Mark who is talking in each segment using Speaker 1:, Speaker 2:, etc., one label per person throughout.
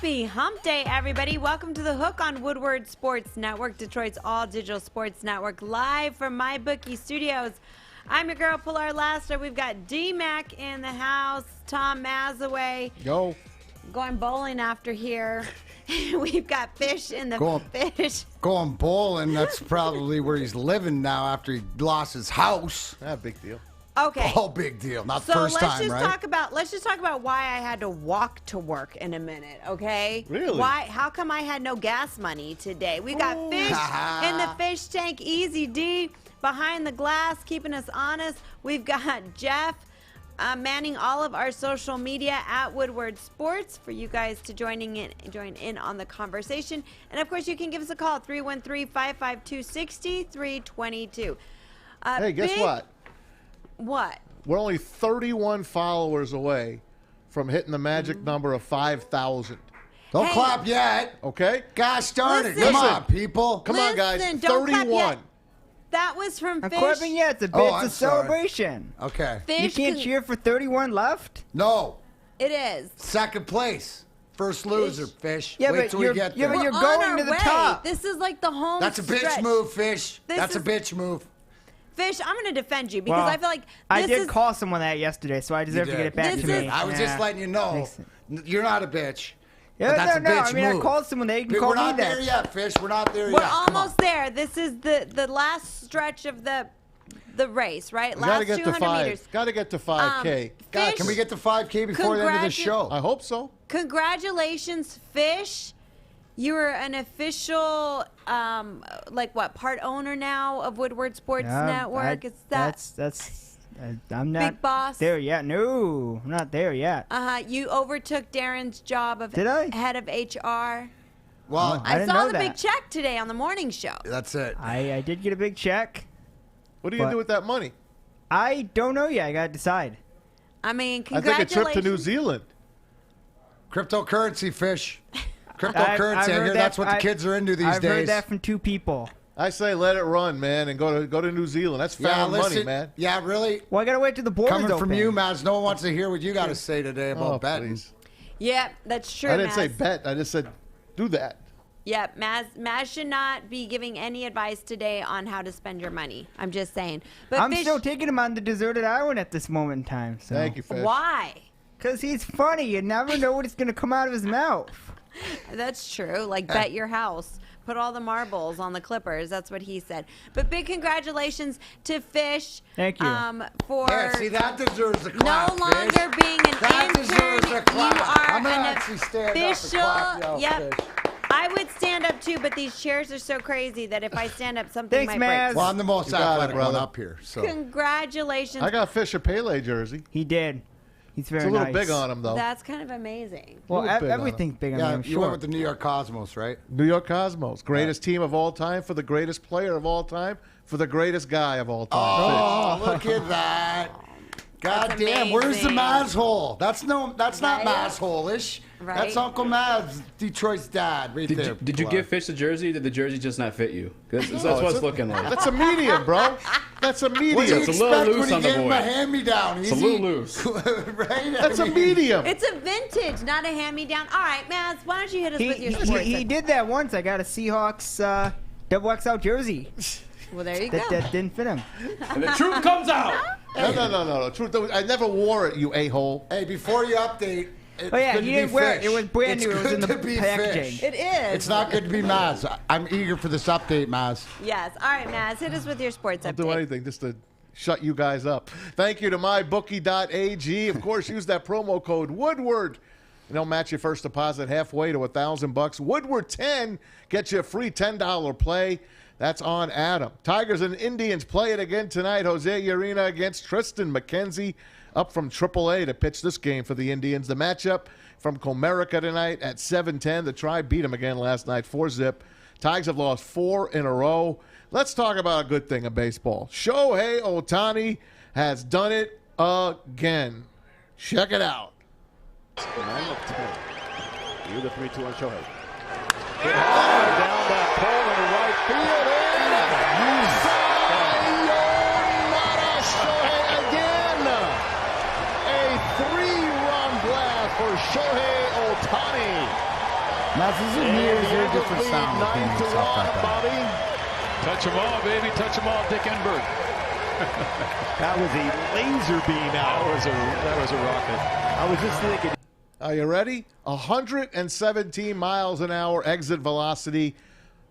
Speaker 1: Happy Hump Day, everybody. Welcome to The Hook on Woodward Sports Network, Detroit's all-digital sports network, live from MyBookie Studios. I'm your girl, Pilar Lastra. We've got D-Mac in the house, Tom Mazawey.
Speaker 2: Yo.
Speaker 1: Going bowling after here. We've got Fish in the fish.
Speaker 2: Going bowling, that's probably where he's living now after he lost his house.
Speaker 3: Big deal.
Speaker 1: Okay.
Speaker 2: Oh, big deal. Not
Speaker 1: so
Speaker 2: first time, right?
Speaker 1: Let's just talk about why I had to walk to work in a minute, okay?
Speaker 3: Really?
Speaker 1: How come I had no gas money today? We got Fish in the fish tank, Easy D behind the glass, keeping us honest. We've got Jeff manning all of our social media at Woodward Sports for you guys to join in on the conversation. And of course, you can give us a call, 313-552-6322.
Speaker 3: Hey, guess what?
Speaker 1: What?
Speaker 3: We're only 31 followers away from hitting the magic number of 5,000.
Speaker 2: Don't clap yet.
Speaker 3: Okay?
Speaker 2: Gosh darn it.
Speaker 1: Listen.
Speaker 2: Come on, people.
Speaker 3: Come on, guys.
Speaker 1: Don't clap
Speaker 3: 31.
Speaker 1: yet. That was from
Speaker 4: I'm
Speaker 1: Fish.
Speaker 4: clapping yet. It's
Speaker 2: I'm
Speaker 4: a
Speaker 2: sorry.
Speaker 4: celebration.
Speaker 2: Okay.
Speaker 1: Fish
Speaker 4: You can't cheer for 31 left?
Speaker 2: No.
Speaker 1: It is.
Speaker 2: Second place. First loser, Fish.
Speaker 4: Yeah,
Speaker 2: Wait
Speaker 4: but
Speaker 2: till we get there.
Speaker 4: you're
Speaker 1: We're on
Speaker 4: going
Speaker 1: our
Speaker 4: to the
Speaker 1: way.
Speaker 4: top.
Speaker 1: This is like the home
Speaker 2: That's a bitch
Speaker 1: stretch.
Speaker 2: move, Fish.
Speaker 1: This
Speaker 2: That's a
Speaker 1: is-
Speaker 2: bitch move.
Speaker 1: Fish, I'm going to defend you because
Speaker 4: Well,
Speaker 1: I feel like
Speaker 4: I
Speaker 1: this
Speaker 4: did
Speaker 1: is
Speaker 4: call someone that yesterday, so I deserve to
Speaker 2: did.
Speaker 4: get it back
Speaker 1: This
Speaker 4: to
Speaker 1: is-
Speaker 4: me.
Speaker 2: I was just letting you know. You're not a bitch.
Speaker 4: Yeah,
Speaker 2: But that's
Speaker 4: no.
Speaker 2: a bitch
Speaker 4: I mean,
Speaker 2: move.
Speaker 4: I called someone. They can
Speaker 2: Dude,
Speaker 4: call
Speaker 2: we're
Speaker 4: me
Speaker 2: not
Speaker 4: that.
Speaker 2: there yet, Fish. We're not there
Speaker 1: we're
Speaker 2: yet. Come on.
Speaker 1: almost there. This is the last stretch of the race, right?
Speaker 3: We gotta
Speaker 1: Last
Speaker 3: get to
Speaker 1: 200 meters.
Speaker 3: 5. Gotta get to 5K.
Speaker 2: God,
Speaker 1: Fish,
Speaker 2: can we get to 5K before the end of the show?
Speaker 3: I hope so.
Speaker 1: congratulations, Fish. You are an official, part owner now of Woodward Sports Network? It's
Speaker 4: I'm not
Speaker 1: Big boss?
Speaker 4: there yet. No, I'm not there yet.
Speaker 1: You overtook Darren's job of
Speaker 4: Did I?
Speaker 1: head of HR.
Speaker 2: Well,
Speaker 4: I
Speaker 1: I
Speaker 4: didn't
Speaker 1: saw
Speaker 4: know
Speaker 1: the
Speaker 4: that.
Speaker 1: big check today on the morning show.
Speaker 2: that's it.
Speaker 4: I did get a big check.
Speaker 3: What do you
Speaker 4: But-
Speaker 3: do with that money?
Speaker 4: I don't know yet. I got to decide.
Speaker 1: I mean,
Speaker 3: I
Speaker 1: congratulations.
Speaker 3: think a trip to New Zealand.
Speaker 2: Cryptocurrency, Fish.
Speaker 4: I've
Speaker 2: Cryptocurrency. I
Speaker 4: heard
Speaker 2: hear that's what the kids are into these
Speaker 4: I've
Speaker 2: days.
Speaker 4: heard that from 2 people.
Speaker 3: I say let it run, man, and go to New Zealand. That's found money, man.
Speaker 2: Yeah, really?
Speaker 4: Well, I got to wait till the borders
Speaker 2: Coming
Speaker 4: open.
Speaker 2: from you, Maz, no one wants to hear what you got to say today about betting.
Speaker 3: Please.
Speaker 1: Yeah, that's true,
Speaker 3: I didn't say
Speaker 1: Maz.
Speaker 3: bet. I just said do that.
Speaker 1: Yeah, Maz should not be giving any advice today on how to spend your money. I'm just saying. But
Speaker 4: I'm
Speaker 1: Fish,
Speaker 4: still taking him on the deserted island at this moment in time. So.
Speaker 3: Thank you, Fish.
Speaker 1: why?
Speaker 4: Because he's funny. You never know what's going to come out of his mouth.
Speaker 1: That's true. Like, bet your house. Put all the marbles on the Clippers. That's what he said. But big congratulations to Fish.
Speaker 4: Thank you.
Speaker 1: For
Speaker 2: Yeah, see, that deserves a clap,
Speaker 1: no longer
Speaker 2: Fish.
Speaker 1: being an
Speaker 2: That
Speaker 1: intern.
Speaker 2: deserves a clap.
Speaker 1: You are
Speaker 2: I'm gonna
Speaker 1: an
Speaker 2: actually stand up and
Speaker 1: official.
Speaker 2: clap you out,
Speaker 1: Yep.
Speaker 2: Fish.
Speaker 1: I would stand up too, but these chairs are so crazy that if I stand up, something
Speaker 4: Thanks,
Speaker 1: might break.
Speaker 4: Maz.
Speaker 2: Well, I'm the most
Speaker 3: You got it,
Speaker 2: athletic one
Speaker 3: brother.
Speaker 2: up here. So
Speaker 1: Congratulations.
Speaker 3: I got Fish a Pele jersey.
Speaker 4: He did. He's very
Speaker 3: It's a little
Speaker 4: nice.
Speaker 3: big on him, though.
Speaker 1: That's kind of amazing.
Speaker 4: Well,
Speaker 3: little big on
Speaker 4: everything's big on
Speaker 2: yeah,
Speaker 4: me, I'm
Speaker 2: you
Speaker 4: sure.
Speaker 2: went with the New York Cosmos, right?
Speaker 3: New York Cosmos, greatest team of all time for the greatest player of all time for the greatest guy of all time.
Speaker 2: Oh, look at that! God
Speaker 1: That's
Speaker 2: damn, where's the
Speaker 1: amazing.
Speaker 2: Maz hole? That's not
Speaker 1: Right?
Speaker 2: Maz hole-ish.
Speaker 1: Right.
Speaker 2: That's Uncle Maz, Detroit's dad, right there.
Speaker 5: Did you give Fish the jersey? Or did the jersey just not fit you? That's what it's looking like.
Speaker 3: That's a medium, bro. That's a
Speaker 2: What do you
Speaker 3: medium.
Speaker 5: It's a little
Speaker 2: expect
Speaker 5: loose
Speaker 2: when you
Speaker 5: on the
Speaker 2: gave him
Speaker 5: boy.
Speaker 2: a hand-me-down?
Speaker 5: It's a little loose.
Speaker 2: Right?
Speaker 3: That's a medium.
Speaker 1: It's a vintage, not a hand-me-down. All right, Maz, why don't you hit us with your
Speaker 4: He,
Speaker 1: sports?
Speaker 4: he did that once. I got a Seahawks double XL jersey
Speaker 1: Well, there you go.
Speaker 4: that didn't fit him.
Speaker 5: And the truth comes out.
Speaker 3: No. Truth, I never wore it, you a-hole.
Speaker 2: Hey, before you update, it's
Speaker 4: Oh, yeah,
Speaker 2: good
Speaker 4: he
Speaker 2: to be
Speaker 4: didn't wear it.
Speaker 2: Fish.
Speaker 4: It was brand
Speaker 2: It's
Speaker 4: new. It was in
Speaker 2: good
Speaker 4: the
Speaker 2: to be
Speaker 4: packaging.
Speaker 2: Fish.
Speaker 1: It is.
Speaker 2: It's not good to be Maz. I'm eager for this update, Maz.
Speaker 1: Yes. All right, Maz, hit us with your sports
Speaker 3: I'll
Speaker 1: update.
Speaker 3: do anything just to shut you guys up. Thank you to mybookie.ag. Of course, use that promo code Woodward. And they'll match your first deposit halfway to $1,000. Woodward 10 gets you a free $10 play. That's on Adam. Tigers and Indians play it again tonight. Jose Urena against Tristan McKenzie up from AAA to pitch this game for the Indians. The matchup from Comerica tonight at 7:10. The Tribe beat them again last night, 4-zip. Tigers have lost 4 in a row. Let's talk about a good thing in baseball. Shohei Ohtani has done it again. Check it out.
Speaker 6: 9 of 10. Here's the 3-2 on Shohei. Hit hard down that pole in right field. And Shohei again. A 3-run blast for Shohei Ohtani.
Speaker 2: Maz, is it me or is there a different sound with him and stuff like that?
Speaker 6: Bobby.
Speaker 7: Touch them all, baby. Touch them all, Dick Enberg.
Speaker 6: That was a laser beam out.
Speaker 7: That was a rocket.
Speaker 6: I was just thinking.
Speaker 3: Are you ready? 117 miles an hour exit velocity,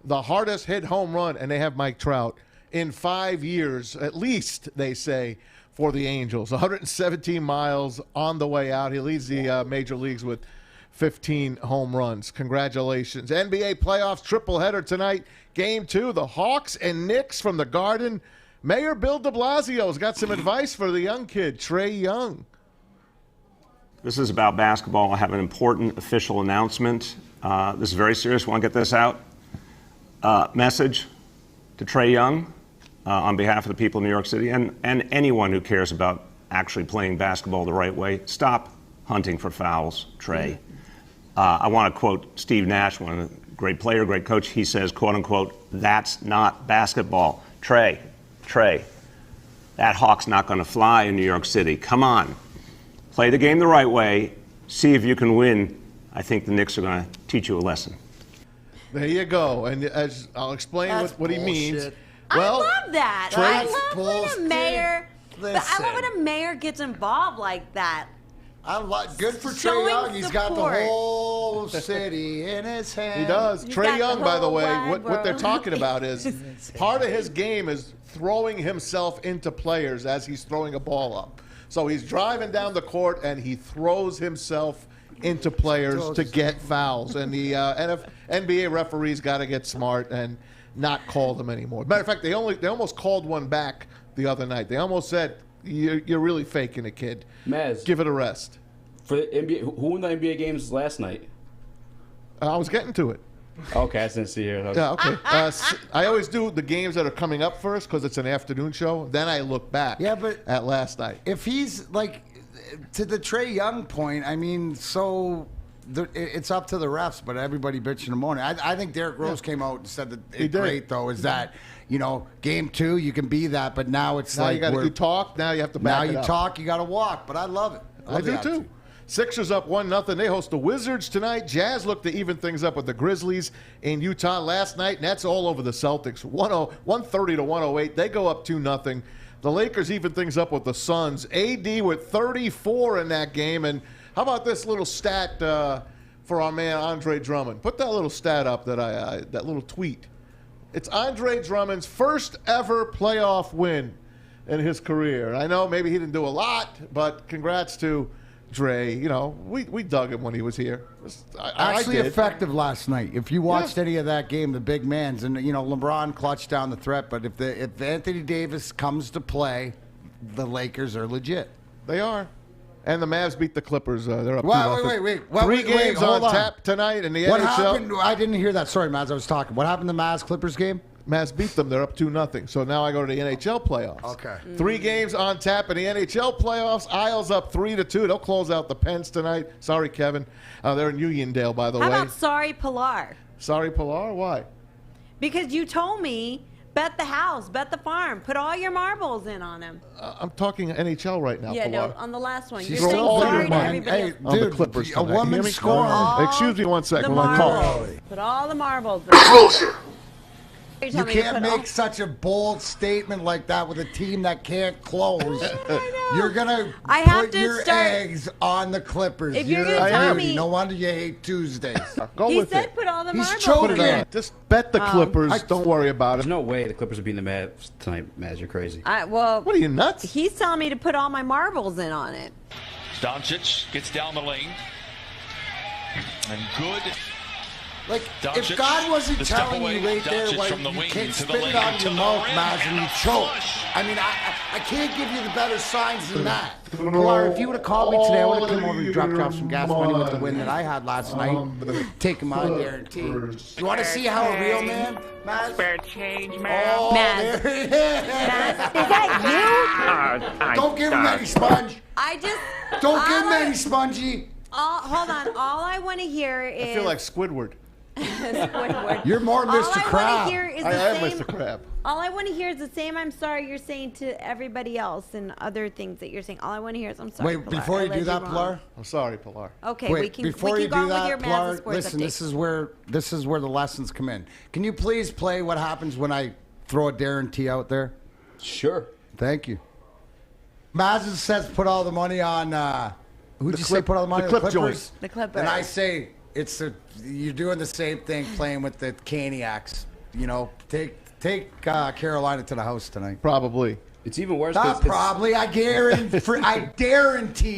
Speaker 3: the hardest hit home run, and they have Mike Trout in 5 years, at least, they say, for the Angels. 117 miles on the way out. He leads the major leagues with 15 home runs. Congratulations. NBA playoffs triple header tonight. Game 2, the Hawks and Knicks from the Garden. Mayor Bill de Blasio's got some advice for the young kid, Trae Young.
Speaker 8: This is about basketball. I have an important official announcement. This is very serious. Want to get this out? Message to Trae Young on behalf of the people of New York City and anyone who cares about actually playing basketball the right way. Stop hunting for fouls, Trae. I want to quote Steve Nash, one great player, great coach. He says, quote unquote, "That's not basketball." Trae, that hawk's not going to fly in New York City. Come on. Play the game the right way. See if you can win. I think the Knicks are going to teach you a lesson.
Speaker 3: There you go. And as I'll explain what he means. Well,
Speaker 1: I love that. I love when a mayor. But I love when a mayor gets involved like that.
Speaker 2: Good for Trae
Speaker 1: Showing
Speaker 2: Young. He's got the
Speaker 1: support.
Speaker 2: whole city in his hand.
Speaker 3: he does.
Speaker 1: He's
Speaker 3: Trae
Speaker 1: got
Speaker 3: Young,
Speaker 1: the
Speaker 3: by the
Speaker 1: whole
Speaker 3: way,
Speaker 1: wide
Speaker 3: what they're
Speaker 1: world.
Speaker 3: talking about is part of his game is throwing himself into players as he's throwing a ball up. So he's driving down the court and he throws himself into players to get fouls. And the NBA referees got to get smart and not call them anymore. Matter of fact, they almost called one back the other night. They almost said, "You're really faking it, kid.
Speaker 5: Maz,
Speaker 3: Give it a rest."
Speaker 5: for the NBA, who won the NBA games last night?
Speaker 3: I was getting to it.
Speaker 5: Okay, I didn't see here.
Speaker 3: Yeah, okay. I always do the games that are coming up first because it's an afternoon show. Then I look back at last night.
Speaker 2: If he's like, to the Trae Young point, I mean, it's up to the refs, but everybody bitching and moaning. I think Derrick Rose came out and said that it's great, though, is that, game 2, you can be that, but now it's
Speaker 3: Now
Speaker 2: like
Speaker 3: you talk, now you have to back
Speaker 2: now
Speaker 3: it
Speaker 2: you
Speaker 3: up.
Speaker 2: talk, you got to walk, but I love it.
Speaker 3: I do too. Sixers up 1-0. They host the Wizards tonight. Jazz look to even things up with the Grizzlies in Utah last night. Nets all over the Celtics. 130 to 108. They go up 2-0. The Lakers even things up with the Suns. AD with 34 in that game. And how about this little stat for our man Andre Drummond? Put that little stat up that little tweet. It's Andre Drummond's first ever playoff win in his career. I know maybe he didn't do a lot, but congrats to Dre. We dug him when he was here.
Speaker 2: Actually
Speaker 3: I did.
Speaker 2: effective last night. If you watched any of that game, the big man's, and LeBron clutched down the threat, but if Anthony Davis comes to play, the Lakers are legit.
Speaker 3: They are. And the Mavs beat the Clippers. They're up 2-0.
Speaker 2: Wait.
Speaker 3: Three games on tap tonight in the
Speaker 2: What
Speaker 3: NHL.
Speaker 2: happened? I didn't hear that. Sorry, Maz, I was talking. What happened to the Mavs Clippers game?
Speaker 3: Mavs beat them. They're up 2-0. So now I go to the NHL playoffs.
Speaker 2: Okay.
Speaker 3: 3 games on tap in the NHL playoffs. Isles up 3-2. They'll close out the Pens tonight. Sorry, Kevin. They're in Uniondale, by the
Speaker 1: How
Speaker 3: way.
Speaker 1: about sorry, Pilar?
Speaker 3: Sorry, Pilar. Why?
Speaker 1: Because you told me, bet the house, bet the farm, put all your marbles in on him.
Speaker 3: I'm talking NHL right now,
Speaker 1: Yeah,
Speaker 3: Pilar.
Speaker 1: no, on the last one. You're
Speaker 3: Throw
Speaker 1: saying
Speaker 3: all your
Speaker 1: sorry to
Speaker 3: money.
Speaker 1: everybody else.
Speaker 3: On the
Speaker 2: Dude,
Speaker 3: Clippers
Speaker 2: a
Speaker 3: tonight. You
Speaker 2: woman
Speaker 3: hear me?
Speaker 2: scoring.
Speaker 3: Excuse me one second.
Speaker 1: The
Speaker 3: When I call.
Speaker 1: marbles. Put all the marbles.
Speaker 2: You can't make such a bold statement like that with a team that can't close. You're gonna put your eggs on the Clippers.
Speaker 1: If you're gonna tell me-
Speaker 2: No wonder you hate Tuesdays.
Speaker 3: Go
Speaker 1: He
Speaker 3: with
Speaker 1: said
Speaker 3: it.
Speaker 1: put all the
Speaker 2: He's
Speaker 1: marbles
Speaker 2: choking.
Speaker 3: Put it on. Just bet the Clippers. Don't worry about
Speaker 5: There's
Speaker 3: it.
Speaker 5: no way the Clippers are beating the Mavs tonight, Maz. You're crazy.
Speaker 1: Well,
Speaker 3: What are you, nuts?
Speaker 1: he's telling me to put all my marbles in on it.
Speaker 7: Doncic gets down the lane. And good.
Speaker 2: Like,
Speaker 7: Doncic,
Speaker 2: if God wasn't
Speaker 7: the step
Speaker 2: telling
Speaker 7: away.
Speaker 2: you right there,
Speaker 7: Doncic
Speaker 2: like,
Speaker 7: from the
Speaker 2: you
Speaker 7: wing
Speaker 2: can't
Speaker 7: to the
Speaker 2: spit it
Speaker 7: lane
Speaker 2: out
Speaker 7: to
Speaker 2: of your
Speaker 7: the
Speaker 2: mouth,
Speaker 7: rim,
Speaker 2: Maz, and
Speaker 7: and
Speaker 2: you
Speaker 7: a
Speaker 2: choke.
Speaker 7: flush.
Speaker 2: I mean, I can't give you the better signs than that. Pilar, if you would have called me today, I would have come over and dropped off some gas money with the win that I had last night. Take my guarantee. You want to see how a real man, Maz?
Speaker 9: Spare change, man.
Speaker 2: Oh,
Speaker 1: Maz.
Speaker 2: there he is.
Speaker 1: Is that
Speaker 2: Don't give him any sponge.
Speaker 1: you? I just
Speaker 2: Don't give him any spongy.
Speaker 1: hold on. All I want to hear is
Speaker 3: I feel like Squidward.
Speaker 1: Squidward.
Speaker 2: You're more Mr.
Speaker 1: All I
Speaker 2: Crab.
Speaker 1: want to hear is
Speaker 3: I
Speaker 1: the
Speaker 3: am
Speaker 1: same.
Speaker 3: Mr. Crab.
Speaker 1: All I want to hear is the same I'm sorry you're saying to everybody else and other things that you're saying. All I want to hear is I'm sorry.
Speaker 2: Wait,
Speaker 1: Pilar.
Speaker 2: before
Speaker 1: I
Speaker 2: you
Speaker 1: led
Speaker 2: do that,
Speaker 1: wrong.
Speaker 2: Pilar.
Speaker 3: I'm sorry, Pilar.
Speaker 1: Okay,
Speaker 2: Wait,
Speaker 1: we can
Speaker 2: before
Speaker 1: go
Speaker 2: you do
Speaker 1: on with
Speaker 2: that,
Speaker 1: your
Speaker 2: Pilar,
Speaker 1: Maz's sports
Speaker 2: listen,
Speaker 1: update.
Speaker 2: this is where the lessons come in. Can you please play what happens when I throw a Darren T out there?
Speaker 5: Sure.
Speaker 2: Thank you. Maz says put all the money on. Who'd you say put all the money on?
Speaker 3: the clip
Speaker 2: Clippers?
Speaker 3: joint.
Speaker 1: The Clippers.
Speaker 2: And I say you're doing the same thing playing with the Caniacs. You know, take Carolina to the house tonight.
Speaker 3: Probably.
Speaker 5: It's even worse.
Speaker 2: Not probably. I guaranteed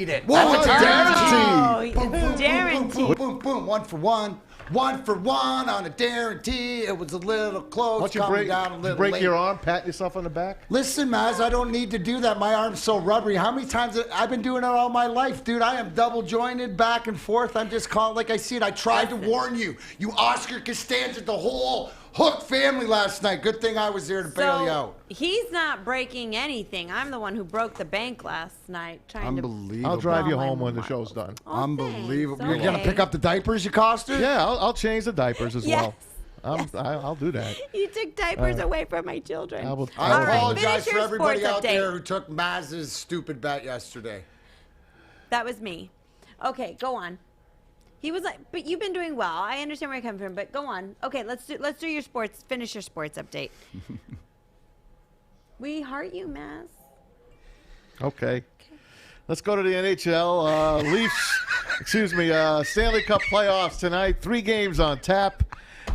Speaker 2: it.
Speaker 3: Whoa, it's
Speaker 1: Oh,
Speaker 3: guaranteed.
Speaker 1: it's guaranteed.
Speaker 2: Boom, boom, 1 for 1. 1 for 1 on a guarantee. It was a little close.
Speaker 3: Once you
Speaker 2: coming down a little
Speaker 3: break
Speaker 2: late.
Speaker 3: your arm, pat yourself on the back.
Speaker 2: Listen, Maz, I don't need to do that. My arm's so rubbery. How many times I've been doing it all my life, dude? I am double jointed back and forth. I'm just calling like I see it. I tried to warn you. You Oscar Costanza, the whole Hook family last night. Good thing I was there to bail you out.
Speaker 1: He's not breaking anything. I'm the one who broke the bank last night trying
Speaker 2: Unbelievable.
Speaker 3: I'll drive you
Speaker 1: Oh, my
Speaker 3: home when the
Speaker 1: marbles.
Speaker 3: show's done.
Speaker 1: Oh,
Speaker 2: Unbelievable.
Speaker 1: thanks.
Speaker 2: You're going to
Speaker 1: Okay.
Speaker 2: pick up the diapers you cost her?
Speaker 3: Yeah, I'll change the diapers as
Speaker 1: Yes.
Speaker 3: well. I'll do that.
Speaker 1: You took diapers away from my children.
Speaker 3: I will-
Speaker 2: I
Speaker 1: All right,
Speaker 2: apologize
Speaker 1: finish
Speaker 2: for
Speaker 1: your
Speaker 2: everybody
Speaker 1: sports
Speaker 2: out
Speaker 1: update.
Speaker 2: there who took Maz's stupid bet yesterday.
Speaker 1: That was me. Okay, go on. He was like, but you've been doing well. I understand where you're coming from, but go on. Okay, let's do your sports. Finish your sports update. We heart you, Maz.
Speaker 3: Okay. Let's go to the NHL. Leafs, Stanley Cup Playoffs tonight. 3 games on tap.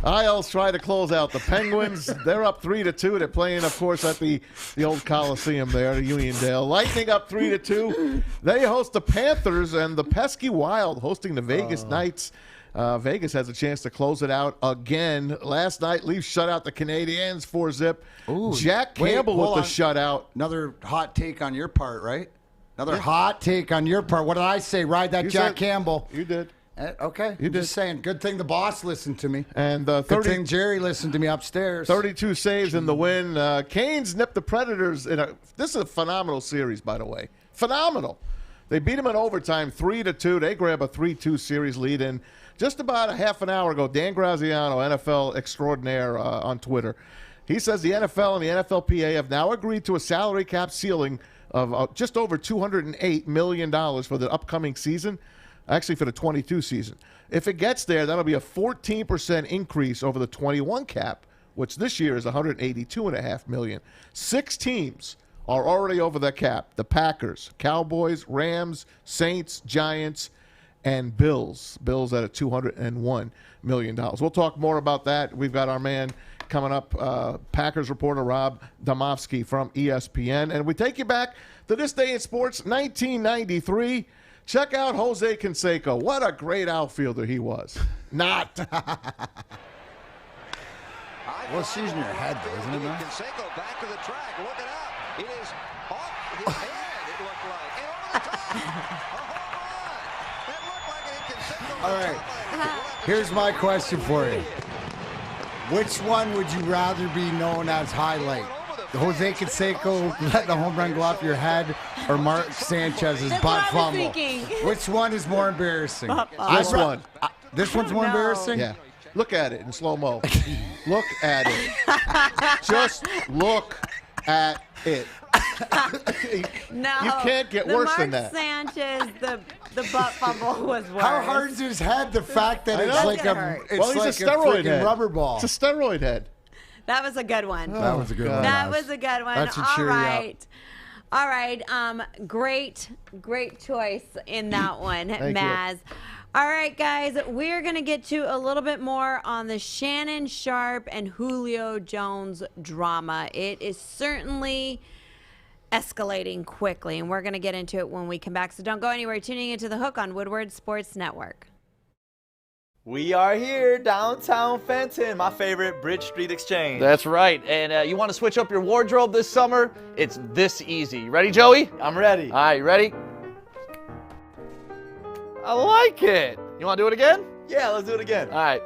Speaker 3: Isles try to close out the Penguins. They're up 3-2. They're playing, of course, at the old Coliseum there, the Uniondale. Lightning up 3-2. They host the Panthers, and the pesky Wild hosting the Vegas Knights. Vegas has a chance to close it out again. Last night, Leafs shut out the Canadiens 4-zip.
Speaker 2: Ooh,
Speaker 3: Jack
Speaker 2: wait,
Speaker 3: Campbell
Speaker 2: hold
Speaker 3: with the
Speaker 2: on.
Speaker 3: shutout.
Speaker 2: Another hot take on your part, right? Another hot take on your part. What did I say? Ride that
Speaker 3: You
Speaker 2: Jack
Speaker 3: said-
Speaker 2: Campbell.
Speaker 3: You did.
Speaker 2: Okay.
Speaker 3: You
Speaker 2: I'm just saying. Good thing the boss listened to me.
Speaker 3: And
Speaker 2: Good
Speaker 3: 30,
Speaker 2: thing Jerry listened to me upstairs.
Speaker 3: 32 saves in the win. Canes nipped the Predators. This is a phenomenal series, by the way. Phenomenal. They beat them in overtime 3-2. They grab a 3-2 series lead. And just about a half an hour ago, Dan Graziano, NFL extraordinaire on Twitter, he says the NFL and the NFLPA have now agreed to a salary cap ceiling of just over $208 million for the upcoming season. Actually, for the 22 season. If it gets there, that'll be a 14% increase over the 21 cap, which this year is $182.5 million. 6 teams are already over that cap. The Packers, Cowboys, Rams, Saints, Giants, and Bills. Bills at a $201 million. We'll talk more about that. We've got our man coming up, Packers reporter Rob Dymosky from ESPN. And we take you back to this day in sports, 1993. Check out Jose Canseco. What a great outfielder he was. Not.
Speaker 2: Well, she's in your head, though, isn't it, man?
Speaker 9: Canseco back to the track, looking up. It is off his head, it looked like. And over the top. A home run. That looked like an Canseco.
Speaker 2: All right. Here's my question for you. Which one would you rather be known as highlight? The Jose Canseco letting the home run go off your head, or Mark Sanchez's
Speaker 1: That's
Speaker 2: butt
Speaker 1: what I was
Speaker 2: fumble?
Speaker 1: thinking.
Speaker 2: Which one is more embarrassing?
Speaker 3: This one.
Speaker 2: This one's more
Speaker 1: No.
Speaker 2: embarrassing?
Speaker 3: Yeah. Look at it in slow-mo. Look at it. Just look at it.
Speaker 1: No,
Speaker 3: You can't get
Speaker 1: the
Speaker 3: worse
Speaker 1: Mark
Speaker 3: than that.
Speaker 1: Sanchez, the butt fumble was worse.
Speaker 2: How hard is his head? The fact that
Speaker 3: I
Speaker 2: it's
Speaker 3: know.
Speaker 2: like
Speaker 1: Doesn't
Speaker 2: a,
Speaker 1: hurt.
Speaker 2: it's
Speaker 3: Well, he's
Speaker 2: like
Speaker 3: a steroid
Speaker 2: freaking
Speaker 3: head.
Speaker 2: rubber ball.
Speaker 3: It's a steroid head.
Speaker 1: That was a good one.
Speaker 2: That was a good one.
Speaker 1: That
Speaker 2: Oz.
Speaker 1: was a good one.
Speaker 2: That should
Speaker 1: All
Speaker 2: cheer you up.
Speaker 1: right. All right. Great choice in that one,
Speaker 3: Thank you.
Speaker 1: Maz. All right, guys, we're going to get to a little bit more on the Shannon Sharpe and Julio Jones drama. It is certainly escalating quickly, and we're going to get into it when we come back. So don't go anywhere. Tuning into The Hook on Woodward Sports Network.
Speaker 10: We are here, downtown Fenton, my favorite Bridge Street Exchange.
Speaker 11: That's right. And you want to switch up your wardrobe this summer? It's this easy. Ready, Joey?
Speaker 10: I'm ready.
Speaker 11: All right, you ready? I like it. You want to do it again?
Speaker 10: Yeah, let's do it again.
Speaker 11: All right.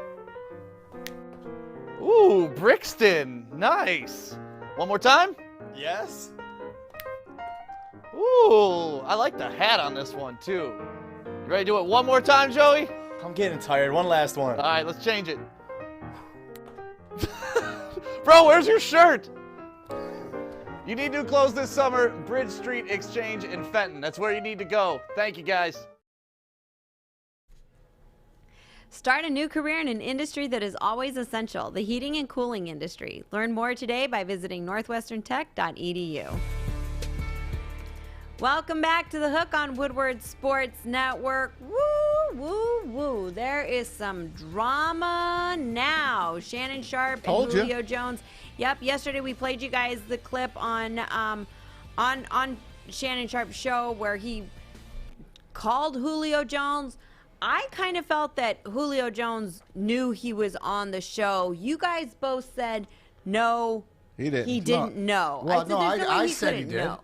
Speaker 11: Ooh, Brixton. Nice. One more time?
Speaker 10: Yes.
Speaker 11: Ooh, I like the hat on this one, too. You ready to do it one more time, Joey?
Speaker 10: I'm getting tired. One last one.
Speaker 11: All right, let's change it. Bro, where's your shirt? You need new clothes this summer. Bridge Street Exchange in Fenton. That's where you need to go. Thank you, guys.
Speaker 1: Start a new career in an industry that is always essential, the heating and cooling industry. Learn more today by visiting northwesterntech.edu. Welcome back to The Hook on Woodward Sports Network. Woo, woo, woo. There is some drama now. Shannon Sharpe and Julio Jones. Yep, yesterday we played you guys the clip on Shannon Sharpe's show where he called Julio Jones. I kind of felt that Julio Jones knew he was on the show. You guys both said no.
Speaker 3: He didn't.
Speaker 1: He didn't know.
Speaker 2: Well, I said he did.
Speaker 1: Know.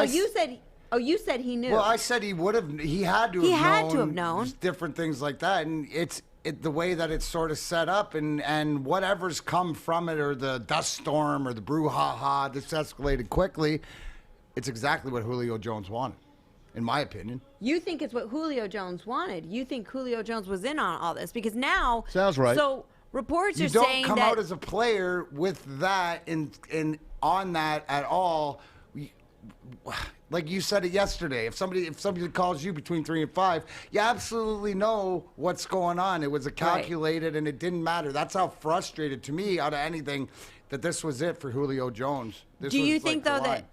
Speaker 2: You
Speaker 1: said he knew.
Speaker 2: Well, I said he would have. He had to.
Speaker 1: He
Speaker 2: have
Speaker 1: had
Speaker 2: known
Speaker 1: to have known
Speaker 2: different things like that, and it's the way that it's sort of set up, and whatever's come from it, or the dust storm, or the brouhaha that's escalated quickly. It's exactly what Julio Jones wanted, in my opinion.
Speaker 1: You think it's what Julio Jones wanted. You think Julio Jones was in on all this because now
Speaker 3: sounds right.
Speaker 1: So reports are saying that
Speaker 2: you don't come out as a player with that and on that at all. Like you said it yesterday, if somebody calls you between 3 and 5, you absolutely know what's going on. It was a calculated, and it didn't matter. That's how frustrated to me out of anything that this was it for Julio Jones.
Speaker 1: Do you think that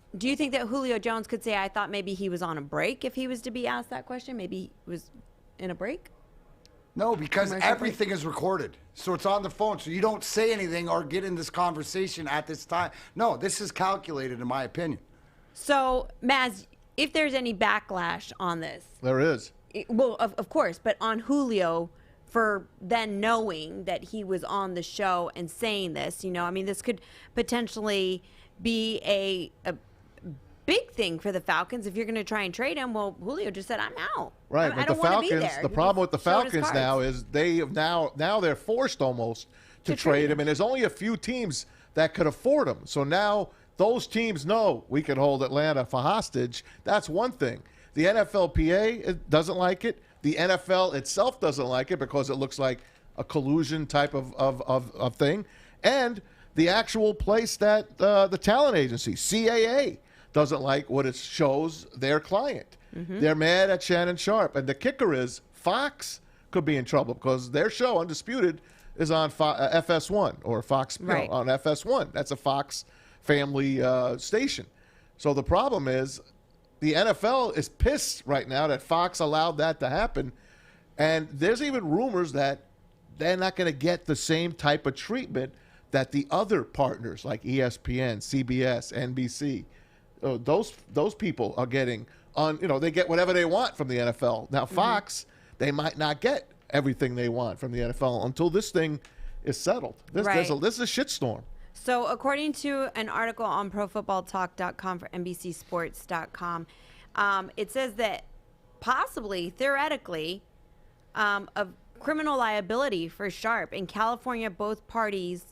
Speaker 1: Julio Jones could say, I thought maybe he was on a break if he was to be asked that question? Maybe he was in a break?
Speaker 2: No, because everything is recorded. So it's on the phone. So you don't say anything or get in this conversation at this time. No, this is calculated, in my opinion.
Speaker 1: So, Maz, if there's any backlash on this.
Speaker 3: There is.
Speaker 1: Well, of course, but on Julio for then knowing that he was on the show and saying this, I mean, this could potentially be a big thing for the Falcons if you're going to try and trade him. Well, Julio just said, I'm out.
Speaker 3: Right,
Speaker 1: I
Speaker 3: but
Speaker 1: don't
Speaker 3: the Falcons,
Speaker 1: want to be there.
Speaker 3: the problem with the Falcons now is they have now they're forced almost to trade him, and there's only a few teams that could afford him. So now those teams know we can hold Atlanta for hostage. That's one thing. The NFLPA doesn't like it. The NFL itself doesn't like it because it looks like a collusion type of thing. And the actual place that the talent agency, CAA, doesn't like what it shows their client. Mm-hmm. They're mad at Shannon Sharpe. And the kicker is Fox could be in trouble because their show, Undisputed, is on FS1 or Fox on FS1. That's a Fox family station. So the problem is the NFL is pissed right now that Fox allowed that to happen. And there's even rumors that they're not going to get the same type of treatment that the other partners like ESPN, CBS, NBC, those people are getting on. They get whatever they want from the NFL. Now Fox, they might not get everything they want from the NFL until this thing is settled. This is a shitstorm.
Speaker 1: So according to an article on ProFootballTalk.com for NBCSports.com, it says that possibly, theoretically, of criminal liability for Sharpe. In California, both parties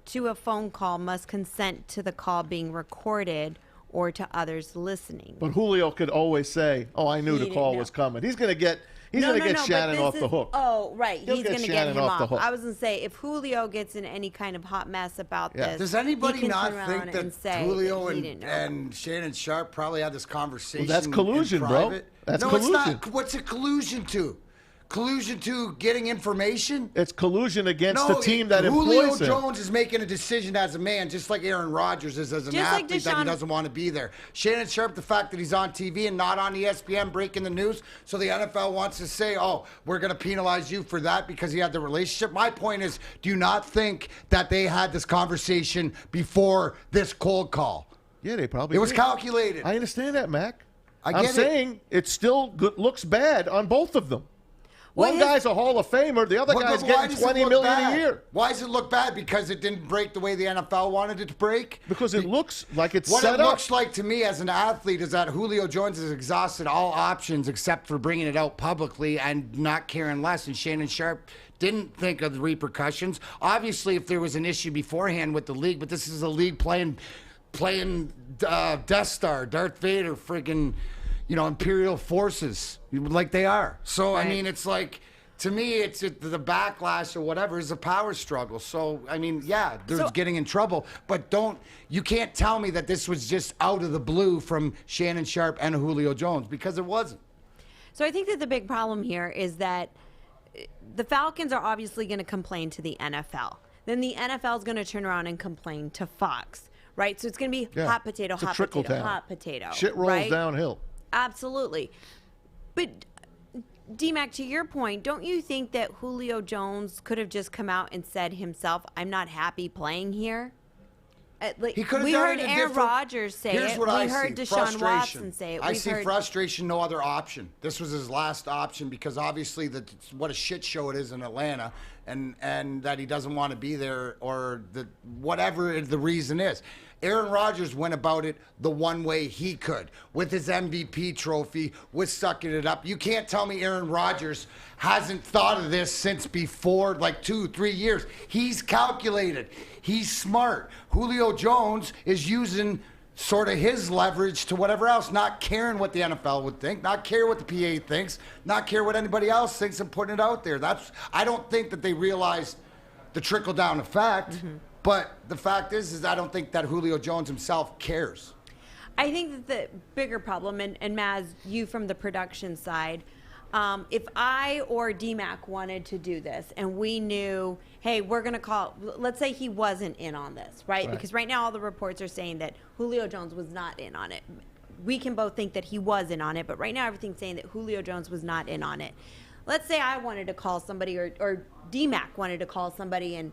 Speaker 1: to a phone call must consent to the call being recorded or to others listening.
Speaker 3: But Julio could always say, "Oh, I knew the call was coming." He's going to get Shannon off the hook.
Speaker 1: Oh, right. He's going to get him off
Speaker 3: the hook.
Speaker 1: I was going to say, if Julio gets in any kind of hot mess about this,
Speaker 2: does anybody not think that Julio
Speaker 1: and
Speaker 2: Shannon Sharpe probably had this conversation?
Speaker 3: Well, that's collusion, bro. That's collusion.
Speaker 2: It's not. What's it collusion to? Collusion to getting information?
Speaker 3: It's collusion against the team that employs him.
Speaker 2: Julio Jones is making a decision as a man, just like Aaron Rodgers is as an athlete that he doesn't want to be there. Shannon Sharpe, the fact that he's on TV and not on ESPN breaking the news, so the NFL wants to say, oh, we're going to penalize you for that because he had the relationship. My point is, do you not think that they had this conversation before this cold call?
Speaker 3: Yeah, they probably
Speaker 2: It was calculated.
Speaker 3: I understand that, Mac.
Speaker 2: I'm
Speaker 3: saying it still looks bad on both of them. One guy's a Hall of Famer. The other guy's getting $20 million a year.
Speaker 2: Why does it look bad? Because it didn't break the way the NFL wanted it to break?
Speaker 3: Because it looks like it's
Speaker 2: set
Speaker 3: up.
Speaker 2: What it looks like to me as an athlete is that Julio Jones has exhausted all options except for bringing it out publicly and not caring less. And Shannon Sharpe didn't think of the repercussions. Obviously, if there was an issue beforehand with the league, but this is a league playing Death Star, Darth Vader, friggin', Imperial forces like they are. So, I mean, it's like To me, it's the backlash or whatever is a power struggle. So, I mean, yeah, they're getting in trouble, but you can't tell me that this was just out of the blue from Shannon Sharpe and Julio Jones, because it wasn't.
Speaker 1: So I think that the big problem here is that the Falcons are obviously going to complain to the NFL. Then the NFL is going to turn around and complain to Fox, right? So it's going to be hot potato, hot potato, hot potato.
Speaker 3: Shit rolls downhill.
Speaker 1: Absolutely. But D-Mac, to your point, don't you think that Julio Jones could have just come out and said himself, I'm not happy playing here?
Speaker 2: He could have
Speaker 1: we
Speaker 2: done
Speaker 1: heard
Speaker 2: it
Speaker 1: Aaron Rodgers say
Speaker 2: Here's
Speaker 1: it.
Speaker 2: What
Speaker 1: we
Speaker 2: I
Speaker 1: heard
Speaker 2: see.
Speaker 1: Deshaun Watson say it.
Speaker 2: I see frustration, no other option. This was his last option because obviously what a shit show it is in Atlanta, and that he doesn't want to be there, or whatever the reason is. Aaron Rodgers went about it the one way he could, with his MVP trophy, with sucking it up. You can't tell me Aaron Rodgers hasn't thought of this since before, like 2-3 years. He's calculated. He's smart. Julio Jones is using sort of his leverage to whatever else, not caring what the NFL would think, not care what the PA thinks, not care what anybody else thinks, and putting it out there. I don't think that they realized the trickle-down effect. Mm-hmm. But the fact is I don't think that Julio Jones himself cares.
Speaker 1: I think that the bigger problem, and Maz, you from the production side, if I or DMAC wanted to do this and we knew, hey, we're going to call, let's say he wasn't in on this, right? Because right now all the reports are saying that Julio Jones was not in on it. We can both think that he was in on it, but right now everything's saying that Julio Jones was not in on it. Let's say I wanted to call somebody, or DMAC wanted to call somebody and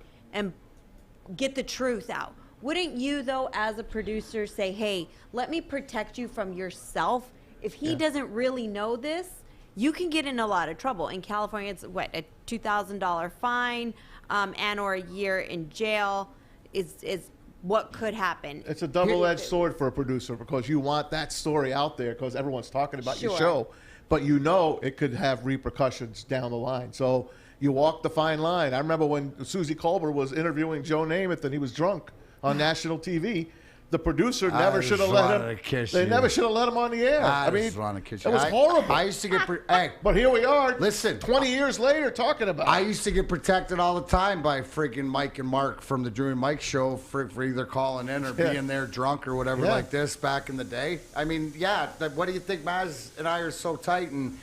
Speaker 1: get the truth out. Wouldn't you, though, as a producer, say, hey, let me protect you from yourself? If he doesn't really know this, you can get in a lot of trouble. In California, it's what, a $2,000 fine and or a year in jail is what could happen.
Speaker 3: It's a double-edged sword for a producer, because you want that story out there because everyone's talking about your show, but you know it could have repercussions down the line. So you walk the fine line. I remember when Susie Colbert was interviewing Joe Namath and he was drunk on national TV. The producer never should have let him. They never should have let him on the air. I mean, it was horrible.
Speaker 2: I used to get, hey,
Speaker 3: but here we are.
Speaker 2: Listen,
Speaker 3: 20 years later, talking about it.
Speaker 2: I used to get protected all the time by freaking Mike and Mark from the Drew and Mike show for either calling in or being there drunk or whatever like this back in the day. I mean, what do you think? Maz and I are so tight, and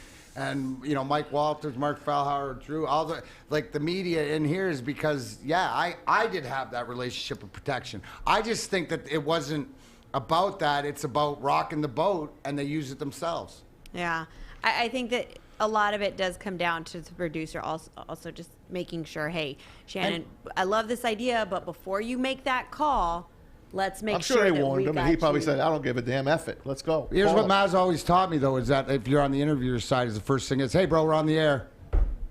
Speaker 2: you know, Mike Walters, Mark Fallhauer, Drew, all the media in here is because, I did have that relationship of protection. I just think that it wasn't about that. It's about rocking the boat, and they use it themselves.
Speaker 1: Yeah. I think that a lot of it does come down to the producer also just making sure, hey, Shannon, I love this idea, but before you make that call, let's make sure
Speaker 3: they warned him, and he probably said, I don't give a damn, F it. Let's go.
Speaker 2: Here's what Maz always taught me, though, is that if you're on the interviewer's side, is the first thing is, hey, bro, we're on the air.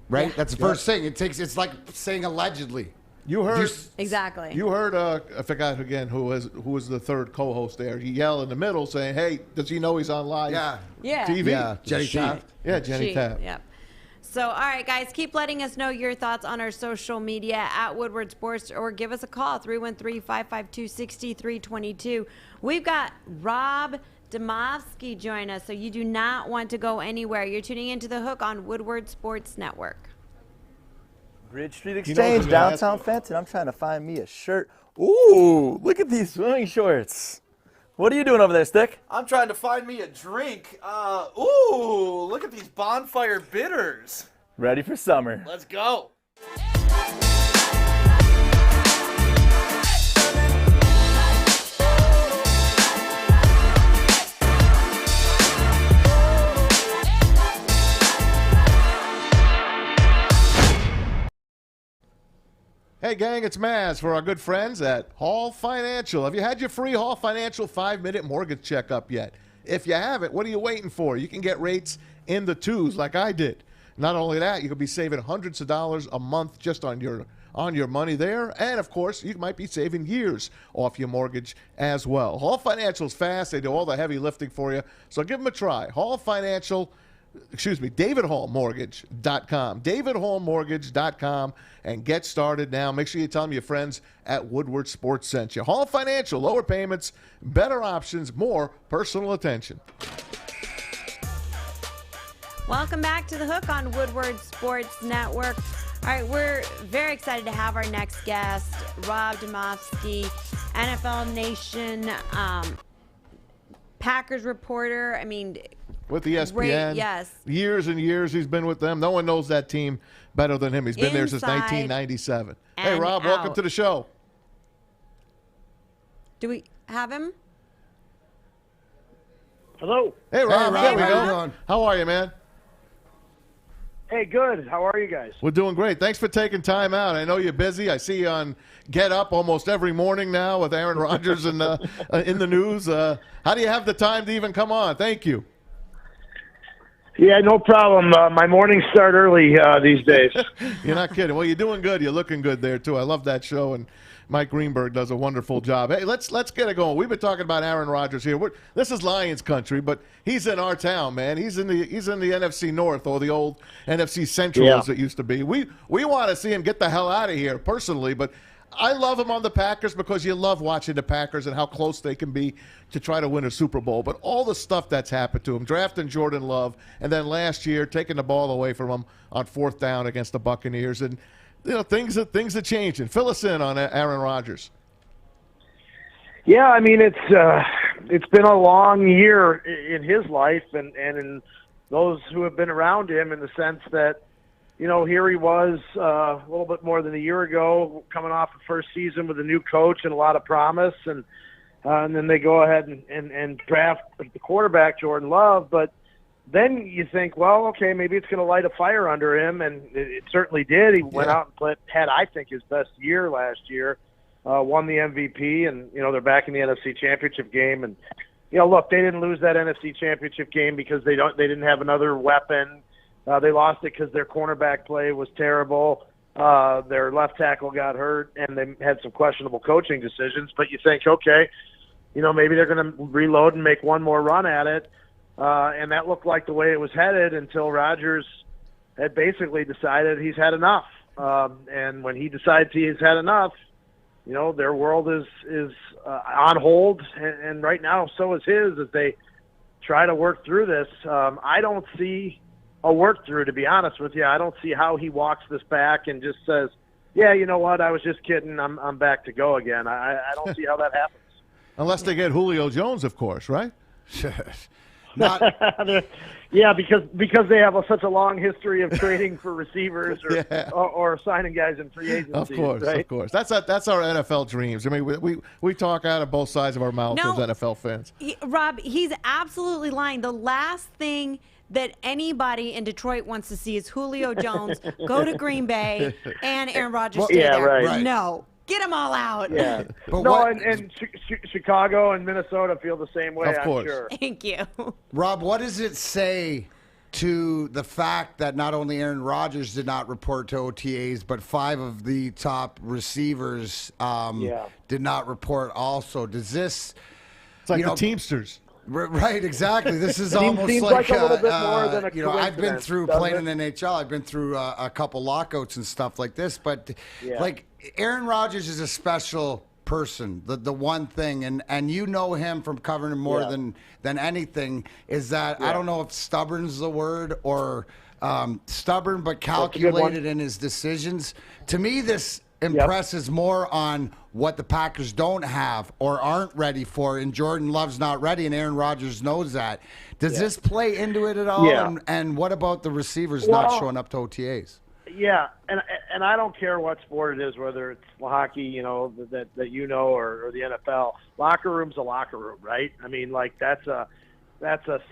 Speaker 2: Right? That's the first thing. It's like saying allegedly.
Speaker 3: You heard
Speaker 1: exactly.
Speaker 3: You heard I forgot again who was the third co-host there. He yelled in the middle saying, "Hey, does he know he's on live TV?"
Speaker 2: Yeah, Jenny Taft.
Speaker 3: Yeah, Jenny Taft.
Speaker 1: Yep. So, all right, guys, keep letting us know your thoughts on our social media at Woodward Sports, or give us a call, 313-552-6322. We've got Rob Dymosky join us, so you do not want to go anywhere. You're tuning into The Hook on Woodward Sports Network.
Speaker 10: Bridge Street Exchange, downtown Fenton. I'm trying to find me a shirt. Ooh, look at these swimming shorts. What are you doing over there, Stick?
Speaker 11: I'm trying to find me a drink. Ooh, look at these bonfire bitters.
Speaker 10: Ready for summer.
Speaker 11: Let's go.
Speaker 3: Hey, gang, it's Maz for our good friends at Hall Financial. Have you had your free Hall Financial 5-minute mortgage checkup yet? If you haven't, what are you waiting for? You can get rates in the 2s like I did. Not only that, you could be saving hundreds of dollars a month just on your money there. And, of course, you might be saving years off your mortgage as well. Hall Financial's fast. They do all the heavy lifting for you. So give them a try. DavidHallMortgage.com. DavidHallMortgage.com, and get started now. Make sure you tell them your friends at Woodward Sports sent you. Hall Financial, lower payments, better options, more personal attention.
Speaker 1: Welcome back to The Hook on Woodward Sports Network. All right, we're very excited to have our next guest, Rob Dymosky, NFL Nation Packers reporter. I mean,
Speaker 3: with ESPN.
Speaker 1: Great, yes.
Speaker 3: Years and years he's been with them. No one knows that team better than him. He's been there since 1997. Hey, Rob, welcome to the show.
Speaker 1: Do we have him?
Speaker 12: Hello.
Speaker 3: Hey, Rob.
Speaker 2: Hey,
Speaker 3: There we
Speaker 2: Rob.
Speaker 3: go. How are you, man?
Speaker 12: Hey, good. How are you guys?
Speaker 3: We're doing great. Thanks for taking time out. I know you're busy. I see you on Get Up almost every morning now with Aaron Rodgers in the news. How do you have the time to even come on? Thank you.
Speaker 12: Yeah, no problem. My mornings start early these days.
Speaker 3: You're not kidding. Well, you're doing good. You're looking good there, too. I love that show, and Mike Greenberg does a wonderful job. Hey, let's get it going. We've been talking about Aaron Rodgers here. This is Lions country, but he's in our town, man. He's in the NFC North, or the old NFC Central as it used to be. We want to see him get the hell out of here personally, but I love him on the Packers because you love watching the Packers and how close they can be to try to win a Super Bowl. But all the stuff that's happened to him, drafting Jordan Love, and then last year taking the ball away from him on 4th down against the Buccaneers, and things are changing. Fill us in on Aaron Rodgers.
Speaker 12: Yeah, I mean it's been a long year in his life and in those who have been around him, in the sense that, here he was a little bit more than a year ago, coming off the first season with a new coach and a lot of promise, and then they go ahead and draft the quarterback, Jordan Love. But then you think, well, okay, maybe it's going to light a fire under him, and it certainly did. He went out and had, I think, his best year last year, won the MVP, and, they're back in the NFC Championship game. And, look, they didn't lose that NFC Championship game because they didn't have another weapon. They lost it because their cornerback play was terrible. Their left tackle got hurt, and they had some questionable coaching decisions. But you think, okay, maybe they're going to reload and make one more run at it. And that looked like the way it was headed until Rodgers had basically decided he's had enough. And when he decides he's had enough, their world is on hold. And right now, so is his, as they try to work through this. I don't see a work through, to be honest with you. I don't see how he walks this back and just says, yeah, you know what, I was just kidding. I'm back to go again. I don't see how that happens.
Speaker 3: Unless they get Julio Jones, of course, right?
Speaker 12: Yeah, because they have such a long history of trading for receivers or signing guys in free agency.
Speaker 3: Of course,
Speaker 12: right?
Speaker 3: of course. That's our NFL dreams. I mean, we talk out of both sides of our mouths as NFL fans.
Speaker 1: Rob, he's absolutely lying. The last thing that anybody in Detroit wants to see is Julio Jones go to Green Bay and Aaron Rodgers stay there.
Speaker 12: Right.
Speaker 1: No. Get them all out.
Speaker 12: Yeah. And Chicago and Minnesota feel the same way,
Speaker 3: of course.
Speaker 12: I'm sure.
Speaker 1: Thank you.
Speaker 2: Rob, what does it say to the fact that not only Aaron Rodgers did not report to OTAs, but 5 of the top receivers did not report also? Does this...
Speaker 3: It's like the Teamsters.
Speaker 2: Right, exactly. This is almost
Speaker 12: seems
Speaker 2: like
Speaker 12: a little bit more than a
Speaker 2: I've been through
Speaker 12: doesn't
Speaker 2: playing in the NHL. I've been through a couple lockouts and stuff like this, but like Aaron Rodgers is a special person. The one thing, and you know him from covering him more than anything, is that I don't know if stubborn is the word, or stubborn but calculated in his decisions. To me, this impresses more on what the Packers don't have or aren't ready for, and Jordan Love's not ready, and Aaron Rodgers knows that. Does this play into it at all? And what about the receivers not showing up to OTAs?
Speaker 12: Yeah, and I don't care what sport it is, whether it's hockey, or the NFL. Locker room's a locker room, right? I mean, like that's a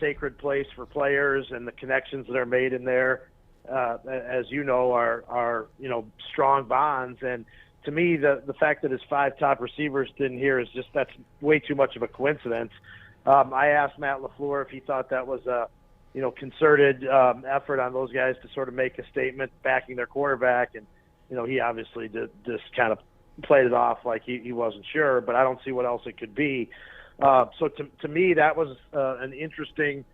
Speaker 12: sacred place for players, and the connections that are made in there, as you know, are strong bonds. And to me, the fact that his 5 top receivers didn't hear that's way too much of a coincidence. I asked Matt LaFleur if he thought that was a concerted effort on those guys to sort of make a statement backing their quarterback, and he obviously just kind of played it off like he wasn't sure. But I don't see what else it could be. So to me, that was an interesting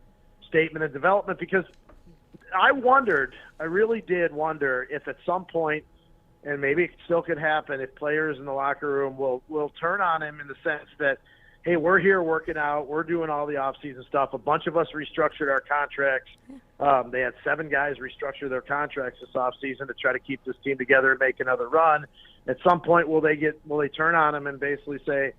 Speaker 12: statement of development, because I really did wonder if at some point, and maybe it still could happen, if players in the locker room will turn on him in the sense that, hey, we're here working out. We're doing all the off-season stuff. A bunch of us restructured our contracts. They had 7 guys restructure their contracts this off-season to try to keep this team together and make another run. At some point, will they turn on them and basically say,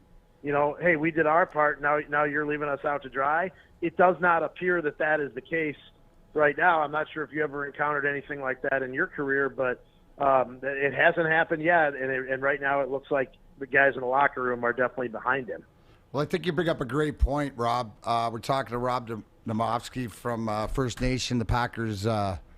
Speaker 12: hey, we did our part. Now you're leaving us out to dry? It does not appear that is the case right now. I'm not sure if you ever encountered anything like that in your career, but it hasn't happened yet. And right now, it looks like the guys in the locker room are definitely behind him.
Speaker 2: Well, I think you bring up a great point, Rob. We're talking to Rob Dymosky from First Nation, the Packers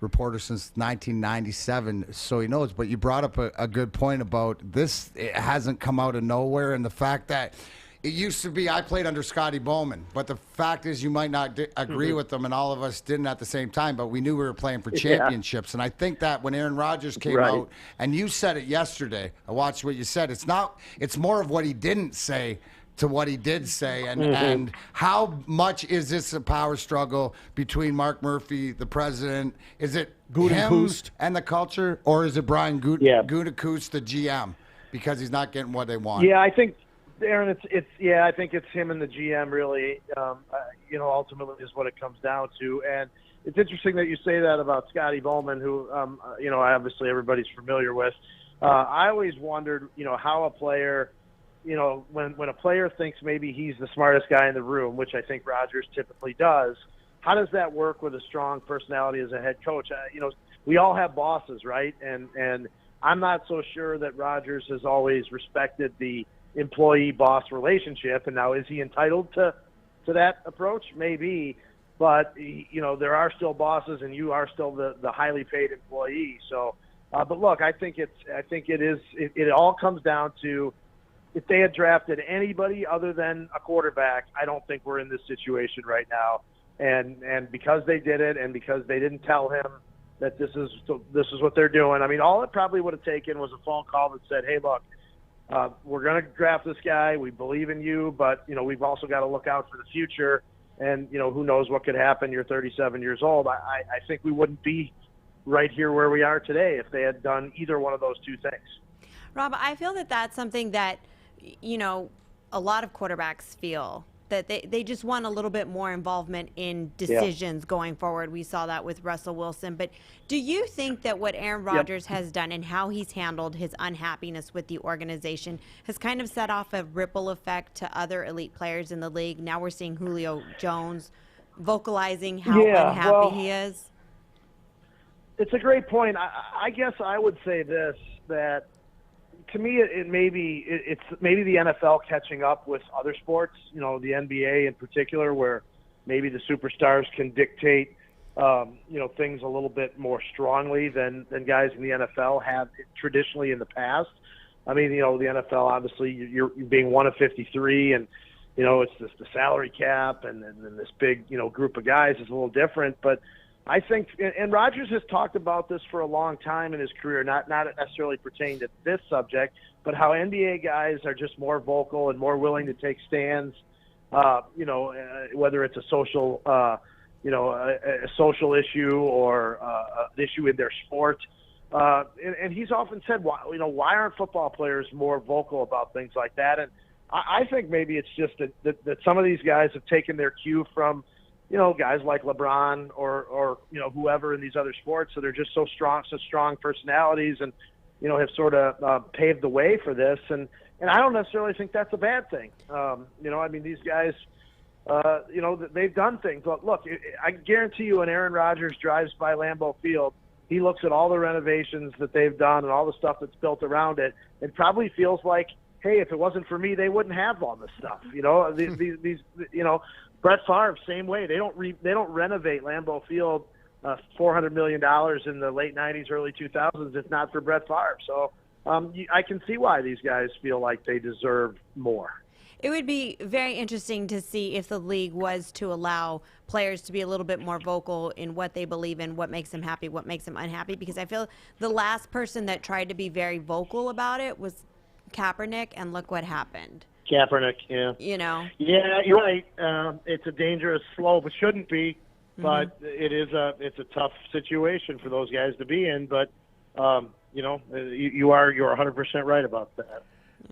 Speaker 2: reporter since 1997, so he knows. But you brought up a good point about this. It hasn't come out of nowhere, and the fact that it used to be I played under Scotty Bowman, but the fact is you might not agree with them, and all of us didn't at the same time, but we knew we were playing for championships. And I think that when Aaron Rodgers came out, and you said it yesterday, I watched what you said, it's more of what he didn't say to what he did say, and how much is this a power struggle between Mark Murphy, the president? Is it him and the culture, or is it Brian Gutekunst, the GM, because he's not getting what they want?
Speaker 12: Yeah, I think, Aaron, I think it's him and the GM really. Ultimately is what it comes down to, and it's interesting that you say that about Scotty Bowman, who obviously everybody's familiar with. I always wondered, how a player. When a player thinks maybe he's the smartest guy in the room, which I think Rodgers typically does, how does that work with a strong personality as a head coach? We all have bosses, right? And I'm not so sure that Rodgers has always respected the employee-boss relationship. And now, is he entitled to that approach? Maybe. But, there are still bosses, and you are still the highly paid employee. So, but look, I think it all comes down to, if they had drafted anybody other than a quarterback, I don't think we're in this situation right now. And because they did it, and because they didn't tell him that this is what they're doing. I mean, all it probably would have taken was a phone call that said, "Hey, look, we're going to draft this guy. We believe in you, but we've also got to look out for the future. And who knows what could happen? You're 37 years old." I think we wouldn't be right here where we are today if they had done either one of those two things.
Speaker 1: Rob, I feel that that's something that a lot of quarterbacks feel, that they just want a little bit more involvement in decisions going forward. We saw that with Russell Wilson. But do you think that what Aaron Rodgers has done and how he's handled his unhappiness with the organization has kind of set off a ripple effect to other elite players in the league? Now we're seeing Julio Jones vocalizing how unhappy he is.
Speaker 12: It's a great point. I guess I would say this, that to me, it's maybe the NFL catching up with other sports, the NBA in particular, where maybe the superstars can dictate, things a little bit more strongly than guys in the NFL have traditionally in the past. I mean, the NFL, obviously, you're being one of 53, and, it's just the salary cap, and then this big, group of guys is a little different. But I think, and Rodgers has talked about this for a long time in his career, not necessarily pertaining to this subject, but how NBA guys are just more vocal and more willing to take stands, whether it's a social, a social issue or an issue in their sport. And he's often said, why aren't football players more vocal about things like that? And I think maybe it's just that some of these guys have taken their cue from, guys like LeBron or whoever in these other sports that are just so strong personalities, and have sort of paved the way for this. And I don't necessarily think that's a bad thing. I mean, these guys, they've done things. Look, I guarantee you, when Aaron Rodgers drives by Lambeau Field, he looks at all the renovations that they've done and all the stuff that's built around it, and probably feels like, hey, if it wasn't for me, they wouldn't have all this stuff. These Brett Favre, same way. They don't renovate Lambeau Field $400 million in the late 90s, early 2000s, if not for Brett Favre. So I can see why these guys feel like they deserve more.
Speaker 1: It would be very interesting to see if the league was to allow players to be a little bit more vocal in what they believe in, what makes them happy, what makes them unhappy, because I feel the last person that tried to be very vocal about it was Kaepernick, and look what happened.
Speaker 12: Kaepernick, yeah.
Speaker 1: Yeah,
Speaker 12: you're right. It's a dangerous slope. It shouldn't be, but it's a tough situation for those guys to be in. But you're 100% right about that.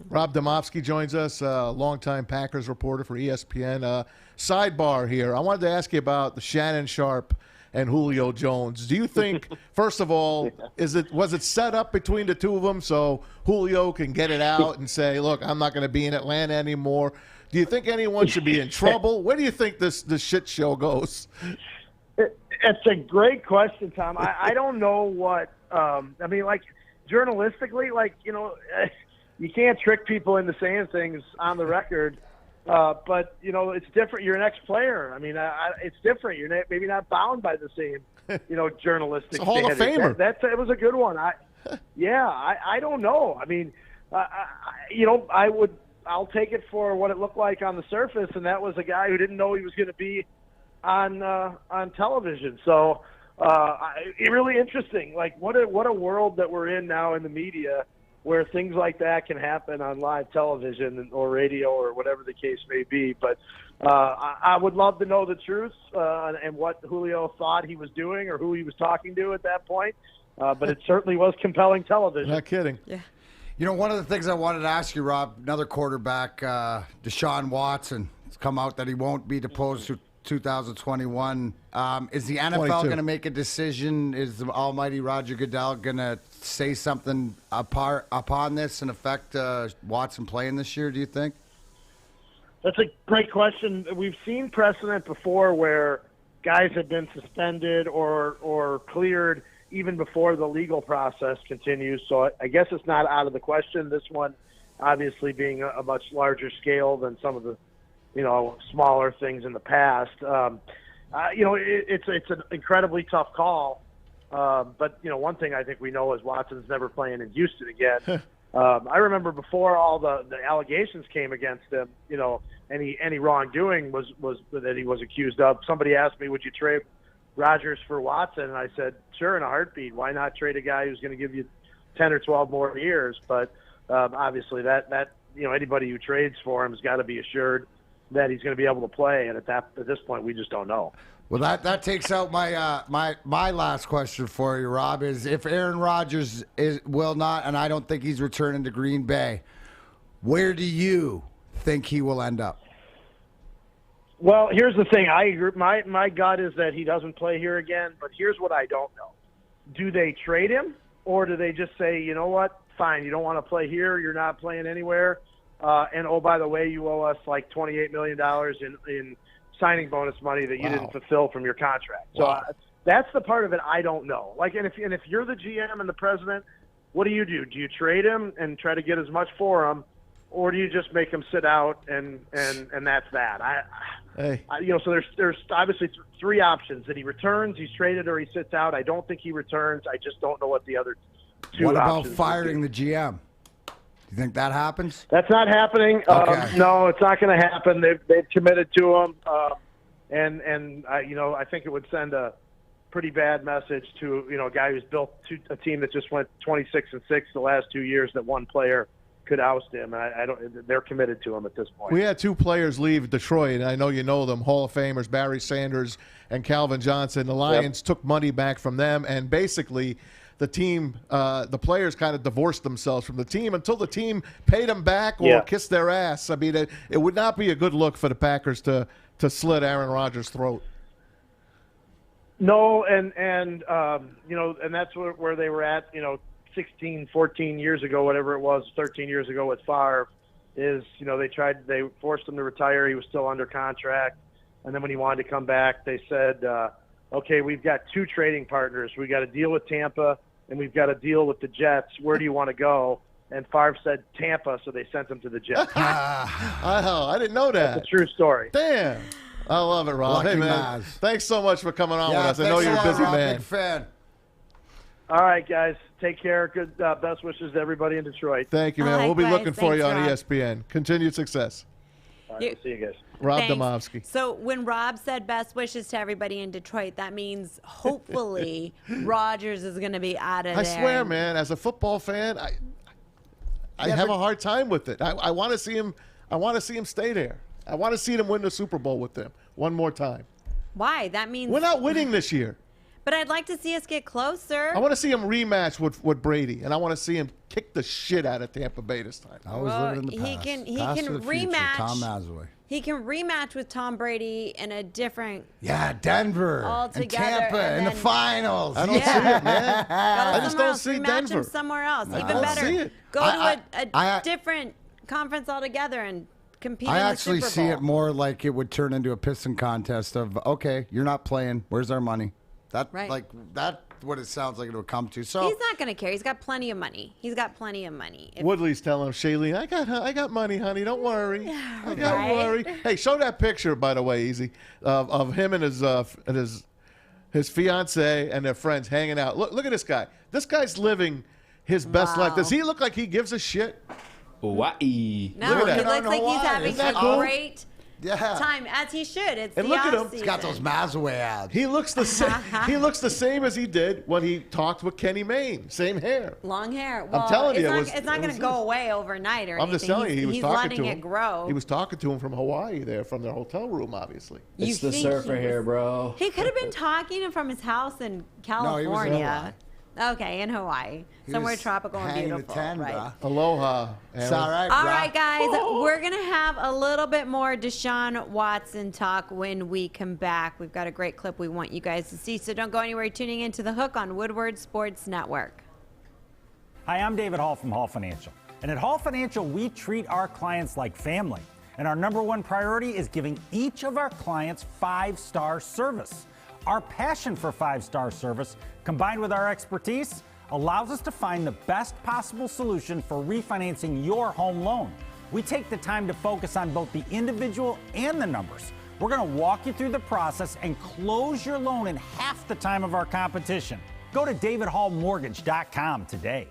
Speaker 3: Rob Dymosky joins us, longtime Packers reporter for ESPN. Sidebar here. I wanted to ask you about the Shannon Sharpe and Julio Jones. Do you think, first of all, was it set up between the two of them so Julio can get it out and say, look, I'm not going to be in Atlanta anymore? Do you think anyone should be in trouble? Where do you think this shit show goes?
Speaker 12: It's a great question, Tom. I don't know what I mean, like, journalistically, like, you can't trick people into saying things on the record. But, it's different. You're an ex-player. I mean, it's different. You're maybe not bound by the same, journalistic
Speaker 3: it's a Hall of Famer.
Speaker 12: It was a good one. I don't know. I mean, I'll take it for what it looked like on the surface, and that was a guy who didn't know he was going to be on television. So really interesting. Like, what a world that we're in now in the media, where things like that can happen on live television or radio or whatever the case may be. But I would love to know the truth and what Julio thought he was doing or who he was talking to at that point. But it certainly was compelling television.
Speaker 3: Not kidding.
Speaker 1: Yeah.
Speaker 2: One of the things I wanted to ask you, Rob, another quarterback, Deshaun Watson, it's come out that he won't be deposed to 2021. Is the NFL going to make a decision? Is the almighty Roger Goodell going to say something upon this and affect Watson playing this year, do you think?
Speaker 12: That's a great question. We've seen precedent before where guys have been suspended or cleared even before the legal process continues. So I guess it's not out of the question. This one obviously being a much larger scale than some of the smaller things in the past. It's an incredibly tough call. But one thing I think we know is Watson's never playing in Houston again. I remember before all the allegations came against him, any wrongdoing was that he was accused of. Somebody asked me, would you trade Rodgers for Watson? And I said, sure, in a heartbeat. Why not trade a guy who's going to give you 10 or 12 more years? But obviously that anybody who trades for him has got to be assured that he's going to be able to play, and at this point, we just don't know.
Speaker 2: Well, that takes out my last question for you, Rob. Is if Aaron Rodgers will not, and I don't think he's returning to Green Bay, where do you think he will end up?
Speaker 12: Well, here's the thing. I agree. My gut is that he doesn't play here again. But here's what I don't know: do they trade him, or do they just say, you know what, fine, you don't want to play here, you're not playing anywhere? And, oh, by the way, you owe us like $28 million in signing bonus money that you didn't fulfill from your contract. So that's the part of it I don't know. Like, and if you're the GM and the president, what do? Do you trade him and try to get as much for him, or do you just make him sit out and that's that? So there's obviously three options: that he returns, he's traded, or he sits out. I don't think he returns. I just don't know what the other two options.
Speaker 2: What about firing the GM? You think that happens?
Speaker 12: That's not happening.
Speaker 2: Okay.
Speaker 12: No, it's not going to happen. They've committed to him, and I think it would send a pretty bad message to a guy who's built a team that just went 26-6 the last 2 years. That one player could oust him. I don't. They're committed to him at this point.
Speaker 3: We had two players leave Detroit, and I know you know them, Hall of Famers Barry Sanders and Calvin Johnson. The Lions took money back from them, and basically the team, the players kind of divorced themselves from the team until the team paid them back or kissed their ass. I mean, it would not be a good look for the Packers to slit Aaron Rodgers' throat.
Speaker 12: No, and that's where they were at, 16, 14 years ago, whatever it was, 13 years ago with Favre, is, they forced him to retire. He was still under contract. And then when he wanted to come back, they said, okay, we've got two trading partners. We got to deal with Tampa and we've got to deal with the Jets. Where do you want to go? And Favre said Tampa, so they sent him to the Jets.
Speaker 3: I didn't know that.
Speaker 12: That's a true story.
Speaker 3: Damn. I love it, Rob.
Speaker 2: Lucky
Speaker 3: hey, man.
Speaker 2: Maz.
Speaker 3: Thanks so much for coming on with us. I know you're a busy
Speaker 2: Rob.
Speaker 3: man.
Speaker 2: Big fan.
Speaker 12: All right, guys. Take care. Good best wishes to everybody in Detroit.
Speaker 3: Thank you, man.
Speaker 1: All right,
Speaker 3: we'll be
Speaker 1: guys.
Speaker 3: looking for you on
Speaker 1: Rob.
Speaker 3: ESPN. Continued success.
Speaker 12: All right, see you guys.
Speaker 3: Rob
Speaker 1: Thanks.
Speaker 3: Dymosky.
Speaker 1: So when Rob said best wishes to everybody in Detroit, that means hopefully Rodgers is going to be out of there.
Speaker 3: I swear, man, as a football fan, I have a hard time with it. I want to see him. I want to see him stay there. I want to see them win the Super Bowl with them one more time.
Speaker 1: Why? That means
Speaker 3: We're not winning this year.
Speaker 1: But I'd like to see us get closer.
Speaker 3: I want to see him rematch with Brady, and I want to see him kick the shit out of Tampa Bay this time.
Speaker 2: I was living in the past.
Speaker 1: He can
Speaker 2: Past or the future,
Speaker 1: rematch.
Speaker 2: Tom Mazawey.
Speaker 1: He can rematch with Tom Brady in a different.
Speaker 2: Yeah, Denver
Speaker 1: All
Speaker 2: and
Speaker 1: together,
Speaker 2: Tampa
Speaker 1: and
Speaker 2: in the
Speaker 1: then-
Speaker 2: finals.
Speaker 3: I don't see it, man. I just don't see
Speaker 1: rematch
Speaker 3: Denver.
Speaker 1: him somewhere else.
Speaker 3: I
Speaker 1: Even
Speaker 3: don't
Speaker 1: better.
Speaker 3: see it.
Speaker 1: Go
Speaker 2: I-
Speaker 1: to
Speaker 2: I-
Speaker 1: a different conference altogether and compete
Speaker 2: I
Speaker 1: in the
Speaker 2: actually
Speaker 1: Super
Speaker 2: see
Speaker 1: Bowl.
Speaker 2: it more like it would turn into a piston contest of, okay, you're not playing. Where's our money?
Speaker 1: Right.
Speaker 2: Like that's what it sounds like it would come to. So
Speaker 1: He's not going to care. He's got plenty of money. He's got plenty of money. If-
Speaker 3: Woodley's telling him, Shailene, I got money, honey. Don't worry. I got
Speaker 1: Right?
Speaker 3: worry. Hey, show that picture, by the way, Easy, of him and his fiance and their friends hanging out. Look at this guy. This guy's living his best life. Does he look like he gives a shit?
Speaker 5: Hawaii.
Speaker 1: No,
Speaker 3: Look at
Speaker 1: he
Speaker 3: that.
Speaker 1: looks like he's having
Speaker 3: Isn't that
Speaker 1: a
Speaker 3: cool?
Speaker 1: great
Speaker 2: yeah.
Speaker 1: time, as he should. It's
Speaker 3: And
Speaker 1: the
Speaker 3: look at him.
Speaker 1: off
Speaker 2: He's got those
Speaker 1: season.
Speaker 2: Mazawey abs.
Speaker 3: He looks the same. He looks the same as he did when he talked with Kenny Mayne. Same hair.
Speaker 1: Long hair. Well,
Speaker 3: telling you,
Speaker 1: it's not going to go away overnight or
Speaker 3: I'm
Speaker 1: anything.
Speaker 3: just telling you, he was
Speaker 1: he's
Speaker 3: talking
Speaker 1: letting
Speaker 3: to
Speaker 1: it
Speaker 3: him.
Speaker 1: grow.
Speaker 3: He was talking to him from Hawaii there, from their hotel room, obviously.
Speaker 1: You
Speaker 5: It's the
Speaker 1: think
Speaker 5: surfer
Speaker 1: he
Speaker 5: hair,
Speaker 1: was-
Speaker 5: bro.
Speaker 1: He could have been talking from his house in
Speaker 2: No, he was in
Speaker 1: California. Okay, in Hawaii. Somewhere
Speaker 2: was
Speaker 1: tropical and
Speaker 2: hanging the
Speaker 1: beautiful.
Speaker 2: 10,
Speaker 1: right.
Speaker 2: bruh.
Speaker 3: Aloha.
Speaker 2: It's
Speaker 3: Aaron.
Speaker 2: all right,
Speaker 1: All
Speaker 2: bruh.
Speaker 1: right, guys, we're going to have a little bit more Deshaun Watson talk when we come back. We've got a great clip we want you guys to see, so don't go anywhere. You're tuning into The Hook on Woodward Sports Network.
Speaker 13: Hi, I'm David Hall from Hall Financial. And at Hall Financial, we treat our clients like family. And our number one priority is giving each of our clients 5-star service. Our passion for 5-star service, combined with our expertise, allows us to find the best possible solution for refinancing your home loan. We take the time to focus on both the individual and the numbers. We're going to walk you through the process and close your loan in half the time of our competition. Go to davidhallmortgage.com today.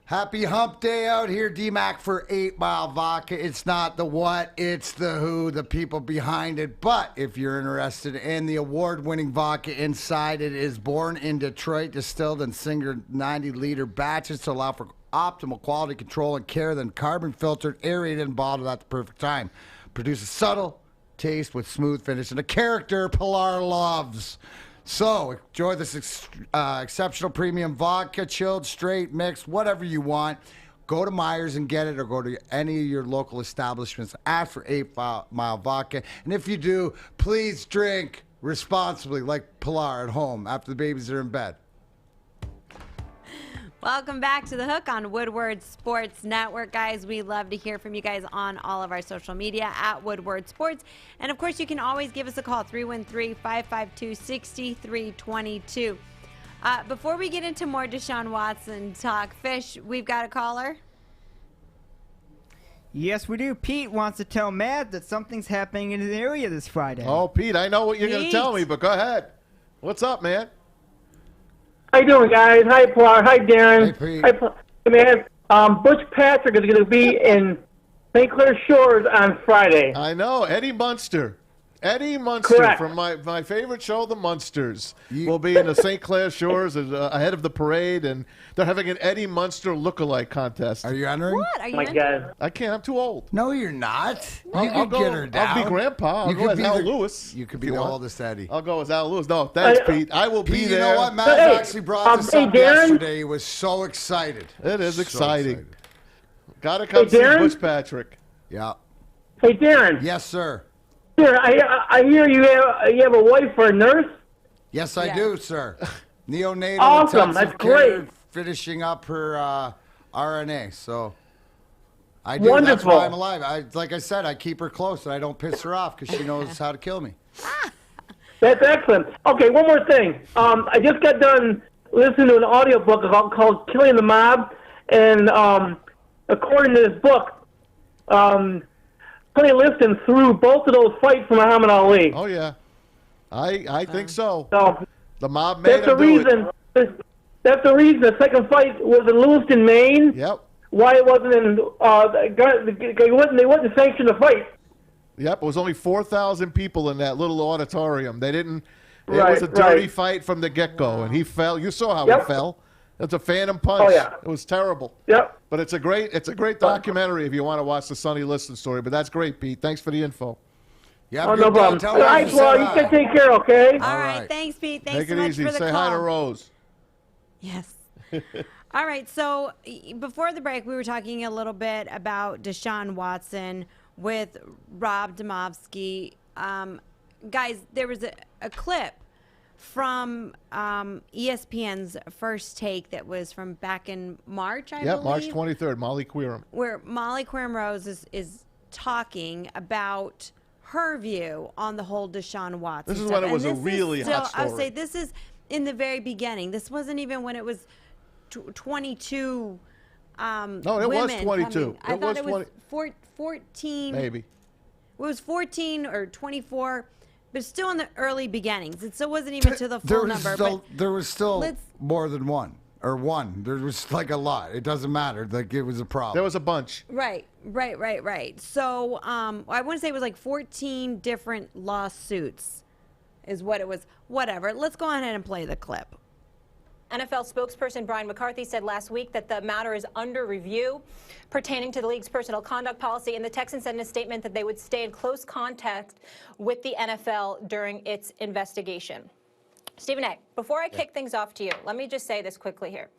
Speaker 2: Happy hump day out here, D-Mac, for 8 Mile Vodka. It's not the what, it's the who, the people behind it. But if you're interested in the award-winning vodka inside, it is born in Detroit, distilled in single 90-liter batches to allow for optimal quality control and care, then carbon filtered, aerated, and bottled at the perfect time. Produces subtle taste with smooth finish and a character Pilar loves. So, enjoy this exceptional premium vodka, chilled, straight, mixed, whatever you want. Go to Myers and get it, or go to any of your local establishments. Ask for 8 Mile Vodka. And if you do, please drink responsibly, like Pilar at home after the babies are in bed.
Speaker 1: Welcome back to The Hook on Woodward Sports Network, guys. We love to hear from you guys on all of our social media at Woodward Sports. And, of course, you can always give us a call, 313-552-6322. Before we get into more Deshaun Watson talk, Fish, we've got a caller.
Speaker 4: Yes, we do. Pete wants to tell Matt that something's happening in his area this Friday.
Speaker 3: Oh, Pete, I know what you're going to tell me, but go ahead. What's up, man?
Speaker 14: How you doing, guys? Hi, Pilar. Hi, Darren.
Speaker 2: Hey, Pete.
Speaker 14: Hey, man. Butch Patrick is going to be in St. Clair Shores on Friday.
Speaker 3: I know. Eddie Munster. Eddie Munster
Speaker 14: Correct.
Speaker 3: from my favorite show, The Munsters, will be in the St. Clair Shores ahead of the parade, and they're having an Eddie Munster look-alike contest.
Speaker 2: Are you entering?
Speaker 1: What? Are you
Speaker 14: My
Speaker 1: in?
Speaker 14: God.
Speaker 3: I can't. I'm too old.
Speaker 2: No, you're not.
Speaker 3: I'll
Speaker 2: You could
Speaker 3: go-
Speaker 2: get her down.
Speaker 3: I'll be grandpa. I'll
Speaker 2: You
Speaker 3: go
Speaker 2: could
Speaker 3: as
Speaker 2: be
Speaker 3: Al
Speaker 2: the-
Speaker 3: Lewis.
Speaker 2: You could
Speaker 3: if
Speaker 2: be
Speaker 3: you
Speaker 2: the
Speaker 3: want.
Speaker 2: oldest Eddie.
Speaker 3: I'll go as Al Lewis. No, thanks, Pete. I will be
Speaker 2: Pete,
Speaker 3: there.
Speaker 2: you know what? Matt
Speaker 14: Hey,
Speaker 2: actually brought this
Speaker 14: hey,
Speaker 2: up
Speaker 14: Darren?
Speaker 2: yesterday. He was so excited.
Speaker 3: It is
Speaker 2: So
Speaker 3: exciting. Got to come
Speaker 14: Hey,
Speaker 3: see
Speaker 14: Darren?
Speaker 3: Butch Patrick.
Speaker 2: Yeah.
Speaker 14: Hey, Darren.
Speaker 2: Yes, sir.
Speaker 14: Darren, I hear you have a wife or a nurse.
Speaker 2: Yes, I do, sir. Neonatal
Speaker 14: Awesome.
Speaker 2: intensive
Speaker 14: That's
Speaker 2: care,
Speaker 14: great.
Speaker 2: finishing up her RNA. So I do. That's
Speaker 14: Wonderful.
Speaker 2: why I'm alive. Like I said, I keep her close and I don't piss her off because she knows how to kill me.
Speaker 14: That's excellent. Okay, one more thing. I just got done listening to an audiobook called Killing the Mob, and according to this book, Tony Liston threw both of those fights for Muhammad Ali.
Speaker 3: Oh, yeah. I think so.
Speaker 14: So
Speaker 3: The mob made
Speaker 14: that's the
Speaker 3: him do it.
Speaker 14: reason. That's the reason the second fight was in Lewiston, Maine.
Speaker 3: Yep.
Speaker 14: Why it wasn't in? They wouldn't sanction the fight.
Speaker 3: Yep, it was only 4,000 people in that little auditorium. They didn't. It
Speaker 14: Right,
Speaker 3: was a dirty
Speaker 14: right.
Speaker 3: fight from the get-go, and he fell. You saw how
Speaker 14: Yep.
Speaker 3: he fell. It's a phantom punch.
Speaker 14: Oh, yeah.
Speaker 3: It was terrible.
Speaker 14: Yep.
Speaker 3: But it's a great documentary if you want to watch the Sonny Liston story. But that's great, Pete. Thanks for the info.
Speaker 2: Yeah,
Speaker 14: oh, no problem. All right, Flo, you can take care, okay?
Speaker 1: All right. Thanks, Pete. Thanks
Speaker 3: Take
Speaker 1: so
Speaker 3: it
Speaker 1: much
Speaker 3: easy.
Speaker 1: for the
Speaker 3: Say
Speaker 1: call.
Speaker 3: hi to Rose.
Speaker 1: Yes. All right. So before the break, we were talking a little bit about Deshaun Watson with Rob Dymosky. Guys, there was a clip from ESPN's First Take that was from back in March, I believe.
Speaker 3: March 23rd, Molly Queerum.
Speaker 1: Where Molly Queerum Rose is talking about her view on the whole Deshaun Watson
Speaker 3: This is
Speaker 1: stuff.
Speaker 3: when it was
Speaker 1: And
Speaker 3: a
Speaker 1: this
Speaker 3: really
Speaker 1: is still,
Speaker 3: hot story.
Speaker 1: I would say this is in the very beginning. This wasn't even when it was 22
Speaker 3: No, it was
Speaker 1: women
Speaker 3: 22.
Speaker 1: coming. I thought it was 14.
Speaker 3: Maybe.
Speaker 1: It was 14 or 24, but still in the early beginnings. It still wasn't even to the full number.
Speaker 2: There was still more than one. Or one. There was like a lot. It doesn't matter. Like it was a problem.
Speaker 3: There was a bunch.
Speaker 1: Right. So I want to say it was like 14 different lawsuits is what it was. Whatever. Let's go ahead and play the clip.
Speaker 15: NFL spokesperson Darren McCarty said last week that the matter is under review pertaining to the league's personal conduct policy, and the Texans said in a statement that they would stay in close contact with the NFL during its investigation. Stephen A., before I kick things off to you, let me just say this quickly here.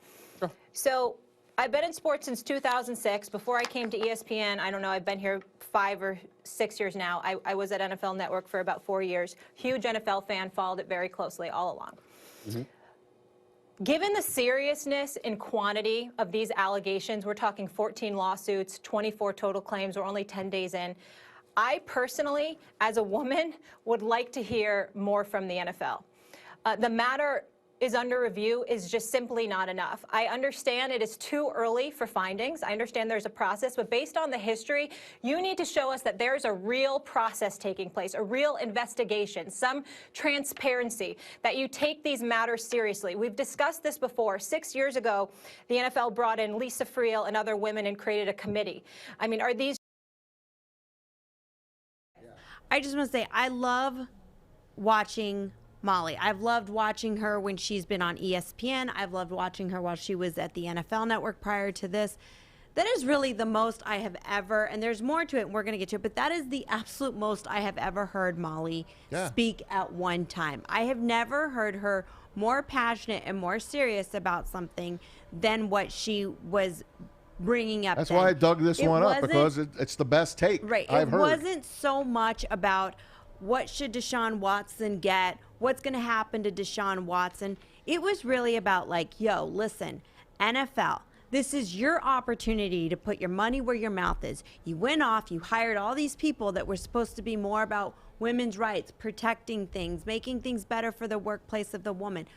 Speaker 3: Sure.
Speaker 15: So I've been in sports since 2006. Before I came to ESPN, I don't know, I've been here 5 or 6 years now. I was at NFL Network for about 4 years. Huge NFL fan, followed it very closely all along. Mm-hmm. Given the seriousness and quantity of these allegations, we're talking 14 lawsuits, 24 total claims, we're only 10 days in. I personally, as a woman, would like to hear more from the NFL. The matter is under review is just simply not enough. I understand it is too early for findings. I understand there's a process, but based on the history, you need to show us that there's a real process taking place, a real investigation, some transparency, that you take these matters seriously. We've discussed this before. 6 years ago, the NFL brought in Lisa Friel and other women and created a committee. I mean, are these...
Speaker 1: I just want to say, I love watching Molly. I've loved watching her when she's been on ESPN. I've loved watching her while she was at the NFL Network prior to this. That is really the most I have ever, and there's more to it, and we're going to get to it, but that is the absolute most I have ever heard Molly speak at one time. I have never heard her more passionate and more serious about something than what she was bringing up.
Speaker 3: That's
Speaker 1: then.
Speaker 3: why I dug this one up, because it's the best take I've heard.
Speaker 1: It wasn't so much about what should Deshaun Watson get, what's going to happen to Deshaun Watson. It was really about like, yo, listen, NFL, this is your opportunity to put your money where your mouth is. You went off, you hired all these people that were supposed to be more about women's rights, protecting things, making things better for the workplace of the woman.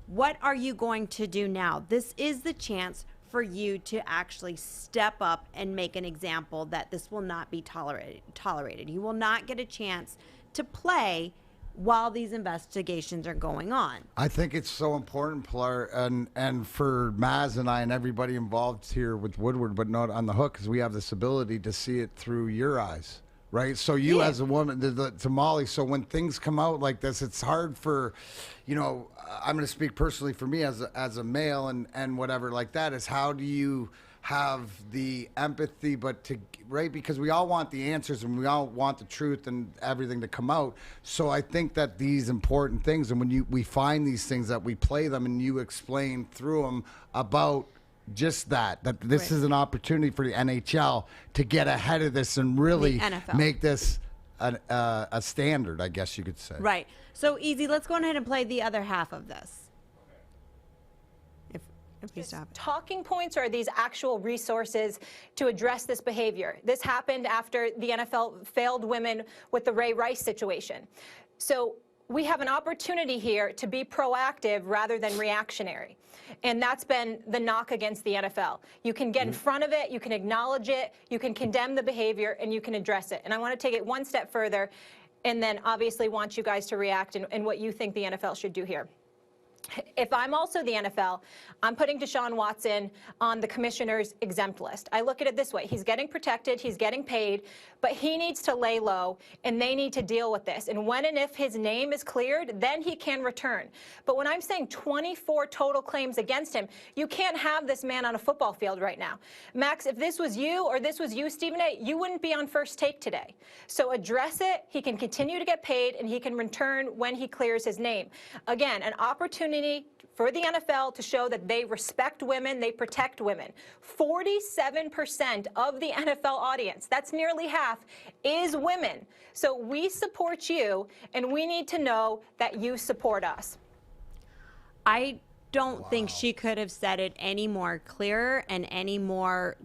Speaker 1: What are you going to do now? This is the chance for you to actually step up and make an example that this will not be tolerated. You will not get a chance to play while these investigations are going on.
Speaker 2: I think it's so important, Pilar, and for Maz and I and everybody involved here with Woodward, but not on the hook, because we have this ability to see it through your eyes, right? So you as a woman, to Molly, so when things come out like this, it's hard for, you know, I'm going to speak personally for me as a male and whatever like that, is how do you have the empathy, but right, because we all want the answers and we all want the truth and everything to come out. So I think that these important things, and when we find these things, that we play them and you explain through them about just that this is an opportunity for the NHL to get ahead of this and really make this a standard, I guess you could say.
Speaker 1: Right. So, Easy, let's go ahead and play the other half of this. If you stop.
Speaker 15: Talking points, or are these actual resources to address this behavior? This happened after the NFL failed women with the Ray Rice situation. So we have an opportunity here to be proactive rather than reactionary. And that's been the knock against the NFL. You can get in front of it, you can acknowledge it, you can condemn the behavior, and you can address it. And I want to take it one step further, and then obviously want you guys to react and what you think the NFL should do here. If I'm also the NFL, I'm putting Deshaun Watson on the commissioner's exempt list. I look at it this way. He's getting protected, he's getting paid, but he needs to lay low, and they need to deal with this. And when and if his name is cleared, then he can return. But when I'm saying 24 total claims against him, you can't have this man on a football field right now. Max, if this was you or this was you, Stephen A., you wouldn't be on First Take today. So address it. He can continue to get paid, and he can return when he clears his name. Again, an opportunity for the NFL to show that they respect women, they protect women. 47% of the NFL audience, that's nearly half, is women. So we support you, and we need to know that you support us.
Speaker 1: I don't think she could have said it any more clearer and any more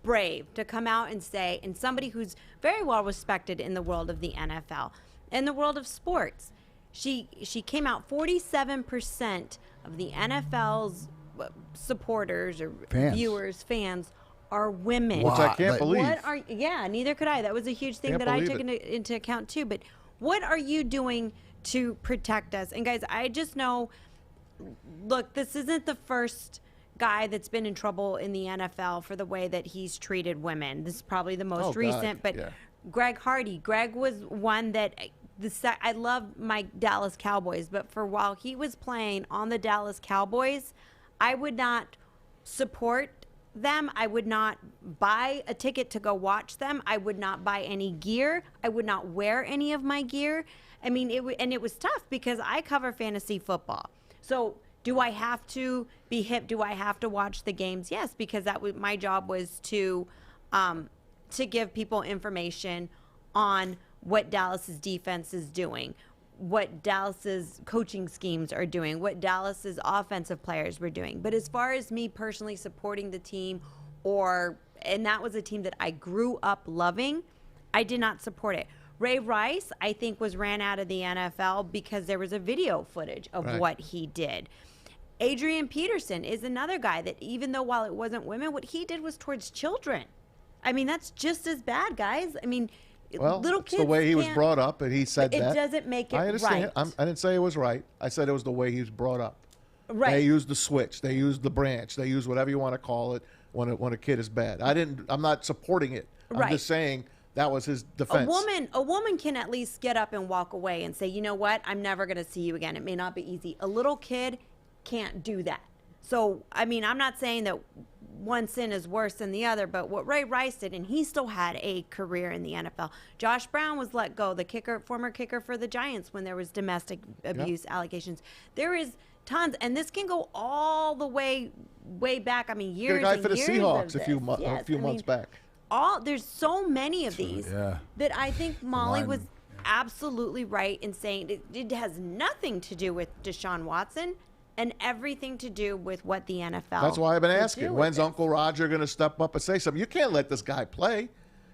Speaker 1: brave to come out and say, and somebody who's very well respected in the world of the NFL, in the world of sports. She came out, 47% of the NFL's supporters or viewers, fans, are women.
Speaker 3: Which I can't believe.
Speaker 1: Yeah, neither could I. That was a huge thing that I took into account too. But what are you doing to protect us? And guys, I just know, look, this isn't the first guy that's been in trouble in the NFL for the way that he's treated women. This is probably the most recent. But Greg Hardy. Greg was one that... I love my Dallas Cowboys, but for while he was playing on the Dallas Cowboys, I would not support them. I would not buy a ticket to go watch them. I would not buy any gear. I would not wear any of my gear. I mean, it was tough because I cover fantasy football. So do I have to be hip? Do I have to watch the games? Yes, because my job was to give people information on what Dallas's defense is doing, what Dallas's coaching schemes are doing, what Dallas's offensive players were doing. But as far as me personally supporting the team, and that was a team that I grew up loving, I did not support it. Ray Rice, I think, was ran out of the NFL because there was a video footage of what he did. Adrian Peterson is another guy that, even though while it wasn't women, what he did was towards children. I mean, that's just as bad, guys. I mean, little kids.
Speaker 3: It's the way he was brought up, and he said that.
Speaker 1: It doesn't make it
Speaker 3: I understand.
Speaker 1: right.
Speaker 3: I didn't say it was right. I said it was the way he was brought up.
Speaker 1: Right.
Speaker 3: They used the switch. They used the branch. They used whatever you want to call it when a kid is bad. I'm not supporting it. I'm just saying that was his defense.
Speaker 1: A woman can at least get up and walk away and say, you know what, I'm never going to see you again. It may not be easy. A little kid can't do that. So, I mean, I'm not saying that one sin is worse than the other, but what Ray Rice did, and he still had a career in the NFL. Josh Brown was let go, the former kicker for the Giants, when there was domestic abuse allegations. There is tons, and this can go all the way back. I mean, years and years.
Speaker 3: A guy for the Seahawks a few months back.
Speaker 1: There's so many of these that I think Molly was absolutely right in saying it has nothing to do with Deshaun Watson and everything to do with what the NFL.
Speaker 3: That's why I've been asking. When's Uncle Roger going to step up and say something? You can't let this guy play.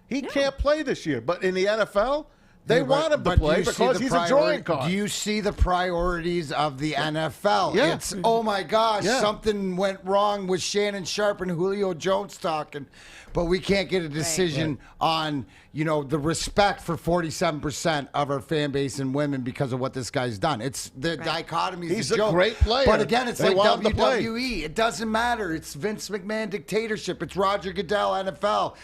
Speaker 3: He can't play this year. But in the NFL, they want him to play because he's a drawing card.
Speaker 2: Do you see the priorities of the NFL?
Speaker 3: Yeah.
Speaker 2: It's, oh my gosh, something went wrong with Shannon Sharpe and Julio Jones talking, but we can't get a decision on, the respect for 47% of our fan base and women because of what this guy's done. It's the dichotomy is
Speaker 3: He's
Speaker 2: a joke.
Speaker 3: a great player.
Speaker 2: But again, it's
Speaker 3: They
Speaker 2: like
Speaker 3: want him to play.
Speaker 2: WWE. It doesn't matter. It's Vince McMahon dictatorship. It's Roger Goodell NFL.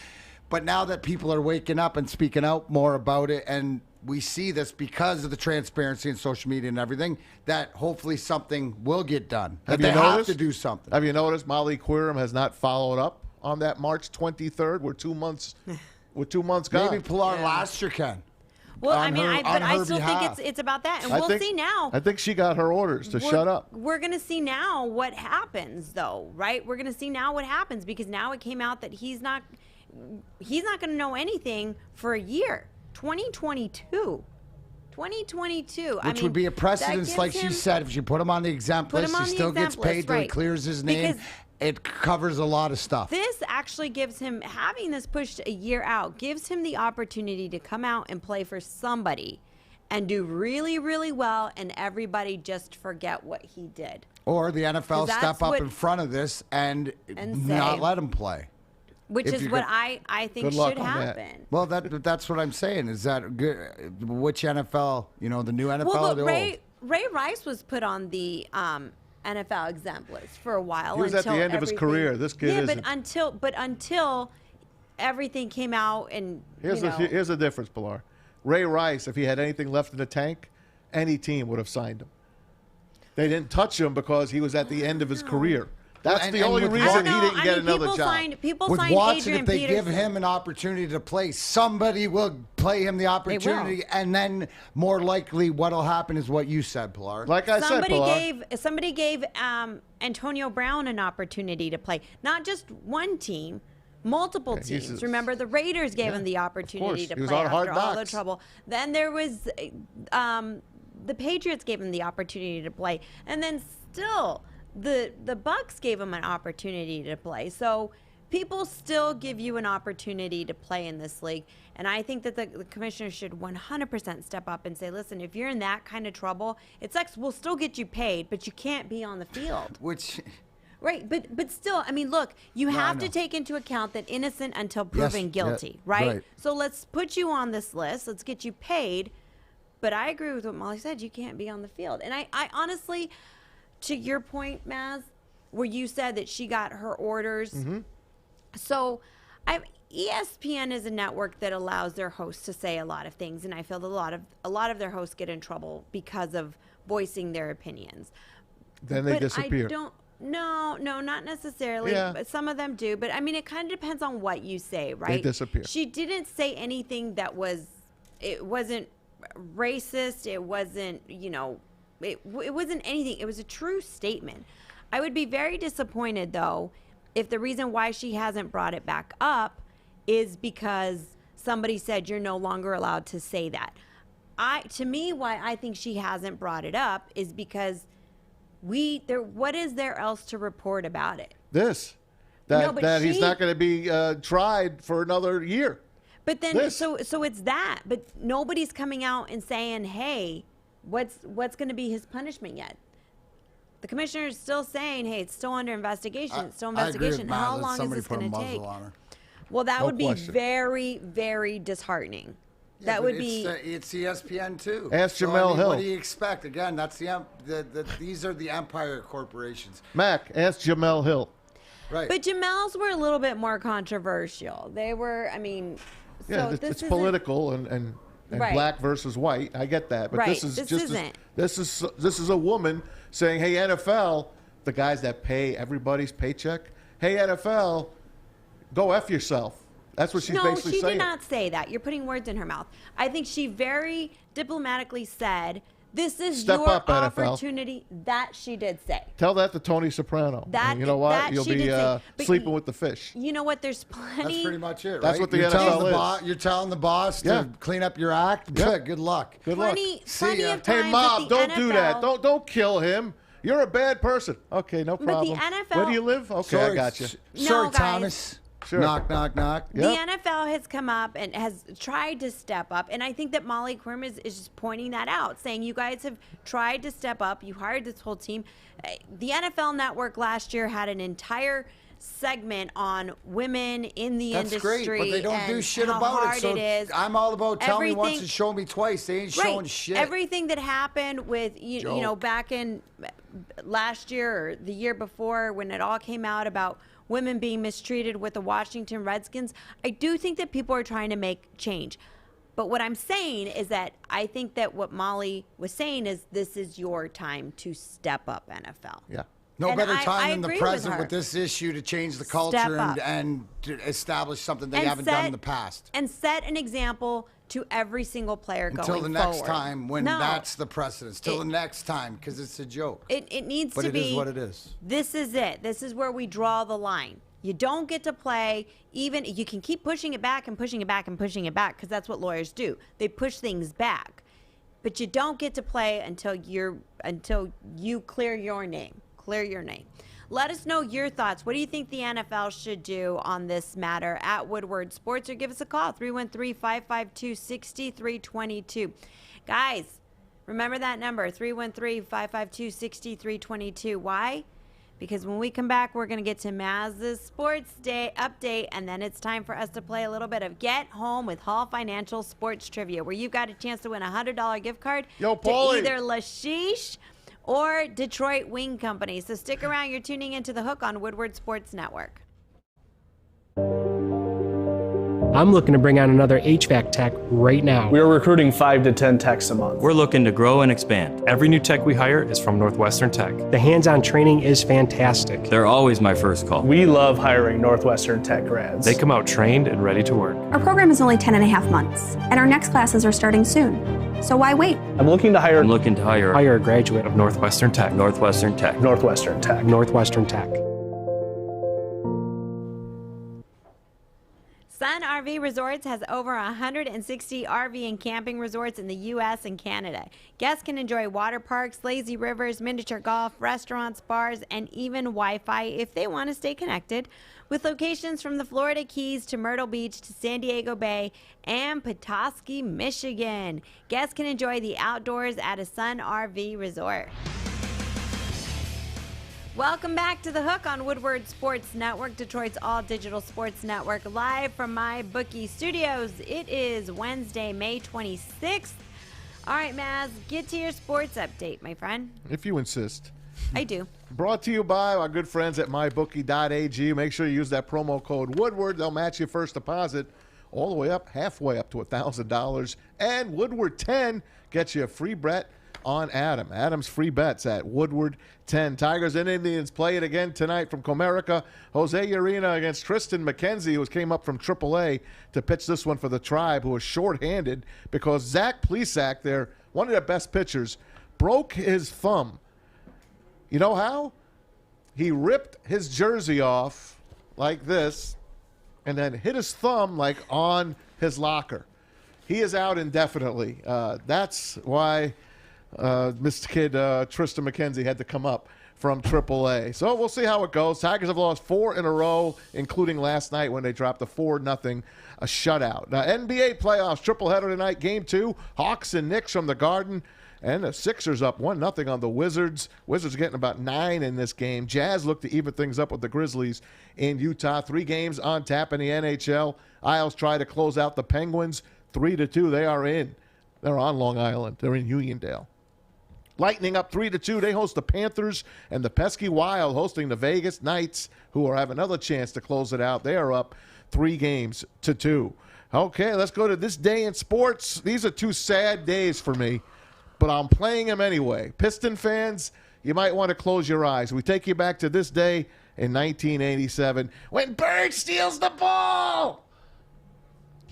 Speaker 2: But now that people are waking up and speaking out more about it, and we see this because of the transparency in social media and everything, that hopefully something will get done. That they have to do something.
Speaker 3: Have you noticed Molly Querim has not followed up on that March 23rd? We're 2 months gone.
Speaker 2: Maybe Pilar Lastra can.
Speaker 1: Well, I still think it's about that, and we'll see now.
Speaker 3: I think she got her orders to shut up.
Speaker 1: We're going to see now what happens, though, right? We're going to see now what happens because now it came out that he's not going to know anything for a year. 2022.
Speaker 2: Which would be a precedence, like she said. If you put him on the exempt list, he still gets paid till he clears his name. It covers a lot of stuff.
Speaker 1: This actually gives him, having this pushed a year out, gives him the opportunity to come out and play for somebody and do really, really well, and everybody just forget what he did.
Speaker 2: Or the NFL step up in front of this and not let him play.
Speaker 1: Which is what I think should happen.
Speaker 2: Well, that's what I'm saying. Is that good? Which NFL? The new NFL.
Speaker 1: Well,
Speaker 2: or the
Speaker 1: but Ray Rice was put on the NFL exempt list for a while.
Speaker 3: He was at the end of his career. This kid isn't.
Speaker 1: But until everything came out and
Speaker 3: here's the difference, Pilar. Ray Rice, if he had anything left in the tank, any team would have signed him. They didn't touch him because he was at the end of his career. That's the only reason he didn't get another job.
Speaker 1: People signed
Speaker 2: Watson,
Speaker 1: Adrian
Speaker 2: if they
Speaker 1: Peterson.
Speaker 2: give him an opportunity to play, somebody will play him the opportunity, and then more likely what'll happen is what you said, Pilar.
Speaker 3: Like I said, Pilar.
Speaker 1: Somebody gave Antonio Brown an opportunity to play. Not just one team, multiple teams. Remember, the Raiders gave him the opportunity to play after all the trouble. Then there was the Patriots gave him the opportunity to play, and then still the Bucks gave him an opportunity to play. So people still give you an opportunity to play in this league, and I think that the commissioner should 100% step up and say, listen, if you're in that kind of trouble, it sucks. We'll still get you paid, but you can't be on the field. Right, but still, I mean, look, you have to take into account that innocent until proven guilty, right? So let's put you on this list. Let's get you paid. But I agree with what Molly said. You can't be on the field. And I honestly, to your point, Maz, where you said that she got her orders. So ESPN is a network that allows their hosts to say a lot of things. And I feel that a lot of their hosts get in trouble because of voicing their opinions.
Speaker 3: Then they disappear.
Speaker 1: No, not necessarily.
Speaker 3: Yeah.
Speaker 1: But some of them do. But I mean, it kind of depends on what you say, right?
Speaker 3: They disappear.
Speaker 1: She didn't say anything that it wasn't racist. It wasn't, it wasn't anything. It was a true statement. I would be very disappointed, though, if the reason why she hasn't brought it back up is because somebody said you're no longer allowed to say that. To me, why I think she hasn't brought it up is because what is there else to report about it?
Speaker 3: That he's not going to be tried for another year.
Speaker 1: But then, so it's that. But nobody's coming out and saying, "Hey, what's going to be his punishment yet?" The commissioner is still saying, "Hey, it's still under investigation. It's still investigation. How long is this going to take?" Well, that would be very, very disheartening.
Speaker 2: Yeah,
Speaker 1: that would be.
Speaker 2: It's ESPN too.
Speaker 3: Ask Jamel Hill.
Speaker 2: What do you expect? Again, that's these are the empire corporations.
Speaker 3: Mac, ask Jamel Hill.
Speaker 2: Right.
Speaker 1: But Jamel's were a little bit more controversial. They were, I mean.
Speaker 3: Yeah,
Speaker 1: so
Speaker 3: it's political and black versus white. I get that, but this is a woman saying, "Hey NFL, the guys that pay everybody's paycheck. Hey NFL, go F yourself." That's what she's basically saying.
Speaker 1: No, she did not say that. You're putting words in her mouth. I think she very diplomatically said, "This is your opportunity." That she did say.
Speaker 3: Tell that to Tony Soprano. You know what? You'll be sleeping with the fish.
Speaker 1: You know what? There's plenty.
Speaker 2: That's pretty much it, right?
Speaker 3: That's what the NFL is.
Speaker 2: You're telling the boss to clean up your act. Good luck.
Speaker 3: Good luck.
Speaker 1: Plenty of times
Speaker 3: hey, Mom, don't
Speaker 1: NFL,
Speaker 3: do that. Don't kill him. You're a bad person. Okay, no problem.
Speaker 1: But the NFL,
Speaker 3: where do you live? Okay, I got you.
Speaker 2: Sorry, Thomas.
Speaker 3: Sure.
Speaker 2: Knock, knock, knock.
Speaker 1: The NFL has come up and has tried to step up, and I think that Molly Quirm is just pointing that out, saying you guys have tried to step up. You hired this whole team. The NFL Network last year had an entire segment on women in the industry.
Speaker 2: That's great, but they don't do shit about it. So I'm all about tell me once and show me twice. They ain't showing shit.
Speaker 1: Everything that happened with you know back in last year or the year before when it all came out about women being mistreated with the Washington Redskins, I do think that people are trying to make change. But what I'm saying is that I think that what Molly was saying is this is your time to step up, NFL.
Speaker 3: Yeah.
Speaker 2: No better time than the present with this issue to change the culture and to establish something they haven't done in the past.
Speaker 1: And set an example to every single player going forward.
Speaker 2: Until the next time when that's the precedence. Till the next time, because it's a joke.
Speaker 1: It needs to be.
Speaker 2: But it is what it is.
Speaker 1: This is it. This is where we draw the line. You don't get to play even, you can keep pushing it back and pushing it back and pushing it back because that's what lawyers do. They push things back. But you don't get to play until you clear your name. Clear your name. Let us know your thoughts. What do you think the NFL should do on this matter at Woodward Sports, or give us a call, 313-552-6322. Guys, remember that number, 313-552-6322. Why? because when we come back, we're going to get to Maz's Sports Day update, and then it's time for us to play a little bit of Get Home with Hall Financial Sports Trivia, where you've got a chance to win a $100 gift card to either Lashish or Detroit Wing Company. So stick around. You're tuning into The Hook on Woodward Sports Network.
Speaker 16: I'm looking to bring on another HVAC tech right now.
Speaker 17: We're recruiting 5 to 10 techs a month.
Speaker 18: We're looking to grow and expand. Every new tech we hire is from Northwestern Tech.
Speaker 16: The hands-on training is fantastic.
Speaker 18: They're always my first call.
Speaker 17: We love hiring Northwestern Tech grads.
Speaker 18: They come out trained and ready to work.
Speaker 19: Our program is only 10.5 months, and our next classes are starting soon. So why wait?
Speaker 18: I'm looking to hire a graduate of Northwestern Tech. Northwestern Tech.
Speaker 17: Northwestern Tech.
Speaker 16: Northwestern Tech.
Speaker 1: Sun RV Resorts has over 160 RV and camping resorts in the U.S. and Canada. Guests can enjoy water parks, lazy rivers, miniature golf, restaurants, bars, and even Wi-Fi if they want to stay connected. With locations from the Florida Keys to Myrtle Beach to San Diego Bay and Petoskey, Michigan. Guests can enjoy the outdoors at a Sun RV Resort. Welcome back to The Hook on Woodward Sports Network, Detroit's all-digital sports network, live from my bookie studios. It is Wednesday, May 26th. All right, Maz, get to your sports update, my friend.
Speaker 3: If you insist.
Speaker 1: I do.
Speaker 3: Brought to you by our good friends at mybookie.ag. Make sure you use that promo code Woodward. They'll match your first deposit all the way up, halfway up to $1,000. And Woodward 10 gets you a free bet on Adam. Adam's free bets at Woodward 10. Tigers and Indians play it again tonight from Comerica. Jose Urena against Tristan McKenzie, who came up from AAA to pitch this one for the Tribe, who was shorthanded because Zach Plesac, one of their best pitchers, broke his thumb. You know how? He ripped his jersey off like this and then hit his thumb like on his locker. He is out indefinitely. That's why Mr. Kid Tristan McKenzie had to come up from AAA. So we'll see how it goes. Tigers have lost 4 in a row, including last night when they dropped a 4-0 shutout. Now, NBA playoffs, tripleheader tonight, Game 2, Hawks and Knicks from the Garden. And the Sixers up 1-0 on the Wizards. Wizards are getting about 9 in this game. Jazz look to even things up with the Grizzlies in Utah. 3 games on tap in the NHL. Isles try to close out the Penguins. 3-2, they are in. They're on Long Island. They're in Uniondale. Lightning up 3-2. They host the Panthers, and the pesky Wild hosting the Vegas Knights, who have another chance to close it out. They are up 3-2. Okay, let's go to this day in sports. These are 2 sad days for me, but I'm playing them anyway. Piston fans, you might want to close your eyes. We take you back to this day in 1987 when Bird steals the ball.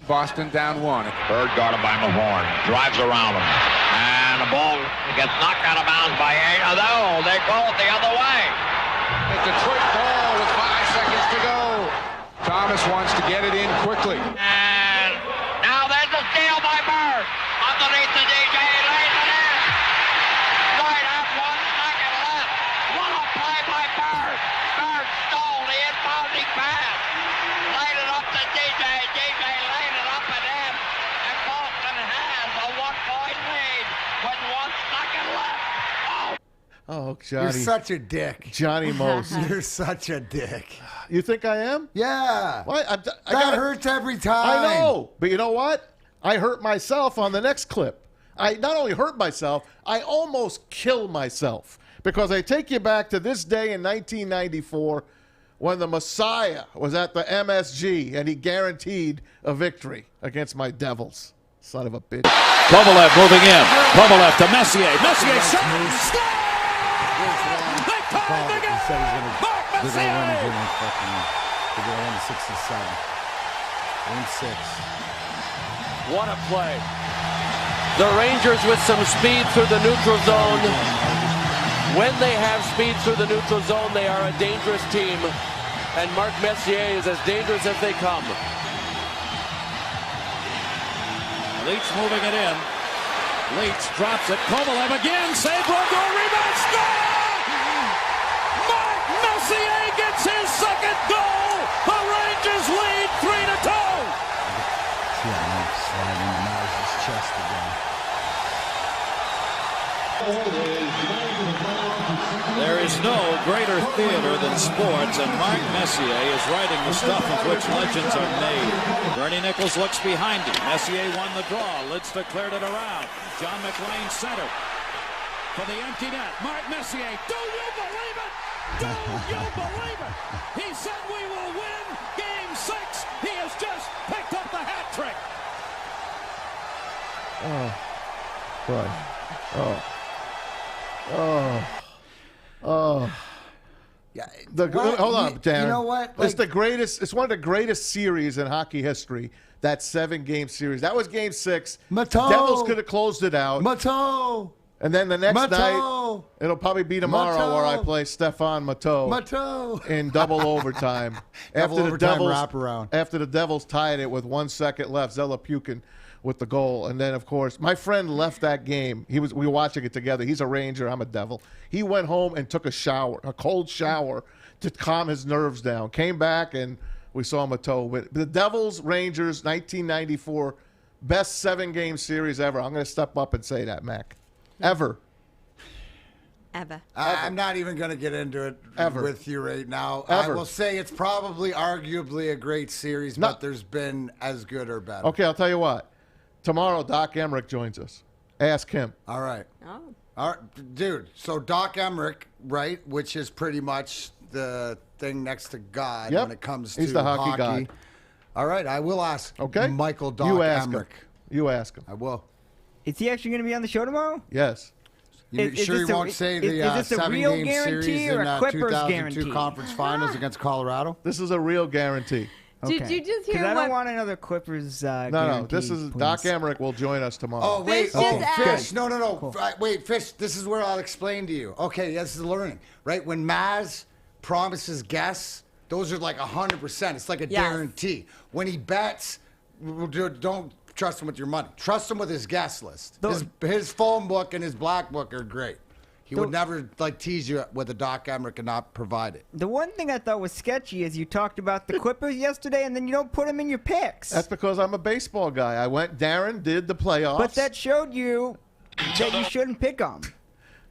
Speaker 20: Boston down 1.
Speaker 7: Bird guarded by Mahorn. Drives around him. And the ball gets knocked out of bounds by A. No, they call it the other way.
Speaker 20: A Detroit ball with 5 seconds to go. Thomas wants to get it in quickly.
Speaker 7: And now there's a steal by Bird. Underneath the DJ, lays it in. Right at 1 second left. What a play by Bird. Bird stole the inbounding pass. Laid it up to DJ. DJ laid it up and in. And Boston has a 1-point lead with 1 second left.
Speaker 3: Oh, Johnny.
Speaker 2: You're such a dick.
Speaker 3: Johnny Most.
Speaker 2: You're such a dick.
Speaker 3: You think I am?
Speaker 2: Yeah.
Speaker 3: What?
Speaker 2: That hurts every time.
Speaker 3: I know. But you know what? I hurt myself on the next clip. I not only hurt myself, I almost killed myself. Because I take you back to this day in 1994 when the Messiah was at the MSG and he guaranteed a victory against my Devils. Son of a bitch.
Speaker 6: Kovalev moving in. Kovalev to Messier. Messier shot.
Speaker 2: They're going to win they're going to win 67. Win 6.
Speaker 21: What a play. The Rangers with some speed through the neutral zone. When they have speed through the neutral zone, they are a dangerous team. And Mark Messier is as dangerous as they come.
Speaker 6: Leach moving it in. Leach drops it. Kovalev again. Save, run, goal, rebound, score! Mark Messier gets his second goal. The Rangers lead 3-2.
Speaker 2: Sliding him out of his chest again.
Speaker 6: There is no greater theater than sports, and Mark Messier is writing the stuff of which legends are made. Bernie Nichols looks behind him. Messier won the draw. Lidster cleared it around. John McLean center for the empty net. Mark Messier, do you believe it? Do you believe it? He said we will win Game 6. He has just picked up the hat trick.
Speaker 3: Oh, boy. Oh.
Speaker 2: Yeah.
Speaker 3: Hold on, Darren.
Speaker 2: You know what?
Speaker 3: It's the greatest. It's one of the greatest series in hockey history. That 7-game series. That was Game 6.
Speaker 2: Mateau.
Speaker 3: Devils could have closed it out.
Speaker 2: Mateau.
Speaker 3: And then the next
Speaker 2: Mateau.
Speaker 3: night, it'll probably be tomorrow
Speaker 2: Mateau.
Speaker 3: where I play Stefan Mateau in double overtime.
Speaker 2: Wraparound.
Speaker 3: After the Devils tied it with 1 second left, Zelapukin with the goal. And then, of course, my friend left that game. We were watching it together. He's a Ranger. I'm a Devil. He went home and took a cold shower to calm his nerves down. Came back, and we saw Mateau win. The Devils, Rangers, 1994, best 7-game series ever. I'm going to step up and say that, Mac. Ever.
Speaker 2: I'm not even going to get into it with you right now.
Speaker 3: Ever.
Speaker 2: I will say it's probably arguably a great series, but there's been as good or better.
Speaker 3: Okay, I'll tell you what. Tomorrow, Doc Emmerich joins us. Ask him.
Speaker 2: All right.
Speaker 1: Oh.
Speaker 2: All right, dude. So Doc Emmerich, right, which is pretty much the thing next to God when it comes to
Speaker 3: He's the hockey god.
Speaker 2: All right, I will ask Michael Doc
Speaker 3: You ask
Speaker 2: Emmerich.
Speaker 3: him. You ask him.
Speaker 2: I will.
Speaker 4: Is he actually going to be on the show tomorrow?
Speaker 3: Yes.
Speaker 2: You sure he won't say the
Speaker 4: is this a real
Speaker 2: 7-game series
Speaker 4: guarantee or
Speaker 2: in
Speaker 4: a Clippers
Speaker 2: 2002
Speaker 4: guarantee?
Speaker 2: conference finals against Colorado?
Speaker 3: This is a real guarantee.
Speaker 1: Did you just hear
Speaker 4: I
Speaker 1: what?
Speaker 4: don't want another Clippers
Speaker 3: No, this is Doc Emmerich will join us tomorrow.
Speaker 2: Oh, wait. Fish. No.
Speaker 4: Cool.
Speaker 2: Wait, Fish, this is where I'll explain to you. Okay, this is learning. Right? When Maz promises guests, those are like 100%. It's like a guarantee. When he bets, don't trust him with your money. Trust him with his guest list. His phone book and his black book are great. He would never tease you with a Doc Emmerich and not provide it.
Speaker 4: The one thing I thought was sketchy is you talked about the Clippers yesterday, and then you don't put them in your picks.
Speaker 3: That's because I'm a baseball guy. Darren did the playoffs.
Speaker 4: But that showed you that you shouldn't pick them.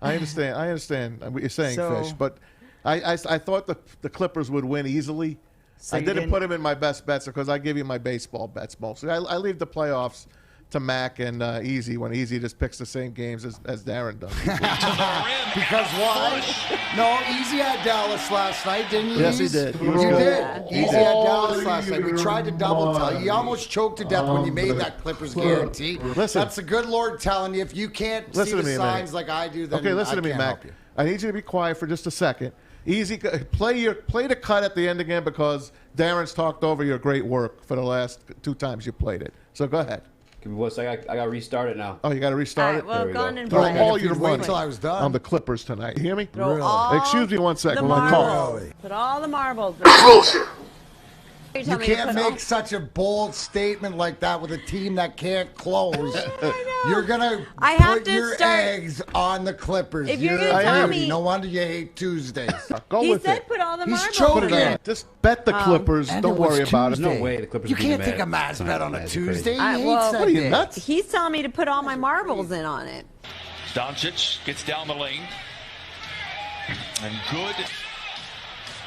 Speaker 3: I understand what you're saying, Fish. But I thought the Clippers would win easily.
Speaker 4: So
Speaker 3: I didn't put them in my best bets because I give you my baseball bets mostly. I leave the playoffs to Mac and Easy when Easy just picks the same games as Darren does.
Speaker 2: Because why? No, Easy had Dallas last night, didn't you?
Speaker 3: Yes, he did.
Speaker 2: You did. Easy had Dallas last night. We tried to double tell you. You almost choked to death when you made that Clippers guarantee.
Speaker 3: Listen.
Speaker 2: That's the good Lord telling you. If you can't see the signs like I do, then
Speaker 3: okay, listen to me, Mac. I need you to be quiet for just a second. Easy, play the cut at the end again because Darren's talked over your great work for the last 2 times you played it. So go ahead.
Speaker 5: Give me 1 second. I got to restart it now.
Speaker 3: Oh, you got to restart it?
Speaker 1: Well, go on and
Speaker 3: Throw
Speaker 1: play.
Speaker 3: all your
Speaker 2: Wait
Speaker 3: money
Speaker 2: till I was done.
Speaker 3: on the Clippers tonight. You hear me?
Speaker 1: Throw all
Speaker 3: Excuse me 1 second.
Speaker 1: the
Speaker 3: When I call.
Speaker 1: marbles. Put all the marbles.
Speaker 2: You can't make such a bold statement like that with a team that can't close. You're gonna put your eggs on the Clippers.
Speaker 1: If you're gonna tell me,
Speaker 2: no wonder you hate Tuesdays.
Speaker 3: Go
Speaker 1: he
Speaker 3: with
Speaker 1: said
Speaker 3: it.
Speaker 1: put all the
Speaker 2: He's
Speaker 1: marbles.
Speaker 2: choking.
Speaker 3: Put it on. Just bet the Clippers. Don't worry about it.
Speaker 5: There's no way the Clippers
Speaker 2: You
Speaker 5: will beat
Speaker 2: can't
Speaker 5: them
Speaker 2: take a
Speaker 5: at-
Speaker 2: Mavs bet on a Tuesday. He hates
Speaker 1: well,
Speaker 2: that
Speaker 3: What are you,
Speaker 2: day.
Speaker 3: nuts?
Speaker 1: He's telling me to put all my marbles in on it.
Speaker 6: Doncic gets down the lane. And good.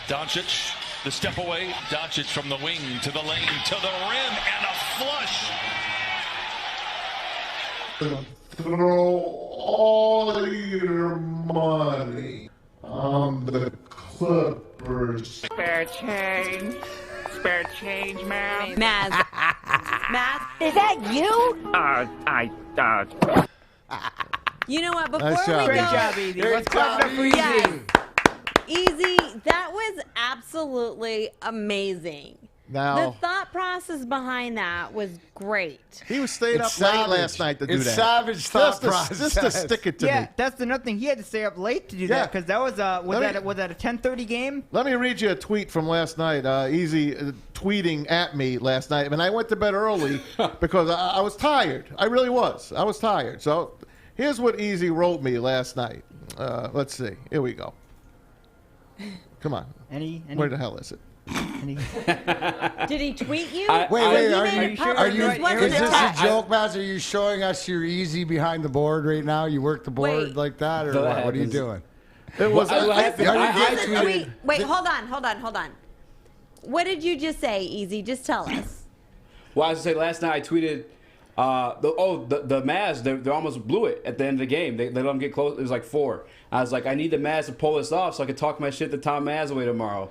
Speaker 6: Doncic, the step away. Doncic from the wing to the lane to the rim and a flush.
Speaker 3: Throw all your money on the Clippers.
Speaker 8: Spare change, Maz.
Speaker 1: Maz.
Speaker 8: Is that you?
Speaker 1: You know what? Before
Speaker 3: Nice
Speaker 1: we
Speaker 3: job.
Speaker 1: go,
Speaker 4: Great job, Easy. Let's clap it up for
Speaker 1: yes,
Speaker 4: Easy.
Speaker 1: Easy. That was absolutely amazing.
Speaker 3: Now,
Speaker 1: The thought process behind that was great.
Speaker 3: he was staying up
Speaker 2: It's
Speaker 3: late
Speaker 2: savage.
Speaker 3: last night to do
Speaker 2: It's
Speaker 3: that.
Speaker 2: savage thought
Speaker 3: Just to
Speaker 2: process.
Speaker 3: stick it to
Speaker 4: Yeah,
Speaker 3: me.
Speaker 4: that's another thing. He had to stay up late to do
Speaker 3: Yeah.
Speaker 4: that because that was
Speaker 3: Let me-
Speaker 4: was that a 10:30 game?
Speaker 3: Let me read you a tweet from last night. Easy tweeting at me last night. And I went to bed early because I was tired. I really was. I was tired. So here's what Easy wrote me last night. Let's see. Here we go. Come on. Where the hell is it?
Speaker 1: Did he tweet you?
Speaker 2: Wait,
Speaker 1: You
Speaker 2: are
Speaker 1: made
Speaker 2: you
Speaker 1: it public.
Speaker 2: is this a joke, Maz? Are you showing us your Easy behind the board right now? You work the board
Speaker 5: Wait.
Speaker 2: like that, or
Speaker 5: That
Speaker 2: what are you
Speaker 5: happens.
Speaker 2: doing?
Speaker 3: It was.
Speaker 1: Wait, hold on. What did you just say, Easy? Just tell us.
Speaker 5: Well, I was going to say, last night I tweeted, the Mavs, they almost blew it at the end of the game. They let them get close. It was like 4. I was like, I need the Mavs to pull this off so I can talk my shit to Tom Mazawey tomorrow.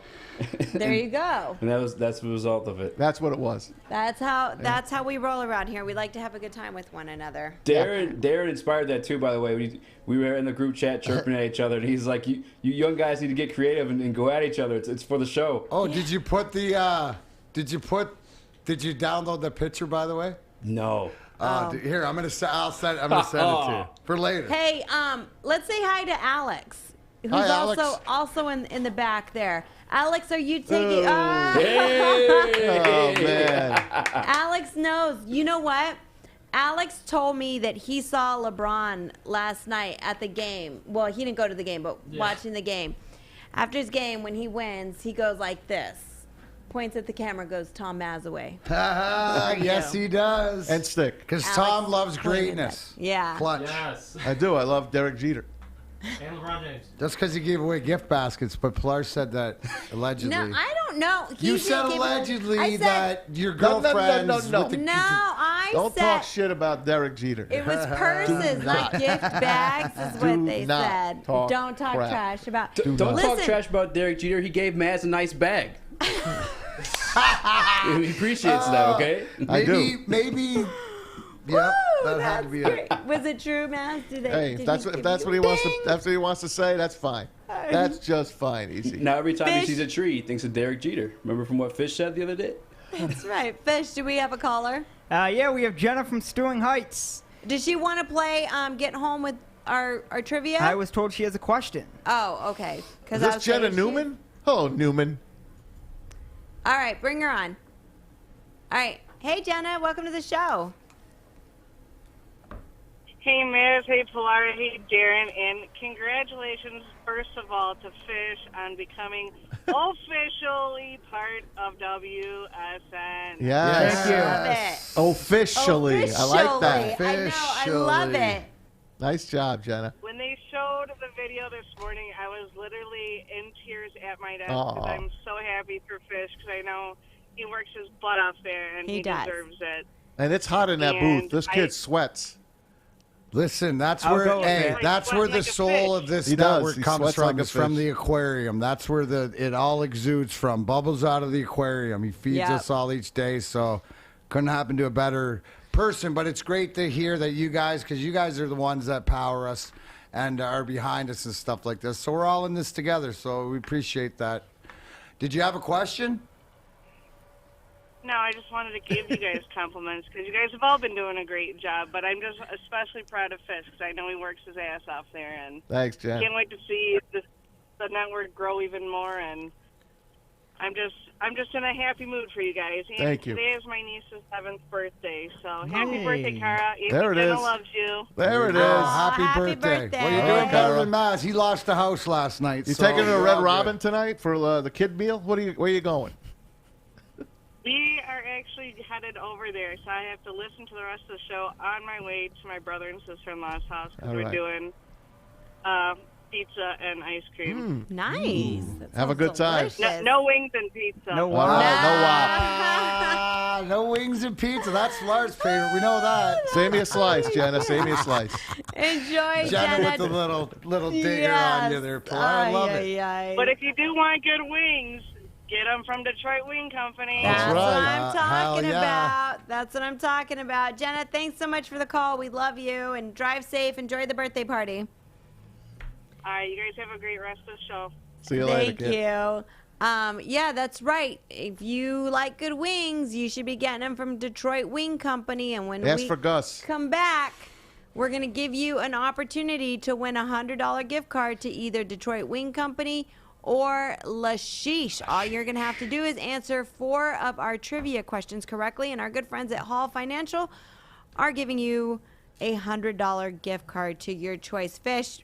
Speaker 1: There you go.
Speaker 5: And that's the result of it.
Speaker 3: That's what it was.
Speaker 1: That's how we roll around here. We like to have a good time with one another.
Speaker 5: Darren inspired that too, by the way. We were in the group chat chirping at each other, and he's like, "You young guys need to get creative and go at each other. It's for the show."
Speaker 2: Oh, did you put the? Did you download the picture, by the way?
Speaker 5: No.
Speaker 2: Here, I'm gonna send it to you for later.
Speaker 1: Hey, let's say hi to Alex, who's also in the back there. Alex, are you taking?
Speaker 3: Oh man.
Speaker 1: Alex knows. You know what? Alex told me that he saw LeBron last night at the game. Well, he didn't go to the game, but watching the game. After his game, when he wins, he goes like this. Points at the camera, goes Tom Mazawey.
Speaker 2: Yes, he does.
Speaker 3: And stick.
Speaker 2: Because Tom loves greatness.
Speaker 1: Yeah.
Speaker 2: Clutch.
Speaker 9: Yes.
Speaker 3: I do. I love Derek Jeter.
Speaker 9: And LeBron James.
Speaker 2: Just because he gave away gift baskets, but Pilar said that allegedly.
Speaker 1: No, I don't know.
Speaker 2: You said allegedly that your girlfriend's
Speaker 3: No.
Speaker 2: with the
Speaker 3: Don't talk shit about Derek Jeter.
Speaker 1: It was purses, not gift bags, is what they said. Don't talk trash about.
Speaker 5: Don't talk trash about Derek Jeter. He gave Maz a nice bag. He appreciates that, okay?
Speaker 2: I do. Maybe. Yeah, that had to be it.
Speaker 1: Was it true, Maz?
Speaker 3: Hey, if that's what he wants to. That's what he wants to say. That's fine. That's just fine. Easy.
Speaker 5: Now every time he sees a tree, he thinks of Derek Jeter. Remember from what Fish said the other day?
Speaker 1: That's right. Fish, do we have a caller?
Speaker 4: Yeah, we have Jenna from Stewing Heights.
Speaker 1: Does she want to play Get Home with our trivia?
Speaker 4: I was told she has a question.
Speaker 1: Oh, okay.
Speaker 3: Is this Jenna Newman? Hello, Newman.
Speaker 1: All right, bring her on. All right. Hey, Jenna, welcome to the show.
Speaker 22: Hey, Miz. Hey, Pilar. Hey, Darren. And congratulations, first of all, to Fish on becoming officially part of WSN.
Speaker 3: Yes.
Speaker 1: Thank you. Love it.
Speaker 3: Officially. I like that.
Speaker 1: I know. I love it.
Speaker 3: Nice job, Jenna.
Speaker 22: When they showed the video this morning, I was literally in tears at my desk because I'm so happy for Fish because I know he works his butt off there and he deserves it.
Speaker 3: And it's hot in that booth. This kid sweats.
Speaker 2: Listen, that's where the soul of this network comes from. It's from the aquarium. That's where it all exudes from. Bubbles out of the aquarium. He feeds us all each day, so couldn't happen to a better person. But it's great to hear that you guys, because you guys are the ones that power us and are behind us and stuff like this. So we're all in this together, so we appreciate that. Did you have a question?
Speaker 22: No, I just wanted to give you guys compliments because you guys have all been doing a great job. But I'm just especially proud of Fish because I know he works his ass off there, and
Speaker 3: thanks, Jen.
Speaker 22: Can't wait to see the network grow even more. And I'm just in a happy mood for you guys. And
Speaker 3: Thank you.
Speaker 22: Today is my niece's 7th birthday, so happy birthday, Cara.
Speaker 3: There it is.
Speaker 22: Loves you.
Speaker 3: There it is.
Speaker 2: Happy birthday. Well, you're doing better than Maz. He lost the house last night.
Speaker 3: You taking her to Red Robin tonight for the kid meal? Where are you going?
Speaker 22: We are actually headed over there, so I have to listen to the rest of the show on my way to my brother and sister-in-law's house because we're doing pizza and ice cream.
Speaker 1: Nice.
Speaker 3: Have a good time.
Speaker 22: No wings and pizza.
Speaker 4: No
Speaker 3: wop.
Speaker 2: No wings and pizza. That's Lars' favorite. We know that.
Speaker 3: Save me a slice, Jenna. Save me a slice.
Speaker 1: Enjoy,
Speaker 2: Jenna. With the little dinger on you there, Pilar. I love it.
Speaker 22: But if you do want good wings, get them from Detroit Wing Company.
Speaker 1: That's what I'm talking about. That's what I'm talking about. Jenna, thanks so much for the call. We love you, and drive safe. Enjoy the birthday party.
Speaker 22: All right, you guys have a great rest of the show.
Speaker 3: See you later,
Speaker 1: kid. Thank you. Yeah, that's right. If you like good wings, you should be getting them from Detroit Wing Company. And when we
Speaker 3: for Gus.
Speaker 1: Come back, we're going to give you an opportunity to win a $100 gift card to either Detroit Wing Company or Lashish. All you're going to have to do is answer 4 of our trivia questions correctly, and our good friends at Hall Financial are giving you a $100 gift card to your choice. Fish,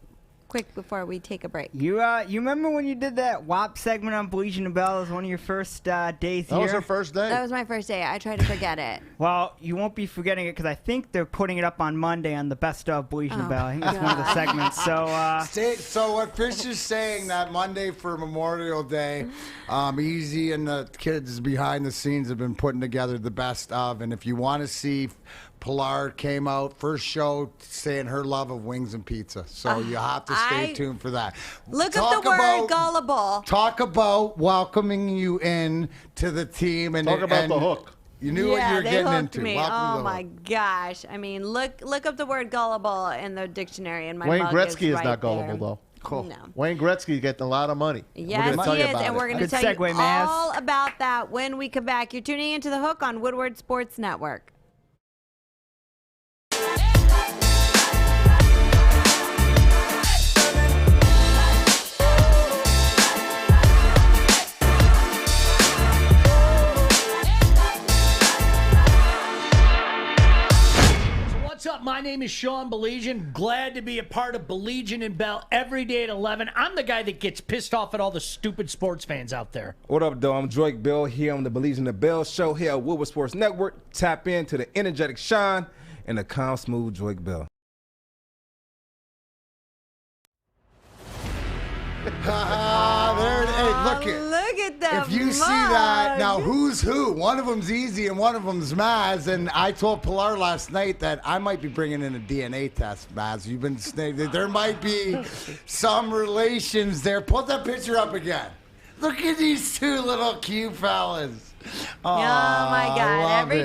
Speaker 1: quick before we take a break.
Speaker 4: You remember when you did that WAP segment on Baligian and Bell? It was one of your first days here.
Speaker 3: That was her first day?
Speaker 1: That was my first day. I tried to forget it.
Speaker 4: Well, you won't be forgetting it because I think they're putting it up on Monday on the Best of Baligian and Bell. I think that's one of the segments.
Speaker 2: So what Fish is saying that Monday for Memorial Day, Easy and the kids behind the scenes have been putting together the best of, and if you want to see, Pilar came out first show saying her love of wings and pizza. So you have to stay tuned for that.
Speaker 1: Look up the word gullible.
Speaker 2: Talk about welcoming you in to the team and
Speaker 3: talk about the hook.
Speaker 2: You knew what you were getting into.
Speaker 1: Me. Oh my gosh! I mean, look up the word gullible in the dictionary, and my
Speaker 3: Wayne
Speaker 1: mug
Speaker 3: Gretzky is
Speaker 1: right
Speaker 3: not gullible
Speaker 1: there.
Speaker 3: though.
Speaker 2: Cool.
Speaker 1: No.
Speaker 3: Wayne Gretzky getting a lot of money.
Speaker 1: Yes, he is, and we're going to tell you all about that when we come back. You're tuning into The Hook on Woodward Sports Network.
Speaker 9: What's up? My name is Sean Baligian. Glad to be a part of Baligian and Bell every day at 11. I'm the guy that gets pissed off at all the stupid sports fans out there.
Speaker 10: What up, though? I'm Drake Bell here on the Baligian and Bell show here at Woodward Sports Network. Tap into the energetic Sean and the calm, smooth Drake Bell.
Speaker 2: Look
Speaker 1: at that.
Speaker 2: If you see that, now who's who? One of them's Easy and one of them's Maz. And I told Pilar last night that I might be bringing in a DNA test, Maz. You've been there might be some relations there. Put that picture up again. Look at these two little cute fellas.
Speaker 1: Oh my God! Every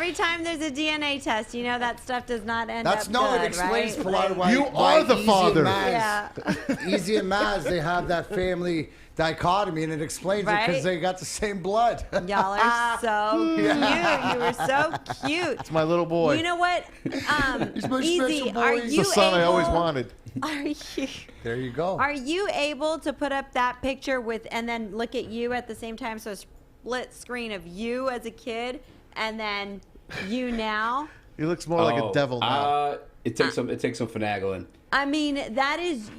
Speaker 2: it.
Speaker 1: time there's a DNA test, you know that stuff does not end up
Speaker 2: no,
Speaker 1: good,
Speaker 2: it explains
Speaker 1: right?
Speaker 2: Pilar why
Speaker 3: you are the
Speaker 2: Easy
Speaker 3: father.
Speaker 2: And Easy and Maz, they have that family dichotomy, and it explains it because they got the same blood.
Speaker 1: Y'all are so cute. You were so cute.
Speaker 3: It's my little boy.
Speaker 1: You know what?
Speaker 2: He's my
Speaker 1: Easy,
Speaker 2: special boy.
Speaker 1: are
Speaker 2: He's
Speaker 1: you
Speaker 3: the son
Speaker 1: able,
Speaker 3: I always wanted.
Speaker 1: Are you?
Speaker 2: There you go.
Speaker 1: Are you able to put up that picture with and then look at you at the same time? So a split screen of you as a kid and then you now.
Speaker 3: He looks more like a devil now.
Speaker 5: It takes some finagling.
Speaker 1: I mean, that is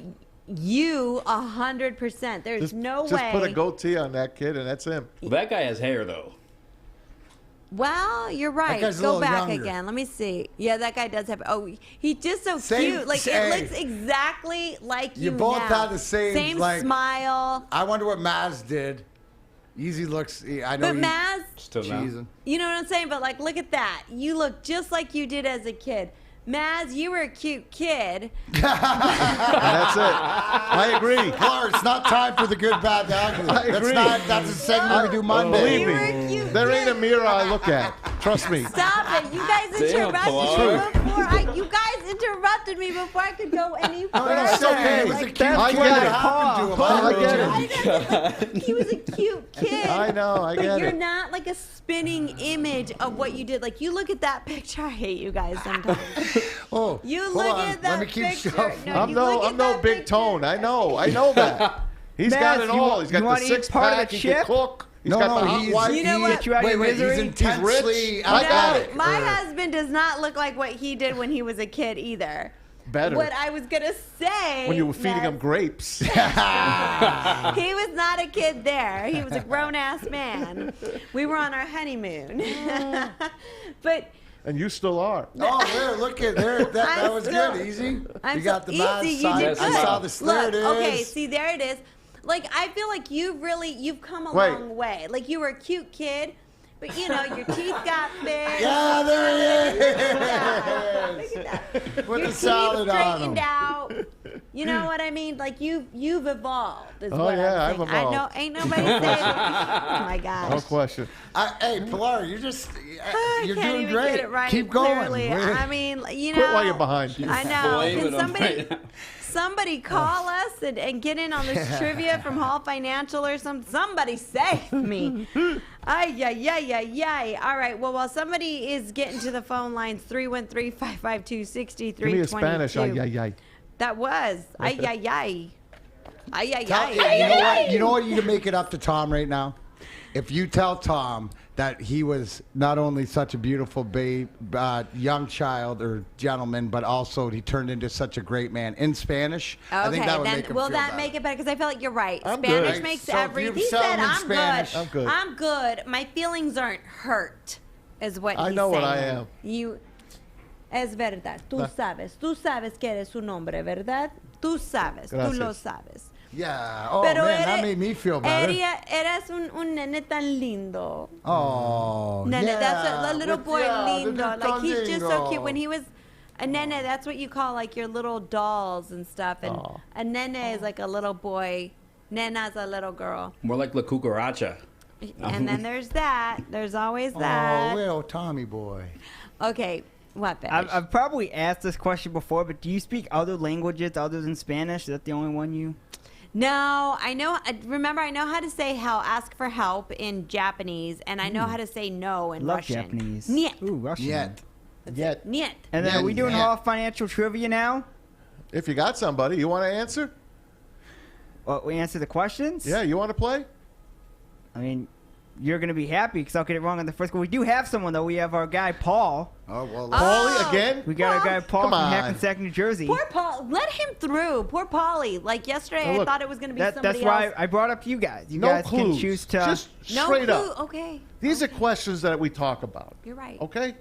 Speaker 1: you 100%. There's no way.
Speaker 3: Just put a goatee on that kid, and that's him.
Speaker 5: Well, that guy has hair, though.
Speaker 1: Well, you're right.
Speaker 2: guy's a
Speaker 1: Go
Speaker 2: little
Speaker 1: back
Speaker 2: younger.
Speaker 1: again. Let me see. Yeah, that guy does have. Oh, he's just so
Speaker 2: Same-
Speaker 1: cute. Like
Speaker 2: same.
Speaker 1: it looks exactly like you.
Speaker 2: You both
Speaker 1: now.
Speaker 2: have the same like,
Speaker 1: smile.
Speaker 2: I wonder what Maz did. Easy looks. I know.
Speaker 1: But Maz,
Speaker 5: Still
Speaker 2: cheesing.
Speaker 1: you know what I'm saying? But like, look at that. You look just like you did as a kid. Maz, you were a cute kid.
Speaker 3: That's it. I agree.
Speaker 2: Pilar, it's not time for the good, bad, the ugly.
Speaker 3: I agree.
Speaker 2: That's a segment we do Monday.
Speaker 3: Believe me, there ain't a mirror I look at. Trust me.
Speaker 1: Stop it. You guys interrupted me before. You guys interrupted me before I could go any further.
Speaker 2: No, it's okay. It was a cute kid.
Speaker 3: I get it. I
Speaker 2: get it.
Speaker 1: He was a cute kid.
Speaker 3: I know. I
Speaker 1: But
Speaker 3: get
Speaker 1: you're
Speaker 3: it.
Speaker 1: not like a spinning image of what you did. Like, you look at that picture. I hate you guys sometimes.
Speaker 2: Oh,
Speaker 1: You
Speaker 2: hold
Speaker 1: look
Speaker 2: on.
Speaker 1: at that
Speaker 2: Let me keep
Speaker 1: picture.
Speaker 2: shuffling.
Speaker 1: No,
Speaker 3: I'm
Speaker 1: you look at
Speaker 3: no
Speaker 1: that
Speaker 3: big
Speaker 1: picture.
Speaker 3: tone. I know that. He's got
Speaker 4: Maz,
Speaker 3: it
Speaker 4: you
Speaker 3: all.
Speaker 4: want-
Speaker 3: He's got
Speaker 4: you
Speaker 3: the
Speaker 4: wanna eat
Speaker 3: six
Speaker 4: part of
Speaker 3: pack.
Speaker 4: the
Speaker 3: He can
Speaker 4: chip?
Speaker 3: cook. He's
Speaker 2: No,
Speaker 3: got
Speaker 2: no,
Speaker 3: the hot
Speaker 2: he's-
Speaker 3: wife.
Speaker 1: You know what?
Speaker 4: Get you out of your
Speaker 2: Wait,
Speaker 4: misery?
Speaker 2: he's intensely.
Speaker 3: rich. I got it.
Speaker 1: My husband does not look like what he did when he was a kid either.
Speaker 3: Better.
Speaker 1: What I was going to say.
Speaker 3: When you were feeding
Speaker 1: Maz,
Speaker 3: him grapes.
Speaker 1: He was not a kid there. He was a grown-ass man. We were on our honeymoon. But
Speaker 3: And you still are.
Speaker 2: Oh, there, look at there. That
Speaker 1: I'm
Speaker 2: was
Speaker 1: still-
Speaker 2: good. Easy.
Speaker 1: I'm
Speaker 2: You got the
Speaker 1: so
Speaker 2: Maz
Speaker 1: easy. You
Speaker 2: side.
Speaker 1: did
Speaker 2: I
Speaker 1: good.
Speaker 2: saw this. There
Speaker 1: Look,
Speaker 2: it is.
Speaker 1: okay, see, there it is. Like, I feel like you've come a
Speaker 3: Wait.
Speaker 1: long way. Like, you were a cute kid, but, you know, your teeth got big.
Speaker 2: Yeah, there it is.
Speaker 1: Yeah, look at that.
Speaker 2: Put
Speaker 1: Your
Speaker 2: the
Speaker 1: teeth
Speaker 2: salad on
Speaker 1: straightened
Speaker 2: them.
Speaker 1: out. You know what I mean? Like, you've evolved. Is
Speaker 3: Oh,
Speaker 1: what
Speaker 3: yeah,
Speaker 1: I'm
Speaker 3: I've
Speaker 1: saying. I know,
Speaker 3: evolved.
Speaker 1: ain't nobody saying. Oh my gosh.
Speaker 3: No question.
Speaker 2: Hey, Pilar, you're just you're
Speaker 1: Can't
Speaker 2: doing
Speaker 1: even
Speaker 2: great.
Speaker 1: Get it right,
Speaker 2: Keep going.
Speaker 1: clearly. I mean, you know.
Speaker 3: Quit while you're behind.
Speaker 1: I know.
Speaker 5: Blaming
Speaker 1: Can
Speaker 5: them
Speaker 1: somebody,
Speaker 5: right now.
Speaker 1: somebody call us and get in on this trivia from Hall Financial or something? Somebody save me. Ay, ay, ay, ay, ay. All right. Well, while somebody is getting to the phone lines, 313-552-6322.
Speaker 3: Give me a Spanish. Ay, ay, ay.
Speaker 1: That was. Ay, ay, ay. Ay, ay,
Speaker 2: Tell-
Speaker 1: ay.
Speaker 2: you know what? You know what? You can make it up to Tom right now. if you tell Tom that he was not only such a beautiful young child or gentleman, but also he turned into such a great man in Spanish, I think that would make him
Speaker 1: will
Speaker 2: feel
Speaker 1: that
Speaker 2: better.
Speaker 1: make it better? Because I feel like you're right.
Speaker 3: I'm
Speaker 1: Spanish
Speaker 3: good.
Speaker 1: makes
Speaker 2: So if
Speaker 1: everything.
Speaker 2: you
Speaker 1: He
Speaker 2: tell
Speaker 1: said,
Speaker 2: him in
Speaker 1: I'm
Speaker 2: Spanish-
Speaker 1: good.
Speaker 3: I'm good.
Speaker 1: I'm good. My feelings aren't hurt, is what
Speaker 3: I
Speaker 1: he's
Speaker 3: know
Speaker 1: saying.
Speaker 3: what I am.
Speaker 1: Es verdad. Tú sabes que eres un hombre, ¿verdad? Tú sabes. Tú lo sabes.
Speaker 2: Yeah. Oh,
Speaker 1: Pero
Speaker 2: man, that made me feel better.
Speaker 1: Eres un nene tan lindo.
Speaker 2: Oh,
Speaker 1: Nene,
Speaker 2: yeah.
Speaker 1: that's a little boy lindo.
Speaker 2: the
Speaker 1: Like, he's just so
Speaker 2: lindo.
Speaker 1: cute. When he was a nene, that's what you call, like, your little dolls and stuff. And a nene is like a little boy. Nena's a little girl.
Speaker 5: More like La Cucaracha.
Speaker 1: And then there's that. There's always that.
Speaker 2: Oh, little Tommy boy.
Speaker 1: Okay. What, Bash?
Speaker 4: I've probably asked this question before, but do you speak other languages other than Spanish? Is that the only one you...
Speaker 1: No, I know. Remember, I know how to say ask for help in Japanese, and I know how to say no in
Speaker 4: Love
Speaker 1: Russian.
Speaker 4: Japanese.
Speaker 1: Niet.
Speaker 4: Ooh, Russian.
Speaker 2: Yet.
Speaker 1: Niet.
Speaker 4: And then are we doing all financial trivia now?
Speaker 3: If you got somebody, you want to answer?
Speaker 4: Well, we answer the questions?
Speaker 3: Yeah, you want to play?
Speaker 4: I mean, you're going to be happy because I'll get it wrong on the first one. We do have someone, though. We have our guy, Paul.
Speaker 2: Oh, well.
Speaker 3: Paulie again?
Speaker 4: We got our guy, Paul,
Speaker 3: Come
Speaker 4: from
Speaker 3: on.
Speaker 4: Hackensack, New Jersey.
Speaker 1: Poor Paul. Let him through. Poor Paulie. Like yesterday,
Speaker 4: Now, look,
Speaker 1: I thought it was going to be
Speaker 4: that's
Speaker 1: somebody
Speaker 4: why
Speaker 1: else.
Speaker 4: I brought up you guys. You
Speaker 3: No
Speaker 4: guys
Speaker 3: clues.
Speaker 4: can choose to...
Speaker 3: Just
Speaker 1: No
Speaker 3: straight
Speaker 1: clue.
Speaker 3: up.
Speaker 1: Okay.
Speaker 3: These are questions that we talk about.
Speaker 1: You're right.
Speaker 3: Okay?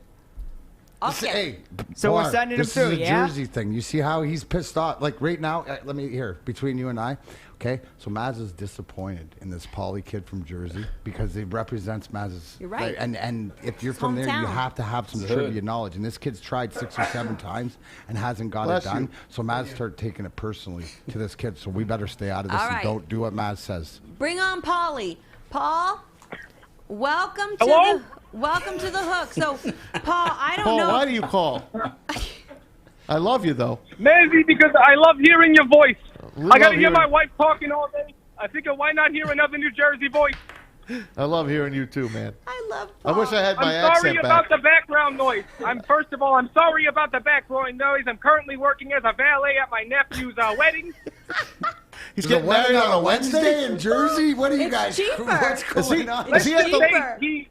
Speaker 1: Okay.
Speaker 2: Hey,
Speaker 4: So we're
Speaker 2: Pilar,
Speaker 4: sending him
Speaker 2: this
Speaker 4: through,
Speaker 2: is a
Speaker 4: yeah?
Speaker 2: Jersey thing. You see how he's pissed off? Like right now, let me hear between you and I. Okay, so Maz is disappointed in this Paulie kid from Jersey because he represents Maz's.
Speaker 1: You're right.
Speaker 2: And if you're from there, you
Speaker 1: hometown.
Speaker 2: have to have some trivia knowledge. And this kid's tried 6 or 7 times and hasn't got
Speaker 3: Bless
Speaker 2: it done.
Speaker 3: you.
Speaker 2: So Maz started taking it personally to this kid. So we better stay out of this
Speaker 1: All
Speaker 2: and
Speaker 1: right.
Speaker 2: don't do what Maz says.
Speaker 1: Bring on Paulie. Paul, welcome to
Speaker 14: Hello?
Speaker 1: welcome to the hook. So, Paul, I don't
Speaker 3: Paul,
Speaker 1: know.
Speaker 3: why do you call? I love you, though.
Speaker 14: Maybe because I love hearing your voice.
Speaker 3: We
Speaker 14: I got
Speaker 3: love
Speaker 14: to hear my
Speaker 3: hearing-
Speaker 14: wife talking all day. I figure why not hear another New Jersey voice?
Speaker 3: I love hearing you, too, man.
Speaker 1: I love
Speaker 3: I wish I had my
Speaker 14: I'm sorry
Speaker 3: accent
Speaker 14: about
Speaker 3: back.
Speaker 14: the background noise. First of all, I'm sorry about the background noise. I'm currently working as a valet at my nephew's wedding.
Speaker 3: He's
Speaker 2: Is it
Speaker 3: getting married on a Wednesday?
Speaker 2: in Jersey? What are you
Speaker 1: It's
Speaker 2: guys?
Speaker 1: cheaper.
Speaker 2: What's
Speaker 3: Is he-
Speaker 2: going on?
Speaker 3: is he at the-
Speaker 1: cheaper.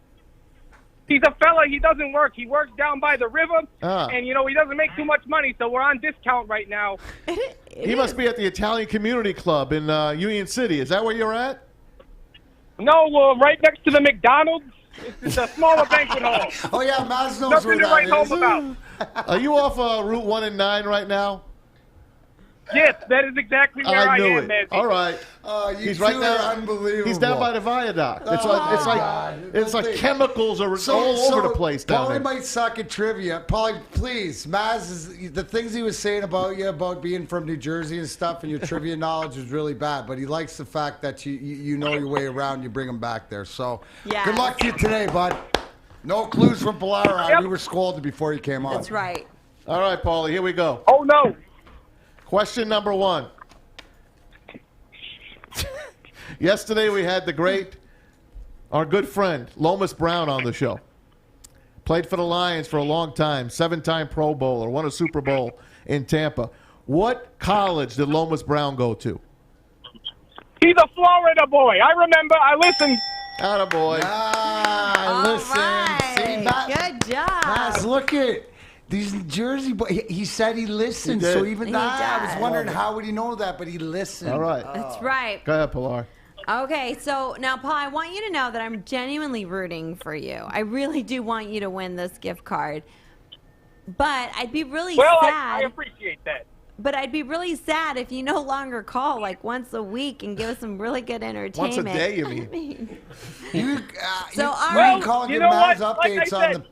Speaker 14: He's a fella. He doesn't work. He works down by the river,
Speaker 3: Ah.
Speaker 14: and he doesn't make too much money. So we're on discount right now.
Speaker 3: He must be at the Italian Community Club in Union City. Is that where you're at?
Speaker 14: No, we're right next to the McDonald's. It's a smaller banquet hall.
Speaker 2: Oh yeah, Maz knows
Speaker 14: Nothing
Speaker 2: where
Speaker 14: to
Speaker 2: that
Speaker 14: write
Speaker 2: is.
Speaker 14: home about.
Speaker 3: Are you off Route 1 and 9 right now?
Speaker 14: Yes, that is exactly where I
Speaker 3: knew
Speaker 14: am,
Speaker 3: it.
Speaker 14: man.
Speaker 3: All right.
Speaker 2: You
Speaker 3: He's
Speaker 2: two
Speaker 3: right
Speaker 2: are
Speaker 3: down.
Speaker 2: unbelievable.
Speaker 3: He's down by the viaduct. It's
Speaker 2: Oh,
Speaker 3: like
Speaker 2: God.
Speaker 3: it's like chemicals are all over the place down
Speaker 2: Paulie
Speaker 3: there.
Speaker 2: might suck at trivia. Paulie, please, Maz, the things he was saying about you, about being from New Jersey and stuff, and your trivia knowledge is really bad. But he likes the fact that you know your way around. You bring him back there. So
Speaker 1: Yes.
Speaker 2: good luck to you today, bud. No clues from Pilar.
Speaker 14: Yep.
Speaker 2: We were scolded before you came on.
Speaker 1: That's right.
Speaker 3: All right, Paulie, here we go.
Speaker 14: Oh, no.
Speaker 3: Question number 1. Yesterday we had our good friend, Lomas Brown, on the show. Played for the Lions for a long time, 7-time Pro Bowler, won a Super Bowl in Tampa. What college did Lomas Brown go to?
Speaker 14: He's a Florida boy. I remember. I listened.
Speaker 3: Attaboy.
Speaker 2: Listen. See,
Speaker 1: Good job.
Speaker 2: Maz, look at these Jersey boys. He said he listened,
Speaker 3: He did.
Speaker 2: so even
Speaker 1: He
Speaker 2: I was
Speaker 1: does.
Speaker 2: wondering how would he know that, but he listened.
Speaker 3: All right.
Speaker 1: That's right.
Speaker 3: Go ahead, Pilar.
Speaker 1: Okay, so now, Paul, I want you to know that I'm genuinely rooting for you. I really do want you to win this gift card. But I'd be really
Speaker 14: Well,
Speaker 1: sad.
Speaker 14: I appreciate that.
Speaker 1: But I'd be really sad if you no longer call like once a week and give us some really good entertainment.
Speaker 3: Once a day, you mean?
Speaker 1: I mean,
Speaker 2: You,
Speaker 1: So,
Speaker 2: you,
Speaker 1: all
Speaker 2: you
Speaker 1: right.
Speaker 2: can call and
Speaker 14: You
Speaker 2: give
Speaker 14: know
Speaker 2: Maz
Speaker 14: what? Like I
Speaker 2: updates on
Speaker 14: said-
Speaker 2: the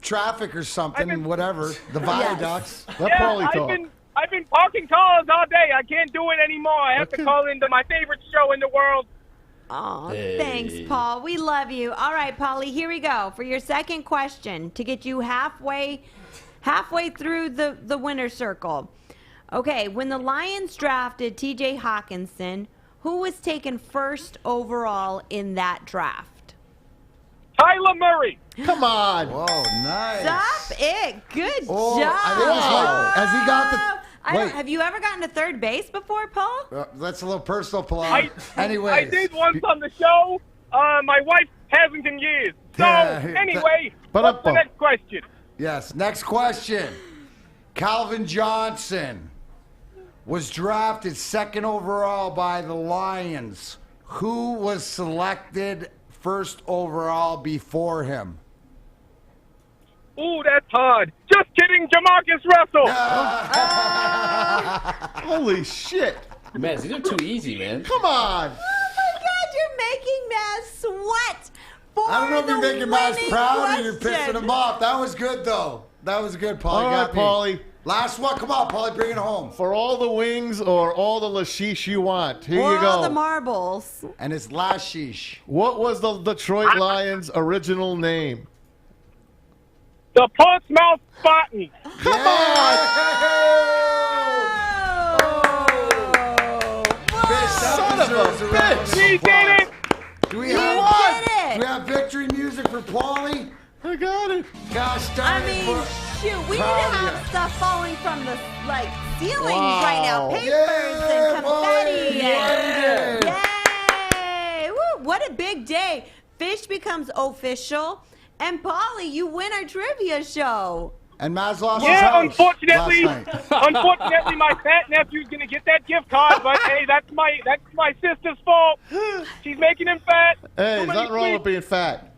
Speaker 2: traffic or something,
Speaker 14: I've been-
Speaker 2: whatever. The viaducts.
Speaker 3: Let
Speaker 14: Yeah,
Speaker 3: Paulie talk.
Speaker 14: I've been parking cars all day. I can't do it anymore. I have to call into my favorite show in the world.
Speaker 1: oh, thanks, Paul. We love you. All right, Paulie, here we go for your second question to get you halfway through the winner circle. Okay, when the Lions drafted T.J. Hawkinson, who was taken first overall in that draft?
Speaker 14: Tyler Murray.
Speaker 3: Come on.
Speaker 2: Whoa, nice.
Speaker 1: Stop it. Good
Speaker 2: Oh,
Speaker 1: job.
Speaker 2: I think it was like, has he got the? Wait,
Speaker 1: Have you ever gotten to third base before, Paul?
Speaker 2: that's a little personal, Pilar.
Speaker 14: I
Speaker 2: Anyway,
Speaker 14: did once on the show.
Speaker 11: my wife hasn't in years. So, anyway, what's the next question?
Speaker 2: Yes, next question. Calvin Johnson was drafted 2nd overall by the Lions. Who was selected 1st overall before him?
Speaker 11: Ooh, that's hard. Just kidding, Jamarcus Russell.
Speaker 3: Holy shit.
Speaker 5: Man, these are too easy, man.
Speaker 3: Come on.
Speaker 1: Oh my God, you're making Maz sweat.
Speaker 2: I don't know if you're making Maz proud or you're
Speaker 1: question.
Speaker 2: pissing him off. That was good, though. That was good, Paulie.
Speaker 3: All right, Paulie.
Speaker 2: Last one. Come on, Paulie. Bring it home.
Speaker 3: For all the wings or all the lashish you want. Here
Speaker 1: or
Speaker 3: you go.
Speaker 1: all the marbles.
Speaker 2: And it's lashish.
Speaker 3: What was the Detroit Lions' original name?
Speaker 11: The Portsmouth Spartans.
Speaker 3: Come on.
Speaker 2: Son of a bitch.
Speaker 11: We did it.
Speaker 2: Do we
Speaker 1: You
Speaker 2: have
Speaker 1: did it.
Speaker 2: Do we have victory music for Paulie?
Speaker 3: I got it.
Speaker 2: Gosh darn
Speaker 1: I
Speaker 2: it.
Speaker 1: mean, shoot, we need to
Speaker 2: Proud of
Speaker 1: have
Speaker 2: you.
Speaker 1: stuff falling from the ceilings
Speaker 3: Wow.
Speaker 1: right now. Papers
Speaker 2: Yeah,
Speaker 1: and confetti.
Speaker 2: boy.
Speaker 1: And,
Speaker 2: Yeah.
Speaker 1: yay! Woo, what a big day. Fish becomes official. And Paulie, you win our trivia show.
Speaker 2: And Maz lost his
Speaker 11: Yeah,
Speaker 2: house
Speaker 11: unfortunately,
Speaker 2: last night.
Speaker 11: unfortunately, my fat nephew's gonna get that gift card. But hey, that's my sister's fault. She's making him fat.
Speaker 3: Hey,
Speaker 11: Too
Speaker 3: there's
Speaker 11: many
Speaker 3: nothing wrong with
Speaker 11: sweets.
Speaker 3: being fat.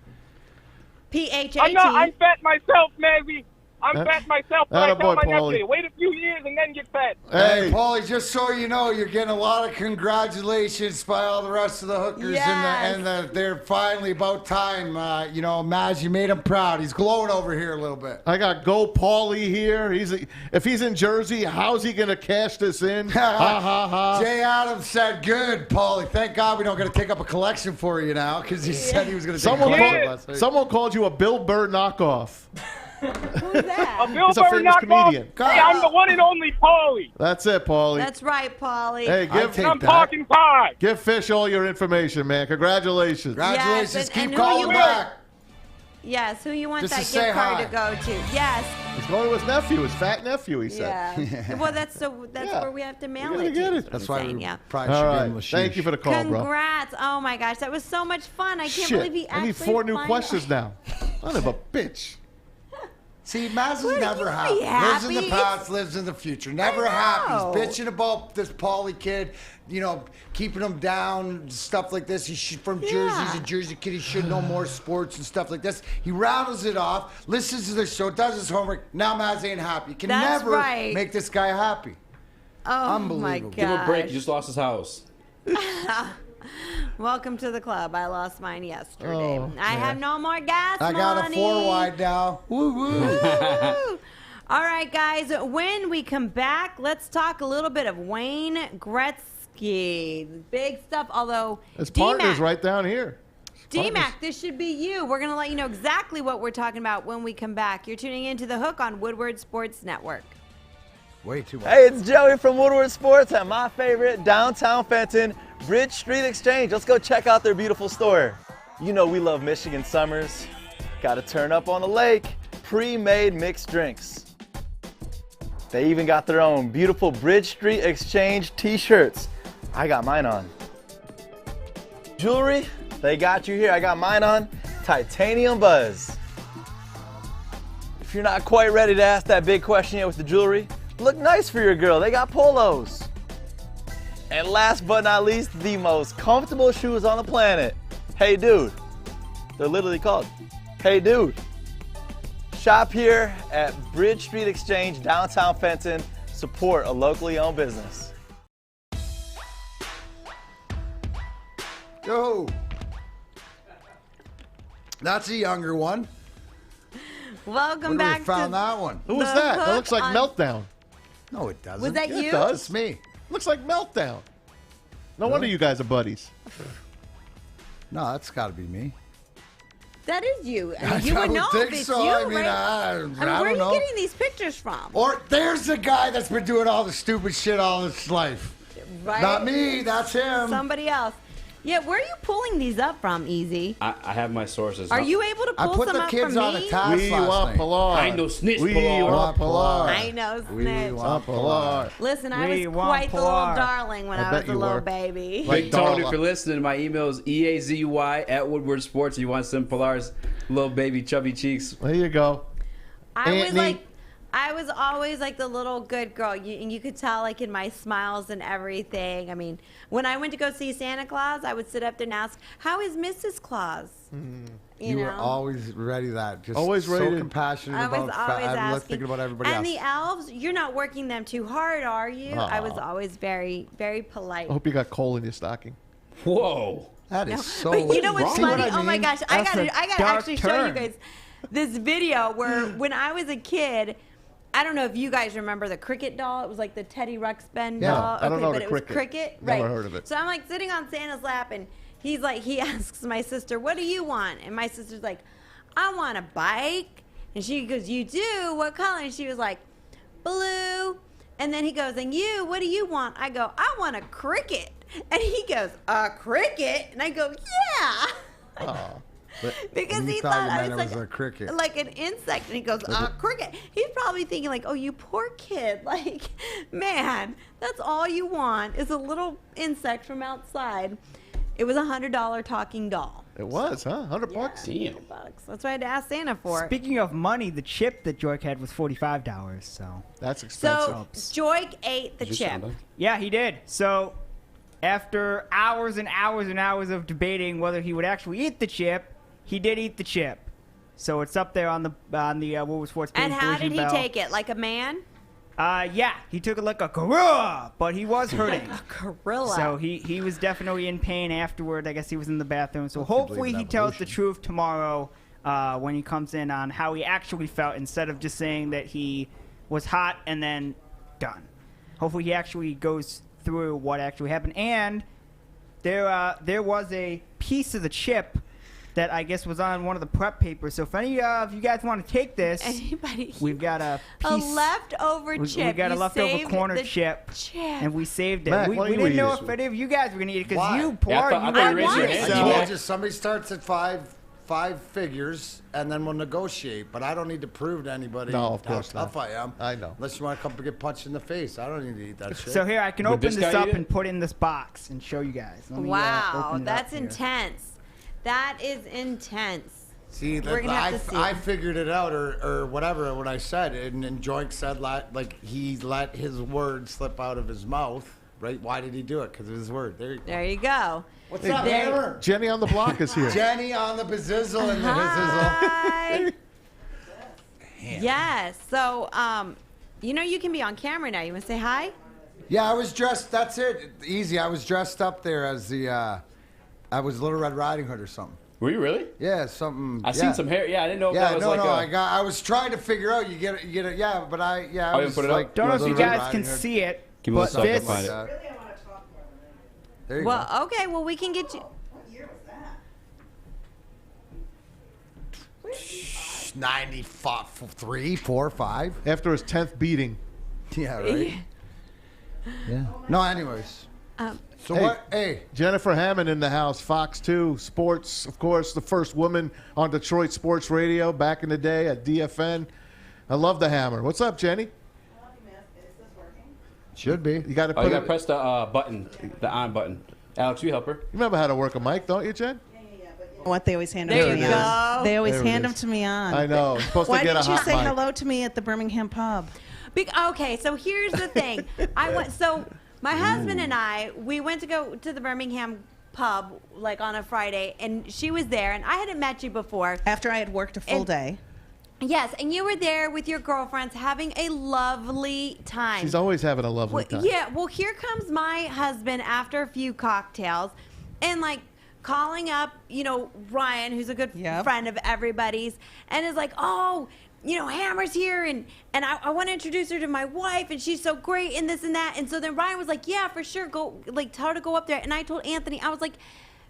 Speaker 1: P-H-A-T.
Speaker 11: I'm fat myself, Maggie. I'm
Speaker 3: Huh?
Speaker 11: fat myself, but I
Speaker 3: Attaboy,
Speaker 11: tell my
Speaker 3: Paulie.
Speaker 11: nephew, wait a few years and then get fat.
Speaker 2: Hey, Paulie, just so you know, you're getting a lot of congratulations by all the rest of the hookers,
Speaker 1: Yes.
Speaker 2: they're finally about time. Maz, you made him proud. He's glowing over here a little bit.
Speaker 3: I got Go Paulie here. If he's in Jersey, how's he going to cash this in? Ha, ha, ha.
Speaker 2: Jay Adams said, good, Paulie. Thank God we don't got to take up a collection for you now because he said he was going to take a collection last night.
Speaker 3: Someone called you a Bill Burr knockoff.
Speaker 1: Who's that?
Speaker 11: A Bill
Speaker 3: He's a
Speaker 11: Burr
Speaker 3: famous
Speaker 11: knockoff.
Speaker 3: comedian.
Speaker 11: Hey, I'm the one and only Paulie.
Speaker 3: That's it, Paulie.
Speaker 1: That's right, Paulie.
Speaker 3: Hey,
Speaker 11: I'm talking pie.
Speaker 3: give Fish all your information, man. Congratulations.
Speaker 2: Congratulations.
Speaker 1: Yes,
Speaker 2: Keep
Speaker 1: and who
Speaker 2: calling
Speaker 1: you
Speaker 2: back.
Speaker 1: Yes, who you want
Speaker 2: Just to
Speaker 1: that
Speaker 2: say
Speaker 1: gift card
Speaker 2: hi.
Speaker 1: to go to? Yes.
Speaker 3: He's going to his nephew, his fat nephew, he said.
Speaker 1: Yeah. Well, that's
Speaker 3: Yeah.
Speaker 1: where we have to mail
Speaker 3: We're
Speaker 1: it.
Speaker 3: gonna get
Speaker 1: to.
Speaker 3: it.
Speaker 2: That's why
Speaker 1: Insane,
Speaker 2: we
Speaker 1: yeah.
Speaker 2: probably
Speaker 3: All
Speaker 2: should
Speaker 3: right.
Speaker 2: give him a
Speaker 3: Thank you for the call, bro.
Speaker 1: Congrats. Oh my gosh, that was so much fun. I can't
Speaker 3: Shit.
Speaker 1: believe he
Speaker 3: I
Speaker 1: actually
Speaker 3: need 4 new
Speaker 1: finally-
Speaker 3: questions now. Son of a bitch.
Speaker 2: See, Maz
Speaker 1: Well,
Speaker 2: is never
Speaker 1: you
Speaker 2: happy.
Speaker 1: be
Speaker 2: Lives in the
Speaker 1: happy.
Speaker 2: past, lives in the future. Never
Speaker 1: I
Speaker 2: happy.
Speaker 1: know.
Speaker 2: He's bitching about this Paulie kid, keeping him down, stuff like this. He's from Jersey.
Speaker 1: Yeah.
Speaker 2: He's a Jersey kid. He should know more sports and stuff like this. He rattles it off, listens to the show, does his homework. Now Maz ain't happy. You can
Speaker 1: That's
Speaker 2: never
Speaker 1: right.
Speaker 2: make this guy happy.
Speaker 1: Oh
Speaker 2: Unbelievable.
Speaker 1: my
Speaker 2: Give
Speaker 5: Give him a break.
Speaker 1: gosh.
Speaker 5: He just lost his house.
Speaker 1: Welcome to the club. I lost mine yesterday.
Speaker 3: Oh,
Speaker 1: I have no more gas
Speaker 2: I
Speaker 1: money.
Speaker 2: got a 4 wide now. Woo woo.
Speaker 1: Woo. All right, guys. When we come back, let's talk a little bit of Wayne Gretzky. Big stuff, although
Speaker 3: His
Speaker 1: D-Mac,
Speaker 3: partner's right down here.
Speaker 1: D-Mac, this should be you. We're going to let you know exactly what we're talking about when we come back. You're tuning into The Hook on Woodward Sports Network.
Speaker 2: Way too much.
Speaker 12: Hey, it's Joey from Woodward Sports at my favorite downtown Fenton, Bridge Street Exchange. Let's go check out their beautiful store. You know we love Michigan summers. Got to turn up on the lake. Pre-made mixed drinks. They even got their own beautiful Bridge Street Exchange t-shirts. I got mine on. Jewelry, they got you here. I got mine on. Titanium Buzz. If you're not quite ready to ask that big question yet with the jewelry, look nice for your girl. They got polos. And last but not least, the most comfortable shoes on the planet. Hey Dude. They're literally called Hey Dude. Shop here at Bridge Street Exchange, downtown Fenton. Support a locally owned business.
Speaker 2: Yo. That's a younger one.
Speaker 1: Welcome
Speaker 2: Where
Speaker 1: back
Speaker 2: we found
Speaker 1: to
Speaker 2: that one?
Speaker 3: Who was
Speaker 1: The
Speaker 3: that? That
Speaker 1: Hook
Speaker 3: looks like
Speaker 1: on-
Speaker 3: Meltdown.
Speaker 2: No, it doesn't.
Speaker 1: Was that
Speaker 3: Yeah,
Speaker 1: you?
Speaker 3: It does.
Speaker 2: It's me.
Speaker 3: Looks like Meltdown. No wonder you guys are buddies.
Speaker 2: No, that's got to be me.
Speaker 1: That is you. I mean,
Speaker 2: I
Speaker 1: you would
Speaker 2: don't
Speaker 1: know
Speaker 2: think
Speaker 1: if it's
Speaker 2: so.
Speaker 1: you,
Speaker 2: I mean,
Speaker 1: right?
Speaker 2: I
Speaker 1: where
Speaker 2: don't
Speaker 1: are you
Speaker 2: know.
Speaker 1: getting these pictures from?
Speaker 2: Or there's the guy that's been doing all the stupid shit all his life.
Speaker 1: Right?
Speaker 2: Not me. That's him.
Speaker 1: Somebody else. Yeah, where are you pulling these up from, Easy?
Speaker 5: I have my sources.
Speaker 1: Are you able to pull some up from me?
Speaker 2: I put the kids on a task
Speaker 3: We
Speaker 2: last
Speaker 3: want
Speaker 2: night.
Speaker 3: Pilar.
Speaker 5: I know snitch,
Speaker 3: We
Speaker 5: Pilar.
Speaker 3: want Pilar.
Speaker 1: I know,
Speaker 2: We
Speaker 1: snitch.
Speaker 2: want
Speaker 3: Pilar.
Speaker 1: Listen, I
Speaker 4: We
Speaker 1: was
Speaker 4: want
Speaker 1: quite the little
Speaker 4: Pilar.
Speaker 1: darling when
Speaker 3: I
Speaker 1: I
Speaker 3: bet
Speaker 1: was a
Speaker 3: you
Speaker 1: little
Speaker 3: were.
Speaker 1: baby.
Speaker 5: Big Tony,
Speaker 3: Darla.
Speaker 5: if you're listening, my email is EAZY at Woodward Sports. You want to send Pilar's little baby chubby cheeks?
Speaker 3: There you go.
Speaker 1: I was always like the little good girl. You could tell like in my smiles and everything. I mean, when I went to go see Santa Claus, I would sit up there and ask, "How is Mrs. Claus?"
Speaker 2: You were always ready that. Just
Speaker 3: Always ready
Speaker 2: so
Speaker 3: to-
Speaker 2: compassionate
Speaker 1: I was
Speaker 2: about
Speaker 1: always asking.
Speaker 2: thinking about everybody
Speaker 1: and
Speaker 2: else.
Speaker 1: the elves, you're not working them too hard, are you? I was always very, very polite.
Speaker 3: I hope you got coal in your stocking.
Speaker 5: Whoa.
Speaker 2: That is so
Speaker 1: But you know what's
Speaker 2: See
Speaker 1: funny?
Speaker 2: what I
Speaker 1: Oh my
Speaker 2: mean?
Speaker 1: gosh, I
Speaker 4: That's
Speaker 1: gotta
Speaker 4: a dark
Speaker 1: actually show you
Speaker 4: turn.
Speaker 1: guys this video where when I was a kid. I don't know if you guys remember the Cricket doll. It was like the Teddy Ruxpin
Speaker 3: Yeah,
Speaker 1: doll.
Speaker 3: I don't know
Speaker 1: but
Speaker 3: the
Speaker 1: it was
Speaker 3: Cricket.
Speaker 1: Cricket.
Speaker 3: Never
Speaker 1: Right.
Speaker 3: heard of it.
Speaker 1: So I'm like sitting on Santa's lap and he's like, he asks my sister, "What do you want?" And my sister's like, "I want a bike." And she goes, "You do? What color?" And she was like, "Blue." And then he goes, "And you, what do you want?" I go, "I want a cricket." And he goes, "A cricket?" And I go, "Yeah."
Speaker 3: Oh.
Speaker 1: Because
Speaker 2: And
Speaker 1: he
Speaker 2: you
Speaker 1: thought
Speaker 2: you
Speaker 1: I
Speaker 2: meant
Speaker 1: was
Speaker 2: it was a cricket.
Speaker 1: like an insect, and he goes, cricket. He's probably thinking like, "Oh, you poor kid! Like, man, that's all you want is a little insect from outside." It was $100 talking doll.
Speaker 3: It was, huh? $100 bucks?
Speaker 5: Damn.
Speaker 1: $100. That's why I had to ask Santa for it.
Speaker 4: Speaking of money, the chip that Joik had was $45. So
Speaker 3: That's expensive.
Speaker 1: So Joik ate the chip.
Speaker 4: yeah, he did. So after hours and hours and hours of debating whether he would actually eat the chip, he did eat the chip. So it's up there on the Woodward Sports page.
Speaker 1: And how did he
Speaker 4: Bell.
Speaker 1: take it? Like a man?
Speaker 4: Yeah, he took it like a gorilla, but he was hurting.
Speaker 1: A gorilla.
Speaker 4: So he was definitely in pain afterward. I guess he was in the bathroom. So hopefully he tells the truth tomorrow when he comes in on how he actually felt instead of just saying that he was hot and then done. Hopefully he actually goes through what actually happened. And there was a piece of the chip that I guess was on one of the prep papers. So if any of you guys want to take this, we've got a piece.
Speaker 1: A leftover chip.
Speaker 4: We got a
Speaker 1: You
Speaker 4: leftover
Speaker 1: saved
Speaker 4: corner
Speaker 1: the
Speaker 4: chip, and we saved it.
Speaker 3: Mac,
Speaker 4: we
Speaker 3: why don't you
Speaker 4: didn't
Speaker 3: eat
Speaker 4: know
Speaker 3: it?
Speaker 4: if any of you guys were going to eat it because
Speaker 2: Why?
Speaker 4: you, Pilar,
Speaker 5: I
Speaker 4: you
Speaker 5: thought you
Speaker 4: were
Speaker 5: raised your
Speaker 4: eating
Speaker 5: hand.
Speaker 4: it.
Speaker 2: I
Speaker 5: So-
Speaker 2: told you somebody starts at five figures, and then we'll negotiate. But I don't need to prove to anybody
Speaker 3: No, of course
Speaker 2: how tough
Speaker 3: not.
Speaker 2: I am.
Speaker 3: I know.
Speaker 2: Unless you want to come get punched in the face. I don't need to eat that shit.
Speaker 4: So here, I can
Speaker 5: Would
Speaker 4: open
Speaker 5: this
Speaker 4: this
Speaker 5: guy
Speaker 4: up
Speaker 5: eat it?
Speaker 4: and put it in this box and show you guys. Let me,
Speaker 1: Wow,
Speaker 4: open it
Speaker 1: that's
Speaker 4: up here.
Speaker 1: intense. That is intense.
Speaker 2: See,
Speaker 1: We're gonna have to see.
Speaker 2: I figured it out, or whatever, when I said it, and then Joink said, like, he let his word slip out of his mouth, right? Why did he do it? Because of his word. There you go.
Speaker 1: There you go.
Speaker 2: What's up, Hammer?
Speaker 3: Jenny on the block is here.
Speaker 2: Jenny on the bazizzle and the
Speaker 1: Hi. Yes. So, you can be on camera now. You want to say hi?
Speaker 2: Yeah, I was dressed. That's it. Easy. I was dressed up there as I was Little Red Riding Hood or something.
Speaker 5: Were you really?
Speaker 2: Yeah, something.
Speaker 5: I seen some hair. Yeah, I didn't know if
Speaker 2: Yeah,
Speaker 5: that was
Speaker 2: no,
Speaker 5: like
Speaker 2: no.
Speaker 5: a...
Speaker 2: I was trying to figure out. You get it. Yeah, but I
Speaker 5: Oh, you
Speaker 2: was
Speaker 5: didn't put it
Speaker 2: like.
Speaker 5: up?
Speaker 4: Don't know if you
Speaker 2: Little Red
Speaker 4: guys can
Speaker 2: Riding Hood.
Speaker 4: see it,
Speaker 5: Give me a
Speaker 4: but
Speaker 5: second to
Speaker 4: this.
Speaker 5: find it.
Speaker 2: There you
Speaker 1: Well,
Speaker 2: go.
Speaker 1: okay. Well, we can get you.
Speaker 2: 93, 4, 5.
Speaker 3: After his 10th beating.
Speaker 2: Yeah, right. Yeah. No, anyways. So
Speaker 3: Hey.
Speaker 2: what? Hey,
Speaker 3: Jennifer Hammond in the house, Fox 2 Sports, of course, the first woman on Detroit Sports Radio back in the day at DFN. I love the Hammer. What's up, Jenny?
Speaker 2: should be.
Speaker 3: You got to
Speaker 5: Oh,
Speaker 3: put
Speaker 5: you got
Speaker 3: it.
Speaker 5: to press the button, the on button. Alex, you help her.
Speaker 3: You remember how to work a mic, don't you, Jen?
Speaker 13: What they always hand them
Speaker 1: There
Speaker 13: to
Speaker 1: you
Speaker 13: me
Speaker 1: go.
Speaker 13: on. They always
Speaker 3: There it
Speaker 13: hand them
Speaker 3: is.
Speaker 13: to me on.
Speaker 3: I know. You're supposed
Speaker 13: Why
Speaker 3: to get
Speaker 13: didn't
Speaker 3: a
Speaker 13: you
Speaker 3: hot
Speaker 13: say
Speaker 3: mic.
Speaker 13: hello to me at the Birmingham pub?
Speaker 1: Okay, so here's the thing. My husband and I, we went to go to the Birmingham pub like on a Friday, and she was there, and I hadn't met you before.
Speaker 13: After I had worked a full day.
Speaker 1: Yes, and you were there with your girlfriends having a lovely time.
Speaker 3: She's always having a lovely time.
Speaker 1: Yeah, well, here comes my husband after a few cocktails and like calling up, Ryan, who's a good friend of everybody's, and is like, oh, Hammer's here, and I want to introduce her to my wife, and she's so great, and this and that. And so then Ryan was like, yeah, for sure, go, like, tell her to go up there. And I told Anthony, I was like,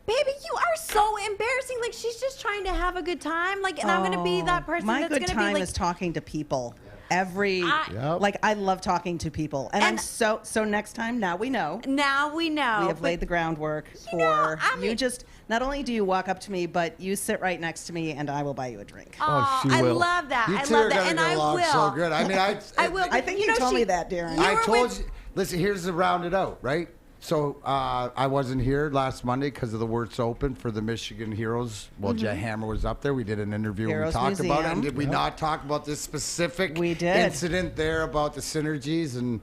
Speaker 1: baby, you are so embarrassing. Like, she's just trying to have a good time. Like, and I'm going to be that person
Speaker 13: My
Speaker 1: that's
Speaker 13: good
Speaker 1: going to
Speaker 13: time
Speaker 1: be like,
Speaker 13: is talking to people. I love talking to people. And I'm so next time, now we know.
Speaker 1: Now we know.
Speaker 13: We have laid the groundwork for you. Just not only do you walk up to me, but you sit right next to me and I will buy you a drink.
Speaker 1: Oh, I love that.
Speaker 2: You
Speaker 1: I
Speaker 2: two
Speaker 1: love
Speaker 2: are
Speaker 1: that.
Speaker 2: gonna
Speaker 1: And
Speaker 2: get
Speaker 1: I
Speaker 2: along
Speaker 1: will.
Speaker 2: so good. I mean,
Speaker 1: I will.
Speaker 13: I think you told me that, Darren.
Speaker 2: I told you. Listen, here's the round it out, right? So I wasn't here last Monday because of the Works Open for the Michigan Heroes. Well, Jay Hammer was up there. We did an interview.
Speaker 13: Heroes
Speaker 2: we talked about it. And
Speaker 13: Museum.
Speaker 2: did we not talk about this specific
Speaker 13: We did.
Speaker 2: incident there about the synergies? And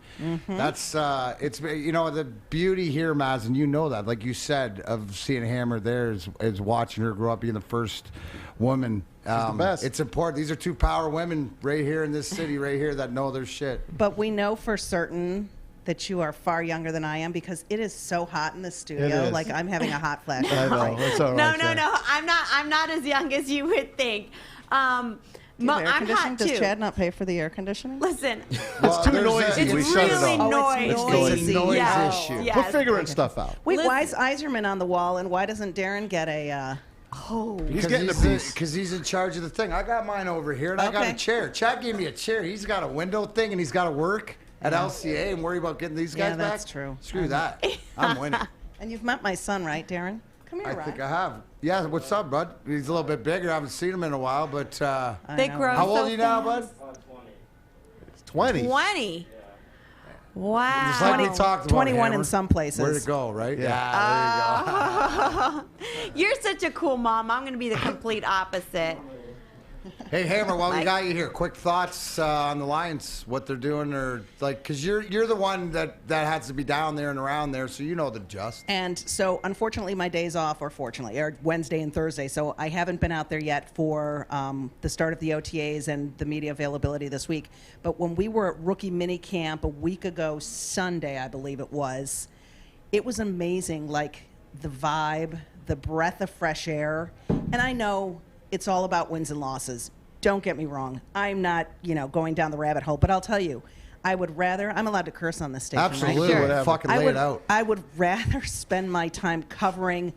Speaker 2: that's, it's, you know, the beauty here, Maz, and you know that, like you said, of seeing Hammer there is watching her grow up being the first woman.
Speaker 3: She's the best.
Speaker 2: It's important. These are two power women right here in this city right here that know their shit.
Speaker 13: But we know for certain that you are far younger than I am because it is so hot in the studio.
Speaker 3: is.
Speaker 13: Like I'm having a hot flash.
Speaker 3: I know. It's all right.
Speaker 1: No. I'm not as young as you would think.
Speaker 13: Do you have air
Speaker 1: I'm
Speaker 13: conditioning?
Speaker 1: hot
Speaker 13: Does
Speaker 1: too.
Speaker 13: Chad not pay for the air conditioning?
Speaker 1: Listen,
Speaker 3: It's too noisy.
Speaker 1: it's
Speaker 3: We shut it
Speaker 1: really
Speaker 3: off.
Speaker 1: noisy.
Speaker 2: It's a noise issue.
Speaker 1: Yes.
Speaker 3: We're figuring stuff out.
Speaker 13: Wait, why is Iserman on the wall and why doesn't Darren get a...
Speaker 3: He's getting a piece.
Speaker 2: Because he's in charge of the thing. I got mine over here, and I got a chair. Chad gave me a chair. He's got a window thing, and he's got to work at LCA and worry about getting these guys
Speaker 13: Yeah,
Speaker 2: back.
Speaker 13: that's true.
Speaker 2: Screw that. I'm winning.
Speaker 13: And you've met my son, right, Darren? Come here,
Speaker 2: I
Speaker 13: Rod.
Speaker 2: think I have. Yeah, what's up, bud? He's a little bit bigger. I haven't seen him in a while, but
Speaker 1: They grow
Speaker 2: how old
Speaker 1: so
Speaker 2: are you now, bud?
Speaker 1: fast.
Speaker 3: 20.
Speaker 1: 20. Wow.
Speaker 2: Just like we talked about
Speaker 13: 21
Speaker 2: Hammer.
Speaker 13: in some places.
Speaker 2: Where to go, right?
Speaker 3: Yeah.
Speaker 2: There you go.
Speaker 1: You're such a cool mom. I'm going to be the complete opposite.
Speaker 2: Hey, Hammer, while we got you here, quick thoughts on the Lions, what they're doing, or like, because you're the one that has to be down there and around there, so you know the just.
Speaker 13: And so, unfortunately, my days off, or fortunately, are Wednesday and Thursday. So I haven't been out there yet for the start of the OTAs and the media availability this week. But when we were at rookie mini camp a week ago, Sunday, I believe it was amazing. Like the vibe, the breath of fresh air. And I know it's all about wins and losses. Don't get me wrong. I'm not, going down the rabbit hole. But I'll tell you, I would rather. I'm allowed to curse on this station,
Speaker 2: Absolutely.
Speaker 13: right?
Speaker 2: Sure. Fucking lay it out.
Speaker 13: I would rather spend my time covering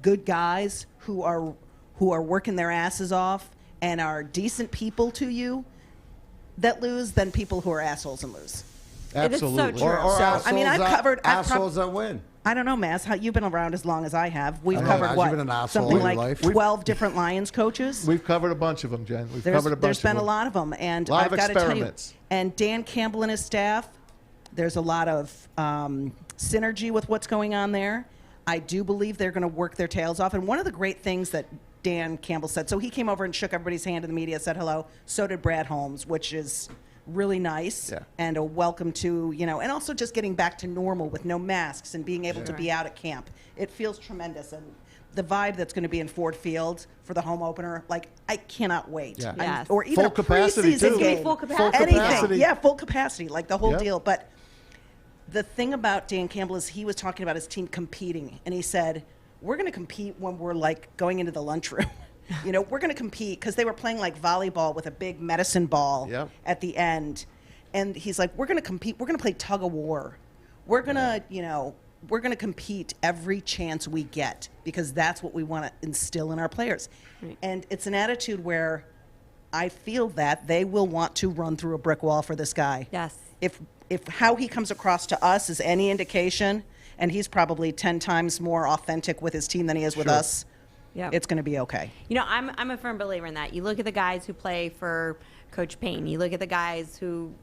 Speaker 13: good guys who are working their asses off and are decent people to you that lose than people who are assholes and lose.
Speaker 3: Absolutely.
Speaker 1: It is so true.
Speaker 2: Or
Speaker 13: So,
Speaker 2: assholes,
Speaker 13: I mean, I've covered
Speaker 2: assholes that win.
Speaker 13: I don't know, Maz. You've been around as long as I have. We've
Speaker 2: I know,
Speaker 13: covered
Speaker 2: Maz,
Speaker 13: what?
Speaker 2: you've been an asshole
Speaker 13: Something
Speaker 2: all your
Speaker 13: like
Speaker 2: life.
Speaker 13: 12 different Lions coaches.
Speaker 3: We've covered a bunch of them, Jen.
Speaker 13: There's been a lot of them, and
Speaker 3: Lot
Speaker 13: I've
Speaker 3: of
Speaker 13: got to tell you.
Speaker 3: experiments.
Speaker 13: And Dan Campbell and his staff, there's a lot of synergy with what's going on there. I do believe they're going to work their tails off. And one of the great things that Dan Campbell said, so he came over and shook everybody's hand in the media, said hello. So did Brad Holmes, which is really nice, and a welcome to, and also just getting back to normal with no masks and being able to be out at camp. It feels tremendous. And the vibe that's going to be in Ford Field for the home opener, like, I cannot wait.
Speaker 3: Yeah.
Speaker 1: Yes.
Speaker 13: Or even
Speaker 3: Full
Speaker 13: a
Speaker 3: capacity,
Speaker 13: preseason
Speaker 3: too.
Speaker 13: game.
Speaker 1: Full capacity.
Speaker 3: Full
Speaker 13: Anything.
Speaker 3: capacity.
Speaker 13: Yeah, full capacity, like the whole
Speaker 3: Yep.
Speaker 13: deal. But the thing about Dan Campbell is he was talking about his team competing, and he said, we're going to compete when we're, like, going into the lunchroom. We're going to compete because they were playing, like, volleyball with a big medicine ball at the end. And he's like, we're going to compete. We're going to play tug of war. We're going to, we're going to compete every chance we get because that's what we want to instill in our players. Right. And it's an attitude where I feel that they will want to run through a brick wall for this guy.
Speaker 1: Yes.
Speaker 13: If how he comes across to us is any indication, and he's probably 10 times more authentic with his team than he is with us, it's going to be okay.
Speaker 1: I'm a firm believer in that. You look at the guys who play for Coach Payne. You look at the guys who,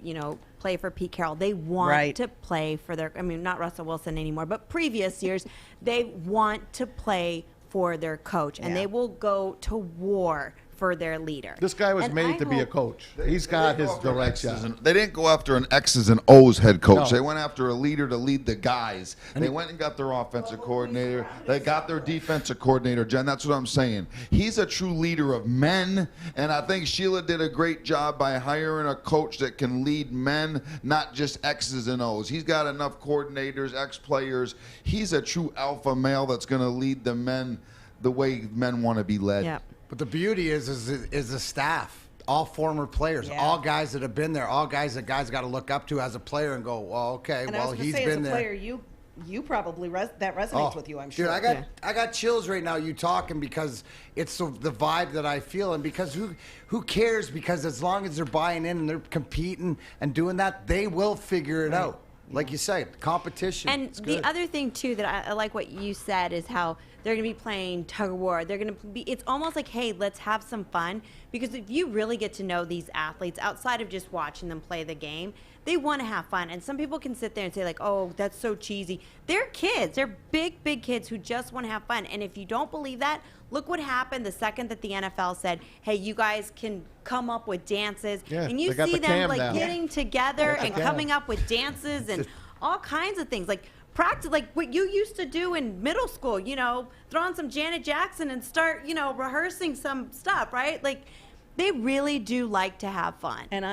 Speaker 1: play for Pete Carroll. They want to play for not Russell Wilson anymore, but previous years, they want to play for their coach, and they will go to war for their leader.
Speaker 3: This guy was made to be a coach. He's got his direction.
Speaker 15: They didn't go after an X's and O's head coach.
Speaker 3: No.
Speaker 15: They went after a leader to lead the guys. They went and got their offensive coordinator. They got their defensive coordinator, Jen. That's what I'm saying. He's a true leader of men, and I think Sheila did a great job by hiring a coach that can lead men, not just X's and O's. He's got enough coordinators, ex-players. He's a true alpha male that's going to lead the men the way men want to be led.
Speaker 1: Yeah.
Speaker 2: But the beauty is the staff, all former players, all guys that have been there, all guys that guys got to look up to as a player and go, well, okay,
Speaker 13: And
Speaker 2: well,
Speaker 13: I was
Speaker 2: he's
Speaker 13: say,
Speaker 2: been
Speaker 13: as a
Speaker 2: there.
Speaker 13: player, you probably that resonates with you, I'm sure.
Speaker 2: Dude, I got chills right now you talking because it's the vibe that I feel, and because who cares? Because as long as they're buying in and they're competing and doing that, they will figure it out. Like you said, competition.
Speaker 1: And the other thing too that I like what you said is how they're going to be playing tug of war. They're going to be. It's almost like, hey, let's have some fun, because if you really get to know these athletes outside of just watching them play the game, they want to have fun. And some people can sit there and say like, oh, that's so cheesy. They're kids. They're big kids who just want to have fun. And if you don't believe that, look what happened the second that the NFL said, hey, you guys can come up with dances.
Speaker 3: Yeah,
Speaker 1: and you see them like getting together and coming up with dances and all kinds of things. Like practice, like what you used to do in middle school, throw on some Janet Jackson and start, rehearsing some stuff, right? Like they really do like to have fun.
Speaker 13: And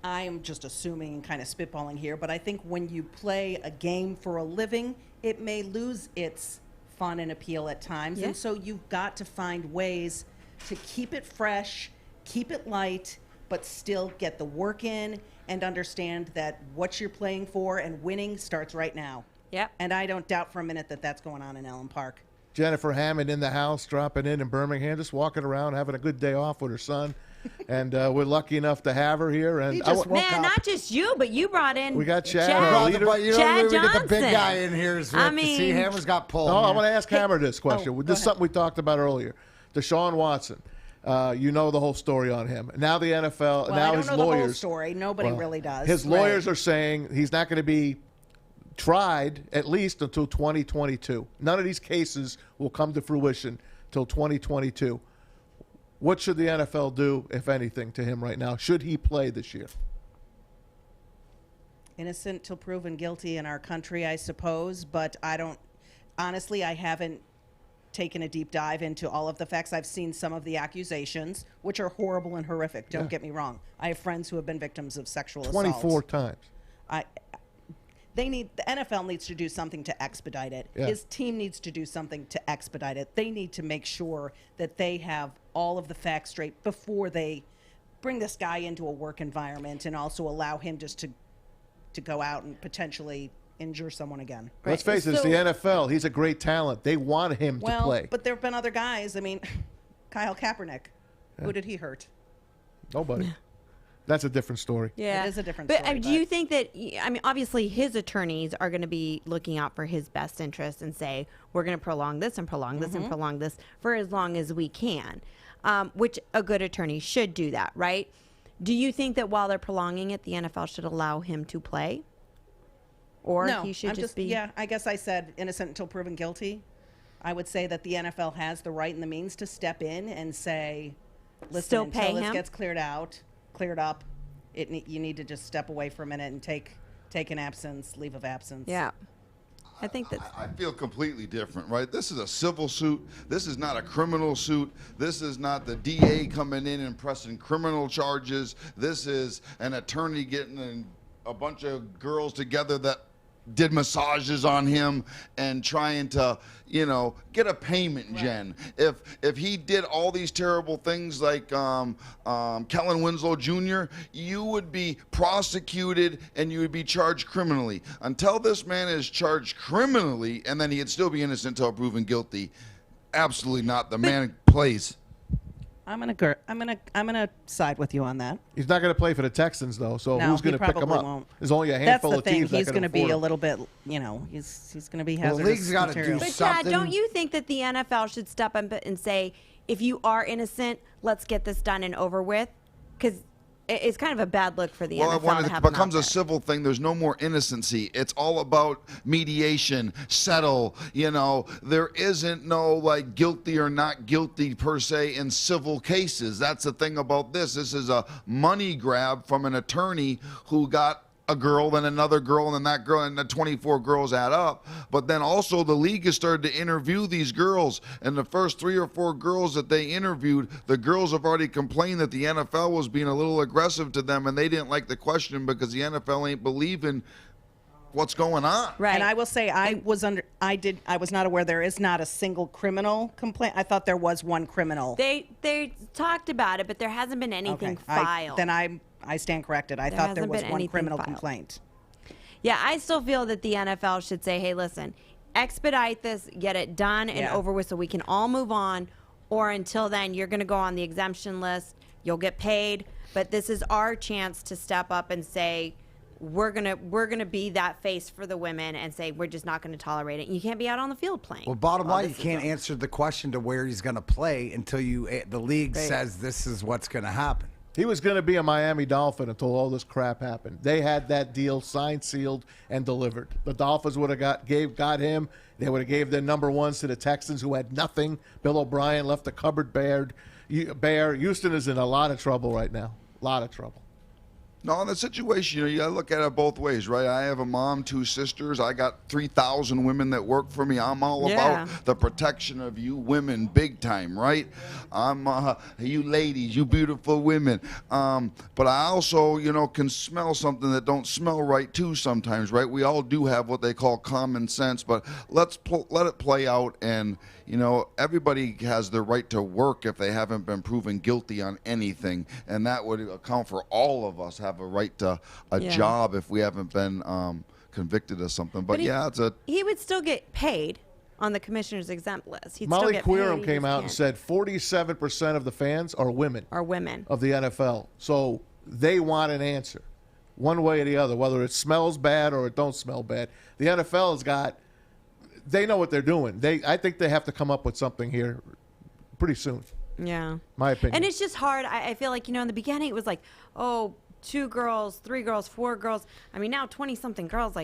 Speaker 13: I'm just assuming and kind of spitballing here, but I think when you play a game for a living, it may lose its fun and appeal at times.
Speaker 1: Yeah.
Speaker 13: And so you've got to find ways to keep it fresh, keep it light, but still get the work in and understand that what you're playing for and winning starts right now.
Speaker 1: Yeah.
Speaker 13: And I don't doubt for a minute that that's going on in Ellen Park.
Speaker 3: Jennifer Hammond in the house, dropping in Birmingham, just walking around, having a good day off with her son. And we're lucky enough to have her here. And
Speaker 1: man, not just you, but you brought in.
Speaker 3: We got Chad.
Speaker 1: Chad
Speaker 2: You get the big guy in here.
Speaker 1: I mean,
Speaker 2: see, Hammer's got pulled.
Speaker 3: Oh, I want to ask Hammer this question. This is something we talked about earlier. Deshaun Watson. You know the whole story on him. Now the NFL.
Speaker 13: Well,
Speaker 3: now
Speaker 13: I don't
Speaker 3: his
Speaker 13: know
Speaker 3: lawyers.
Speaker 13: The whole story. Nobody really does.
Speaker 3: His lawyers are saying he's not going to be tried at least until 2022. None of these cases will come to fruition till 2022. What should the NFL do, if anything, to him right now? Should he play this year?
Speaker 13: Innocent till proven guilty in our country, I suppose. But honestly, I haven't taken a deep dive into all of the facts. I've seen some of the accusations, which are horrible and horrific. Don't get me wrong. I have friends who have been victims of sexual assault.
Speaker 3: 24 times.
Speaker 13: The NFL needs to do something to expedite it.
Speaker 3: Yeah.
Speaker 13: His team needs to do something to expedite it. They need to make sure that they have all of the facts straight before they bring this guy into a work environment and also allow him just to go out and potentially injure someone again.
Speaker 3: Let's face it, it's the NFL. He's a great talent. They want him to play.
Speaker 13: But there have been other guys. I mean, Kyle Kaepernick.
Speaker 3: Yeah.
Speaker 13: Who did he hurt?
Speaker 3: Nobody. That's a different story.
Speaker 1: Yeah,
Speaker 13: it is a different
Speaker 1: story.
Speaker 13: But
Speaker 1: do you think that? I mean, obviously, his attorneys are going to be looking out for his best interest and say, "We're going to prolong this and prolong this and prolong this for as long as we can," which a good attorney should do that, right? Do you think that while they're prolonging it, the NFL should allow him to play, or
Speaker 13: no,
Speaker 1: he should just be?
Speaker 13: Yeah, I guess I said innocent until proven guilty. I would say that the NFL has the right and the means to step in and say, "Listen,
Speaker 1: still pay
Speaker 13: until this
Speaker 1: him?
Speaker 13: gets cleared up, you need to just step away for a minute and take an absence, leave of absence."
Speaker 1: Yeah. I think that
Speaker 15: I feel completely different, right? This is a civil suit. This is not a criminal suit. This is not the DA coming in and pressing criminal charges. This is an attorney getting a bunch of girls together that did massages on him and trying to, get a payment, Jen. If he did all these terrible things like Kellen Winslow Jr., you would be prosecuted and you would be charged criminally. Until this man is charged criminally, and then he'd still be innocent until proven guilty. Absolutely not. The man plays.
Speaker 13: I'm gonna side with you on that.
Speaker 3: He's not going to play for the Texans, though. So
Speaker 13: No,
Speaker 3: who's going
Speaker 13: he
Speaker 3: to pick him
Speaker 13: probably
Speaker 3: up?
Speaker 13: won't.
Speaker 3: There's only a handful of teams
Speaker 13: He's
Speaker 3: that
Speaker 13: going
Speaker 3: can
Speaker 13: to be
Speaker 3: afford
Speaker 13: a
Speaker 3: him.
Speaker 13: little bit, he's going to be
Speaker 2: Well,
Speaker 13: hazardous
Speaker 2: the league's gotta do
Speaker 13: material.
Speaker 1: But Chad, don't you think that the NFL should step up and say, if you are innocent, let's get this done and over with? Because it's kind of a bad look for the NFL
Speaker 15: When
Speaker 1: to
Speaker 15: it
Speaker 1: have him
Speaker 15: becomes
Speaker 1: out
Speaker 15: a civil thing, there's no more innocency. It's all about mediation, settle. There isn't no guilty or not guilty per se in civil cases. That's the thing about this. This is a money grab from an attorney who got a girl, then another girl, and then that girl, and the 24 girls add up. But then also the league has started to interview these girls, and the first 3 or 4 girls that they interviewed, the girls have already complained that the NFL was being a little aggressive to them, and they didn't like the question because the NFL ain't believing what's going on.
Speaker 13: Right. And I will say I was not aware there is not a single criminal complaint. I thought there was one criminal.
Speaker 1: They talked about it, but there hasn't been anything filed.
Speaker 13: Then I stand corrected. I thought there was one criminal complaint.
Speaker 1: Yeah, I still feel that the NFL should say, hey, listen, expedite this, get it done and over with so we can all move on. Or until then, you're going to go on the exemption list. You'll get paid. But this is our chance to step up and say, we're gonna be that face for the women and say we're just not going to tolerate it. You can't be out on the field playing.
Speaker 2: Well, bottom line, you can't answer the question to where he's going to play until the league says this is what's going to happen.
Speaker 3: He was going to be a Miami Dolphin until all this crap happened. They had that deal signed, sealed, and delivered. The Dolphins would have got him. They would have gave their number ones to the Texans, who had nothing. Bill O'Brien left the cupboard bare. Houston is in a lot of trouble right now. A lot of trouble.
Speaker 15: No, in the situation, you got to look at it both ways, right? I have a mom, 2 sisters. I got 3,000 women that work for me. I'm all about the protection of you women, big time, right? I'm you ladies, you beautiful women. But I also, can smell something that don't smell right too sometimes, right? We all do have what they call common sense, but let it play out. And everybody has the right to work if they haven't been proven guilty on anything, and that would account for all of us have a right to a job if we haven't been convicted of something. But
Speaker 1: he would still get paid on the commissioner's exempt list. He'd
Speaker 3: Molly
Speaker 1: still get
Speaker 3: Queerum
Speaker 1: paid,
Speaker 3: came out and said 47% of the fans are women. Of the NFL. So they want an answer, one way or the other, whether it smells bad or it don't smell bad. The NFL has got. They know what they're doing. I think they have to come up with something here pretty soon.
Speaker 1: Yeah.
Speaker 3: My opinion.
Speaker 1: And it's just hard. I feel like, in the beginning it was like, 2 girls, 3 girls, 4 girls. I mean, now 20-something girls,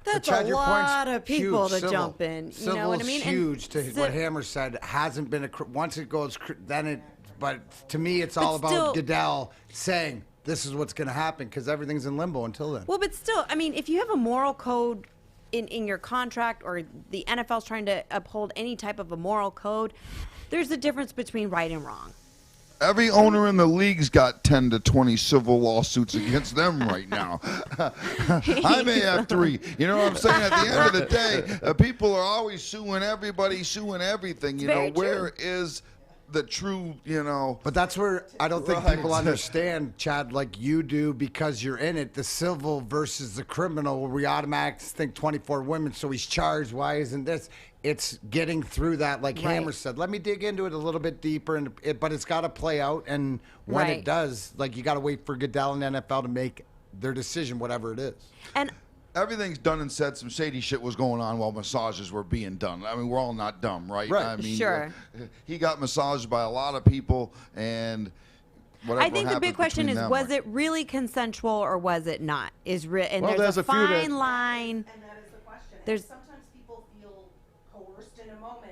Speaker 1: that's a lot of people to jump in. You know what I mean?
Speaker 2: Huge to what Hammer said. Hasn't been once it goes, then but to me, it's all about Goodell saying this is what's going to happen because everything's in limbo until then.
Speaker 1: Well, but still, I mean, if you have a moral code in your contract, or the NFL's trying to uphold any type of a moral code, there's a difference between right and wrong.
Speaker 15: Every owner in the league's got 10 to 20 civil lawsuits against them right now. I may have 3. You know what I'm saying? At the end of the day, people are always suing everybody, suing everything. Where is the true,
Speaker 2: But that's where I don't think people understand, Chad, like you do, because you're in it, the civil versus the criminal, where we automatically think 24 women, so he's charged. Why isn't this? It's getting through that, like Hammer said. Let me dig into it a little bit deeper, but it's got to play out. And when it does, you got to wait for Goodell and NFL to make their decision, whatever it is.
Speaker 1: And
Speaker 15: everything's done and said. Some shady shit was going on while massages were being done. I mean, we're all not dumb, right? I mean,
Speaker 1: sure.
Speaker 15: He got massaged by a lot of people, and whatever.
Speaker 1: I think the big question is, was it really consensual or was it not? And there's a fine line.
Speaker 13: And that is the question. Sometimes people feel coerced in a moment,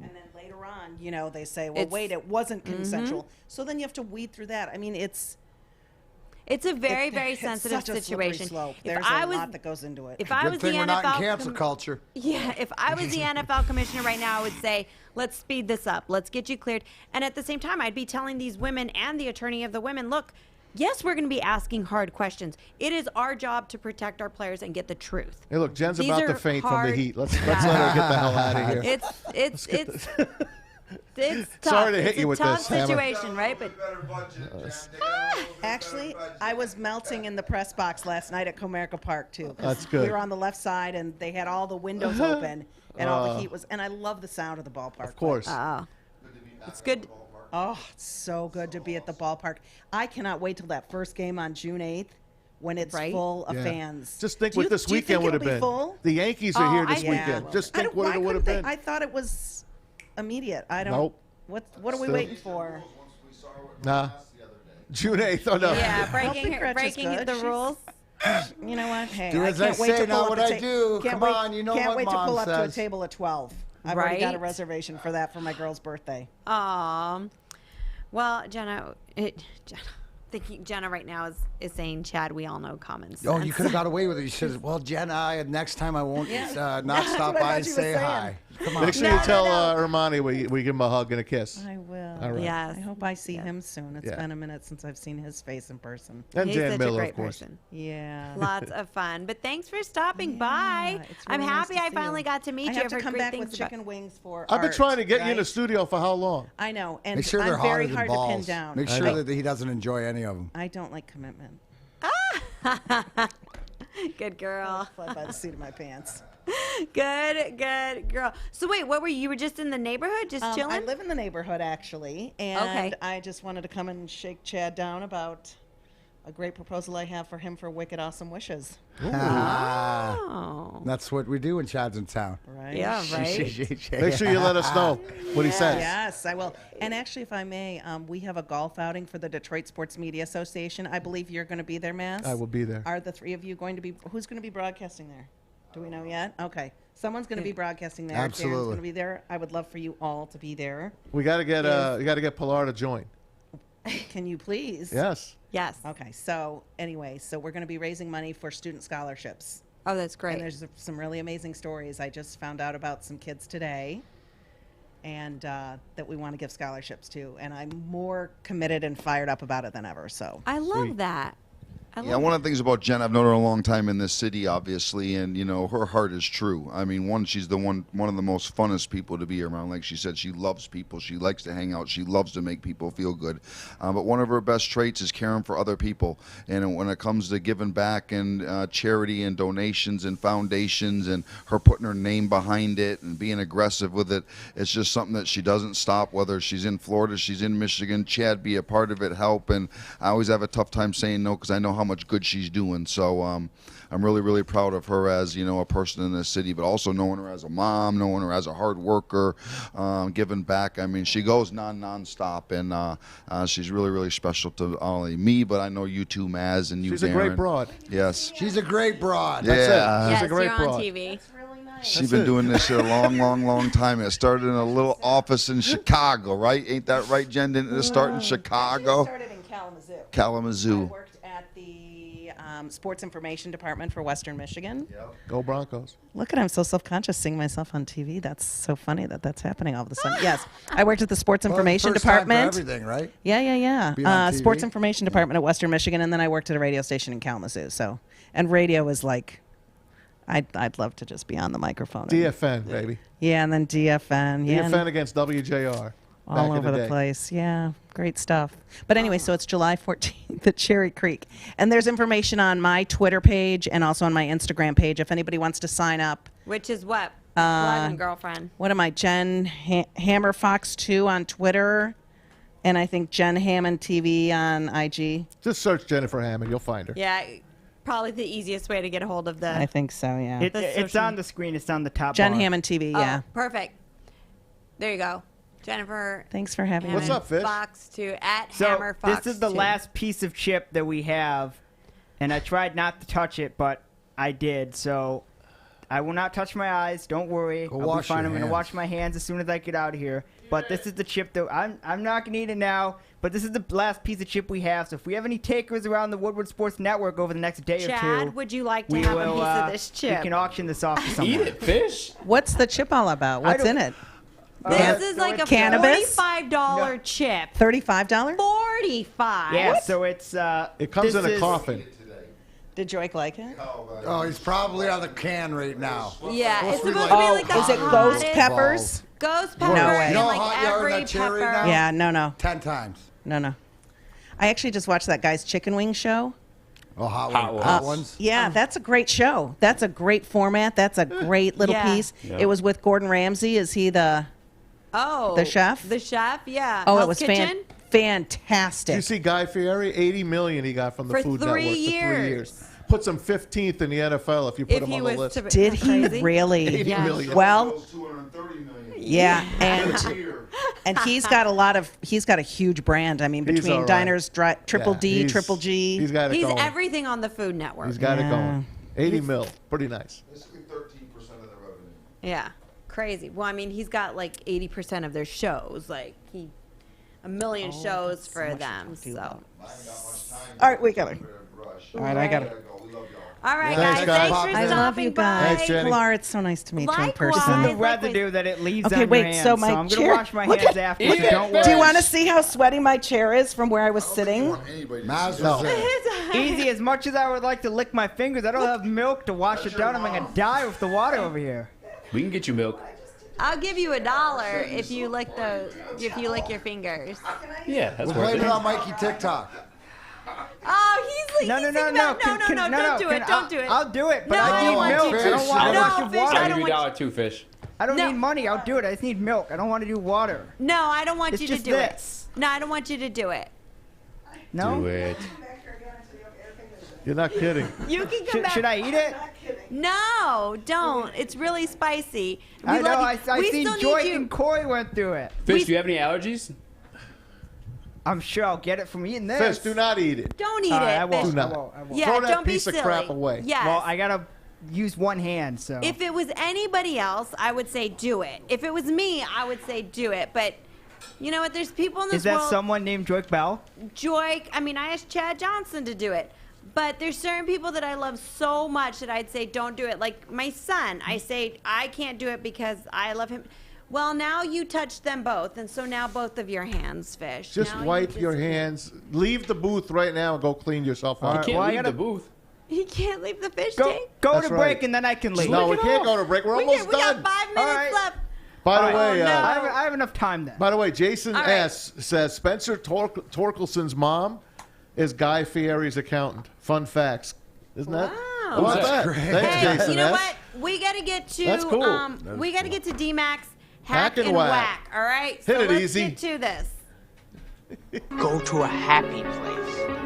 Speaker 13: and then later on, they say, well, wait, it wasn't consensual. So then you have to weed through that. I mean, it's a very, very sensitive situation. There's a lot that goes into it.
Speaker 1: If I was the
Speaker 2: we're not in cancel culture.
Speaker 1: Yeah, if I was the NFL commissioner right now, I would say, let's speed this up. Let's get you cleared. And at the same time, I'd be telling these women and the attorney of the women, look, yes, we're going to be asking hard questions. It is our job to protect our players and get the truth.
Speaker 3: Hey, look, Jen's about to faint from the heat. Let's let her get the hell out of here.
Speaker 1: It's tough.
Speaker 3: Sorry to hit you with
Speaker 1: this.
Speaker 3: It's a
Speaker 1: tough situation, right? But
Speaker 13: actually, I was melting in the press box last night at Comerica Park too.
Speaker 3: That's good.
Speaker 13: We were on the left side, and they had all the windows open, and all the heat was. And I love the sound of the ballpark.
Speaker 3: Of course.
Speaker 1: It's good.
Speaker 13: Oh, it's so good to be at the ballpark. I cannot wait till that first game on June 8th. When it's full of fans.
Speaker 3: Just think what this weekend would have been.
Speaker 13: Full?
Speaker 3: The Yankees are here this weekend. Just think what it would have been.
Speaker 13: I thought it was immediate. I don't.
Speaker 3: Nope.
Speaker 13: What are we waiting for?
Speaker 3: Nah. June 8th. Oh, no.
Speaker 1: Yeah, breaking the rules.
Speaker 13: You know what? Hey,
Speaker 2: do as I say, not what I do. Come on, you know what
Speaker 13: Can't wait to pull
Speaker 2: Mom
Speaker 13: up to a
Speaker 2: says.
Speaker 13: table at 12. I've already got a reservation for that for my girl's birthday.
Speaker 1: Well, Jenna, Jenna right now is saying, Chad, we all know common sense.
Speaker 2: Oh, you could have got away with it. You should have, well, Jenna, next time I won't not stop by and say hi. Come on.
Speaker 3: Make sure you tell Armani we give him a hug and a kiss.
Speaker 13: I will.
Speaker 3: All right.
Speaker 1: Yes.
Speaker 13: I hope I see him soon. It's been a minute since I've seen his face in person.
Speaker 3: And
Speaker 1: He's
Speaker 3: Dan
Speaker 1: such
Speaker 3: Miller,
Speaker 1: a great
Speaker 3: of course.
Speaker 1: person.
Speaker 13: Yeah.
Speaker 1: Lots of fun. But thanks for stopping by. I'm
Speaker 13: really
Speaker 1: happy
Speaker 13: nice to
Speaker 1: I
Speaker 13: see
Speaker 1: finally
Speaker 13: you.
Speaker 1: got to meet
Speaker 13: I
Speaker 1: you.
Speaker 13: have to
Speaker 1: I've
Speaker 13: come
Speaker 1: heard
Speaker 13: back
Speaker 1: great
Speaker 13: with
Speaker 1: things about-
Speaker 13: chicken wings for
Speaker 3: I've been
Speaker 13: art,
Speaker 3: trying to get you in the
Speaker 13: right?
Speaker 3: studio for how long?
Speaker 13: I know, and
Speaker 2: Make sure they're
Speaker 13: I'm very
Speaker 2: hotter than
Speaker 13: hard to pin
Speaker 2: balls.
Speaker 13: down.
Speaker 2: Make sure that he doesn't enjoy any of them.
Speaker 13: I don't like commitment.
Speaker 1: Good girl.
Speaker 13: Fly by the seat of my pants.
Speaker 1: Good girl. So wait, what were you were just in the neighborhood, just chilling?
Speaker 13: I live in the neighborhood actually, and I just wanted to come and shake Chad down about a great proposal I have for him for Wicked Awesome Wishes.
Speaker 2: That's what we do when Chad's in town.
Speaker 13: Right.
Speaker 1: Yeah, right.
Speaker 3: Make sure you let us know what he says.
Speaker 13: Yes, I will. And actually, if I may, we have a golf outing for the Detroit Sports Media Association. I believe you're going to be there, Mass.
Speaker 3: I will be there.
Speaker 13: Are the three of you going to be? Who's going to be broadcasting there? Do we know yet? Okay. Someone's going to be broadcasting there.
Speaker 2: Absolutely.
Speaker 13: Darren's going to be there. I would love for you all to be there.
Speaker 3: We got to get you got to get Pilar to join.
Speaker 13: Can you please?
Speaker 3: Yes.
Speaker 1: Yes.
Speaker 13: Okay. So anyway, we're going to be raising money for student scholarships.
Speaker 1: Oh, that's great.
Speaker 13: And there's some really amazing stories. I just found out about some kids today, and that we want to give scholarships to. And I'm more committed and fired up about it than ever. So
Speaker 1: I love that.
Speaker 15: Yeah, one of the things about Jen, I've known her a long time in this city, obviously, and you know her heart is true. I mean, she's one of the most funnest people to be around. Like she said, she loves people. She likes to hang out. She loves to make people feel good. But one of her best traits is caring for other people. And when it comes to giving back and charity and donations and foundations, and her putting her name behind it and being aggressive with it, it's just something that she doesn't stop. Whether she's in Florida, she's in Michigan, Chad, be a part of it, help. And I always have a tough time saying no because I know how much good she's doing. So I'm really, really proud of her as, you know, a person in this city, but also knowing her as a mom, knowing her as a hard worker, giving back. I mean, she goes non-stop, and she's really, really special to not only me, but I know you too, Maz, and you,
Speaker 3: She's
Speaker 15: Darren.
Speaker 3: a great broad.
Speaker 15: Yes.
Speaker 2: She's a great broad.
Speaker 15: Yeah.
Speaker 1: Yes,
Speaker 3: She's a great
Speaker 1: you're
Speaker 3: broad.
Speaker 1: on TV.
Speaker 15: She's been doing this shit a long, long, long time. It started in a little office in Chicago, right? Ain't that right, Jen? Didn't it start in Chicago?
Speaker 13: It started in Kalamazoo.
Speaker 15: Kalamazoo.
Speaker 13: I worked at the Sports Information Department for Western Michigan.
Speaker 3: Go Broncos.
Speaker 13: Look at I'm so self-conscious seeing myself on TV. That's so funny that's happening all of a sudden. Yes, I worked at the Sports Information
Speaker 2: first time for
Speaker 13: Department.
Speaker 2: everything, right?
Speaker 13: Yeah.
Speaker 2: Be on TV?
Speaker 13: Sports Information Department at Western Michigan, and then I worked at a radio station in Kalamazoo. So, and radio is like, I'd love to just be on the microphone.
Speaker 3: DFN, baby.
Speaker 13: Yeah, and then DFN. Yeah,
Speaker 3: DFN against WJR.
Speaker 13: all over the place. Yeah, great stuff. But anyway, so it's July 14th at Cherry Creek. And there's information on my Twitter page and also on my Instagram page if anybody wants to sign up.
Speaker 1: Which is what? Plug and girlfriend.
Speaker 13: What am I? Jen Hammer Fox 2 on Twitter. And I think Jen Hammond TV on IG.
Speaker 3: Just search Jennifer Hammond. You'll find her.
Speaker 1: Yeah, probably the easiest way to get a hold of the.
Speaker 13: I think so, yeah.
Speaker 4: It's on the screen. It's on the top
Speaker 13: Jen
Speaker 4: bar.
Speaker 13: Hammond TV, yeah.
Speaker 1: Oh, perfect. There you go. Jennifer.
Speaker 13: Thanks for having me.
Speaker 3: What's up, Fish?
Speaker 1: Fox 2 at
Speaker 4: So
Speaker 1: Hammer Fox
Speaker 4: this is the
Speaker 1: 2.
Speaker 4: last piece of chip that we have, and I tried not to touch it, but I did. So I will not touch my eyes. Don't worry.
Speaker 2: Go
Speaker 4: I'll
Speaker 2: wash
Speaker 4: be fine.
Speaker 2: your
Speaker 4: I'm going to
Speaker 2: hands.
Speaker 4: wash my hands as soon as I get out of here. But this is the chip that I'm not going to eat it now. But this is the last piece of chip we have. So if we have any takers around the Woodward Sports Network over the next day or two,
Speaker 1: Chad, would you like to
Speaker 4: we
Speaker 1: have
Speaker 4: will,
Speaker 1: a piece of this chip?
Speaker 4: We can auction this off to someone.
Speaker 5: Eat it, Fish.
Speaker 13: What's the chip all about? What's in it?
Speaker 1: This is like a
Speaker 13: Cannabis?
Speaker 1: $45 chip.
Speaker 13: $35?
Speaker 1: 45.
Speaker 4: Yeah, so it's
Speaker 3: It comes
Speaker 4: this
Speaker 3: in a
Speaker 4: is-
Speaker 3: coffin.
Speaker 13: Did Joik like it?
Speaker 2: Oh, he's probably on the can right now.
Speaker 1: Yeah, it's supposed to be
Speaker 13: Oh,
Speaker 1: like the
Speaker 13: is it ghost
Speaker 1: hottest-
Speaker 13: peppers?
Speaker 1: Ghost pepper
Speaker 13: No way.
Speaker 1: and
Speaker 2: You know
Speaker 1: like
Speaker 2: how hot you are in
Speaker 1: every
Speaker 2: that chair right
Speaker 1: pepper.
Speaker 2: now?
Speaker 13: Yeah, no.
Speaker 2: 10 times.
Speaker 13: No. I actually just watched that guy's chicken wing show.
Speaker 2: Oh, hot
Speaker 5: Hot
Speaker 2: ones.
Speaker 13: Yeah, that's a great show. That's a great format. That's a great little
Speaker 1: Yeah.
Speaker 13: piece.
Speaker 5: Yeah.
Speaker 13: It was with Gordon Ramsay. Is he the
Speaker 1: Oh.
Speaker 13: The chef?
Speaker 1: The chef, yeah.
Speaker 13: Oh, it
Speaker 1: Hell's
Speaker 13: was
Speaker 1: Kitchen?
Speaker 13: fantastic.
Speaker 3: Did you see Guy Fieri? $80 million he got from the
Speaker 1: For
Speaker 3: Food
Speaker 1: 3
Speaker 3: Network
Speaker 1: years.
Speaker 3: for 3 years. Puts him 15th in the NFL if you put
Speaker 1: If
Speaker 3: him
Speaker 1: he
Speaker 3: on the
Speaker 1: was
Speaker 3: list.
Speaker 1: to
Speaker 13: Did he
Speaker 1: crazy.
Speaker 13: really?
Speaker 3: 80
Speaker 1: Yeah.
Speaker 3: million.
Speaker 13: Well,
Speaker 15: 230 million.
Speaker 13: yeah, and he's got a huge brand. I mean,
Speaker 3: He's
Speaker 13: between
Speaker 3: all right.
Speaker 13: Diners, Triple
Speaker 3: Yeah,
Speaker 13: D,
Speaker 3: he's-
Speaker 13: Triple G.
Speaker 3: He's got it
Speaker 1: He's
Speaker 3: going.
Speaker 1: everything on the Food Network.
Speaker 3: He's got it
Speaker 13: Yeah.
Speaker 3: going. 80 mil. Pretty nice.
Speaker 15: Basically 13% of the revenue.
Speaker 1: Yeah. Crazy. Well, I mean, he's got like 80% of their shows. Like, a million shows for them. So.
Speaker 13: All right, we got it. All right, I got it.
Speaker 1: All right,
Speaker 3: Thanks,
Speaker 1: guys.
Speaker 3: guys.
Speaker 1: Thanks for
Speaker 13: I
Speaker 1: stopping
Speaker 13: love you
Speaker 1: by.
Speaker 13: guys.
Speaker 3: Thanks, Jenny.
Speaker 13: Pilar, it's so nice to meet you in person.
Speaker 1: Likewise.
Speaker 4: The residue that it leaves
Speaker 13: Okay,
Speaker 4: on
Speaker 13: wait,
Speaker 4: your hands.
Speaker 13: so my
Speaker 4: I'm
Speaker 13: chair.
Speaker 4: going to wash my
Speaker 13: Look
Speaker 4: hands
Speaker 13: at-
Speaker 4: after, so don't worry.
Speaker 13: Do you want to see how sweaty my chair is from where I was sitting?
Speaker 2: Maz was there.
Speaker 4: Easy, as much as I would like to lick my fingers, I don't have milk to wash it down. I'm going to die with the water over here.
Speaker 5: We can get you milk.
Speaker 1: I'll give you $1 if you lick your fingers.
Speaker 5: Yeah, that's
Speaker 2: We'll blame
Speaker 5: worth
Speaker 2: it
Speaker 5: it.
Speaker 2: on Mikey TikTok.
Speaker 1: Oh, he's Seriously?
Speaker 4: No,
Speaker 1: don't do it. Don't do it.
Speaker 4: I'll do it, but
Speaker 1: No,
Speaker 4: I need
Speaker 1: want
Speaker 4: milk.
Speaker 1: you
Speaker 4: I
Speaker 1: to.
Speaker 4: don't want
Speaker 1: No,
Speaker 4: you
Speaker 1: Fish,
Speaker 4: water.
Speaker 1: I
Speaker 5: I'll
Speaker 1: don't
Speaker 5: give you
Speaker 1: want
Speaker 5: $1 Fish.
Speaker 4: I don't
Speaker 1: No.
Speaker 4: need money. I'll do it. I just need milk. I don't want to do water.
Speaker 1: No, I don't want
Speaker 4: It's
Speaker 1: you to
Speaker 4: just
Speaker 1: do
Speaker 4: this.
Speaker 1: it. No, I don't want you to do it.
Speaker 4: No?
Speaker 5: Do it.
Speaker 3: You're not kidding.
Speaker 1: You can come back.
Speaker 4: Should I eat it?
Speaker 1: No, don't. It's really spicy.
Speaker 4: I know.
Speaker 1: love you.
Speaker 4: I
Speaker 1: We
Speaker 4: seen
Speaker 1: still
Speaker 4: Joy
Speaker 1: need you.
Speaker 4: and Corey went through it.
Speaker 5: Fish, do you have any allergies?
Speaker 4: I'm sure I'll get it from eating this.
Speaker 3: Fish, do not eat it.
Speaker 1: Don't eat
Speaker 4: All right,
Speaker 1: it.
Speaker 4: I won't.
Speaker 1: Fish.
Speaker 3: Do not.
Speaker 4: I won't.
Speaker 1: Yeah,
Speaker 3: Throw that
Speaker 1: don't
Speaker 3: piece
Speaker 1: be
Speaker 3: of
Speaker 1: silly.
Speaker 3: crap away.
Speaker 1: Yes.
Speaker 4: Well, I gotta use one hand, so.
Speaker 1: If it was anybody else, I would say do it. If it was me, I would say do it. But you know what? There's people in this
Speaker 4: Is that
Speaker 1: world.
Speaker 4: someone named Joy Bell?
Speaker 1: Joy. I mean, I asked Chad Johnson to do it. But there's certain people that I love so much that I'd say don't do it. Like my son, I say I can't do it because I love him. Well, now you touched them both, and so now both of your hands, Fish.
Speaker 3: Just
Speaker 1: Now
Speaker 3: wipe your hands. Leave the booth right now and go clean yourself
Speaker 5: You
Speaker 3: up.
Speaker 5: can't
Speaker 4: well, I
Speaker 5: leave
Speaker 4: gotta-
Speaker 5: the booth.
Speaker 1: He can't leave the fish
Speaker 4: Go
Speaker 1: tank.
Speaker 4: go
Speaker 3: That's
Speaker 4: to
Speaker 3: right.
Speaker 4: break and then I can leave.
Speaker 3: No, we can't go to break. We're almost
Speaker 1: We
Speaker 3: done.
Speaker 1: got 5 minutes
Speaker 4: right.
Speaker 1: left.
Speaker 3: By the
Speaker 1: Oh,
Speaker 3: way,
Speaker 1: no.
Speaker 4: I have enough time then.
Speaker 3: by the way, Jason
Speaker 1: All right.
Speaker 3: S says Spencer Torkelson's mom is Guy Fieri's accountant. Fun facts, isn't that?
Speaker 1: Wow.
Speaker 3: How about
Speaker 5: That's
Speaker 3: that?
Speaker 5: great.
Speaker 3: Thanks,
Speaker 1: Hey,
Speaker 3: Jason
Speaker 1: you know
Speaker 3: S.
Speaker 1: what? We got to get to
Speaker 3: That's cool.
Speaker 1: we got to get to D-Max hack
Speaker 3: and
Speaker 1: and
Speaker 3: whack.
Speaker 1: whack. All right,
Speaker 3: Hit
Speaker 1: so
Speaker 3: it
Speaker 1: let's
Speaker 3: easy.
Speaker 1: get to this.
Speaker 8: Go to a happy place.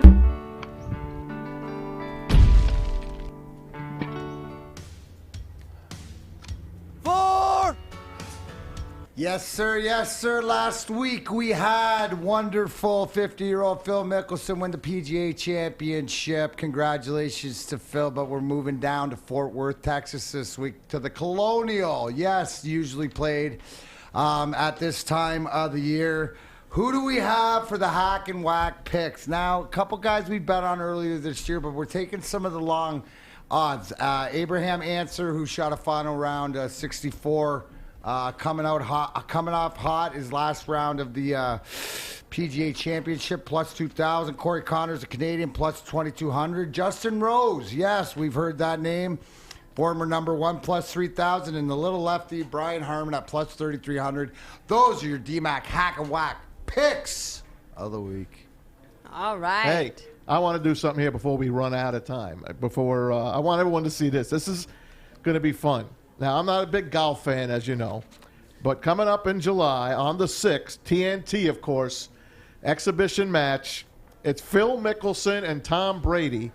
Speaker 2: Yes, sir. Yes, sir. Last week we had wonderful 50-year-old Phil Mickelson win the PGA Championship. Congratulations to Phil, but we're moving down to Fort Worth, Texas this week to the Colonial. Yes, usually played at this time of the year. Who do we have for the hack and whack picks? Now, a couple guys we bet on earlier this year, but we're taking some of the long odds. Abraham Answer, who shot a final round 64. Coming off hot, his last round of the PGA Championship, plus 2,000. Corey Connors, a Canadian, plus 2,200. Justin Rose, yes, we've heard that name. Former number one, plus 3,000. And the little lefty, Brian Harmon, at plus 3,300. Those are your DMAC hack and whack picks of the week.
Speaker 1: All right.
Speaker 3: Hey, I want to do something here before we run out of time. Before I want everyone to see this. This is going to be fun. Now, I'm not a big golf fan, as you know, but coming up in July on the 6th, TNT, of course, exhibition match. It's Phil Mickelson and Tom Brady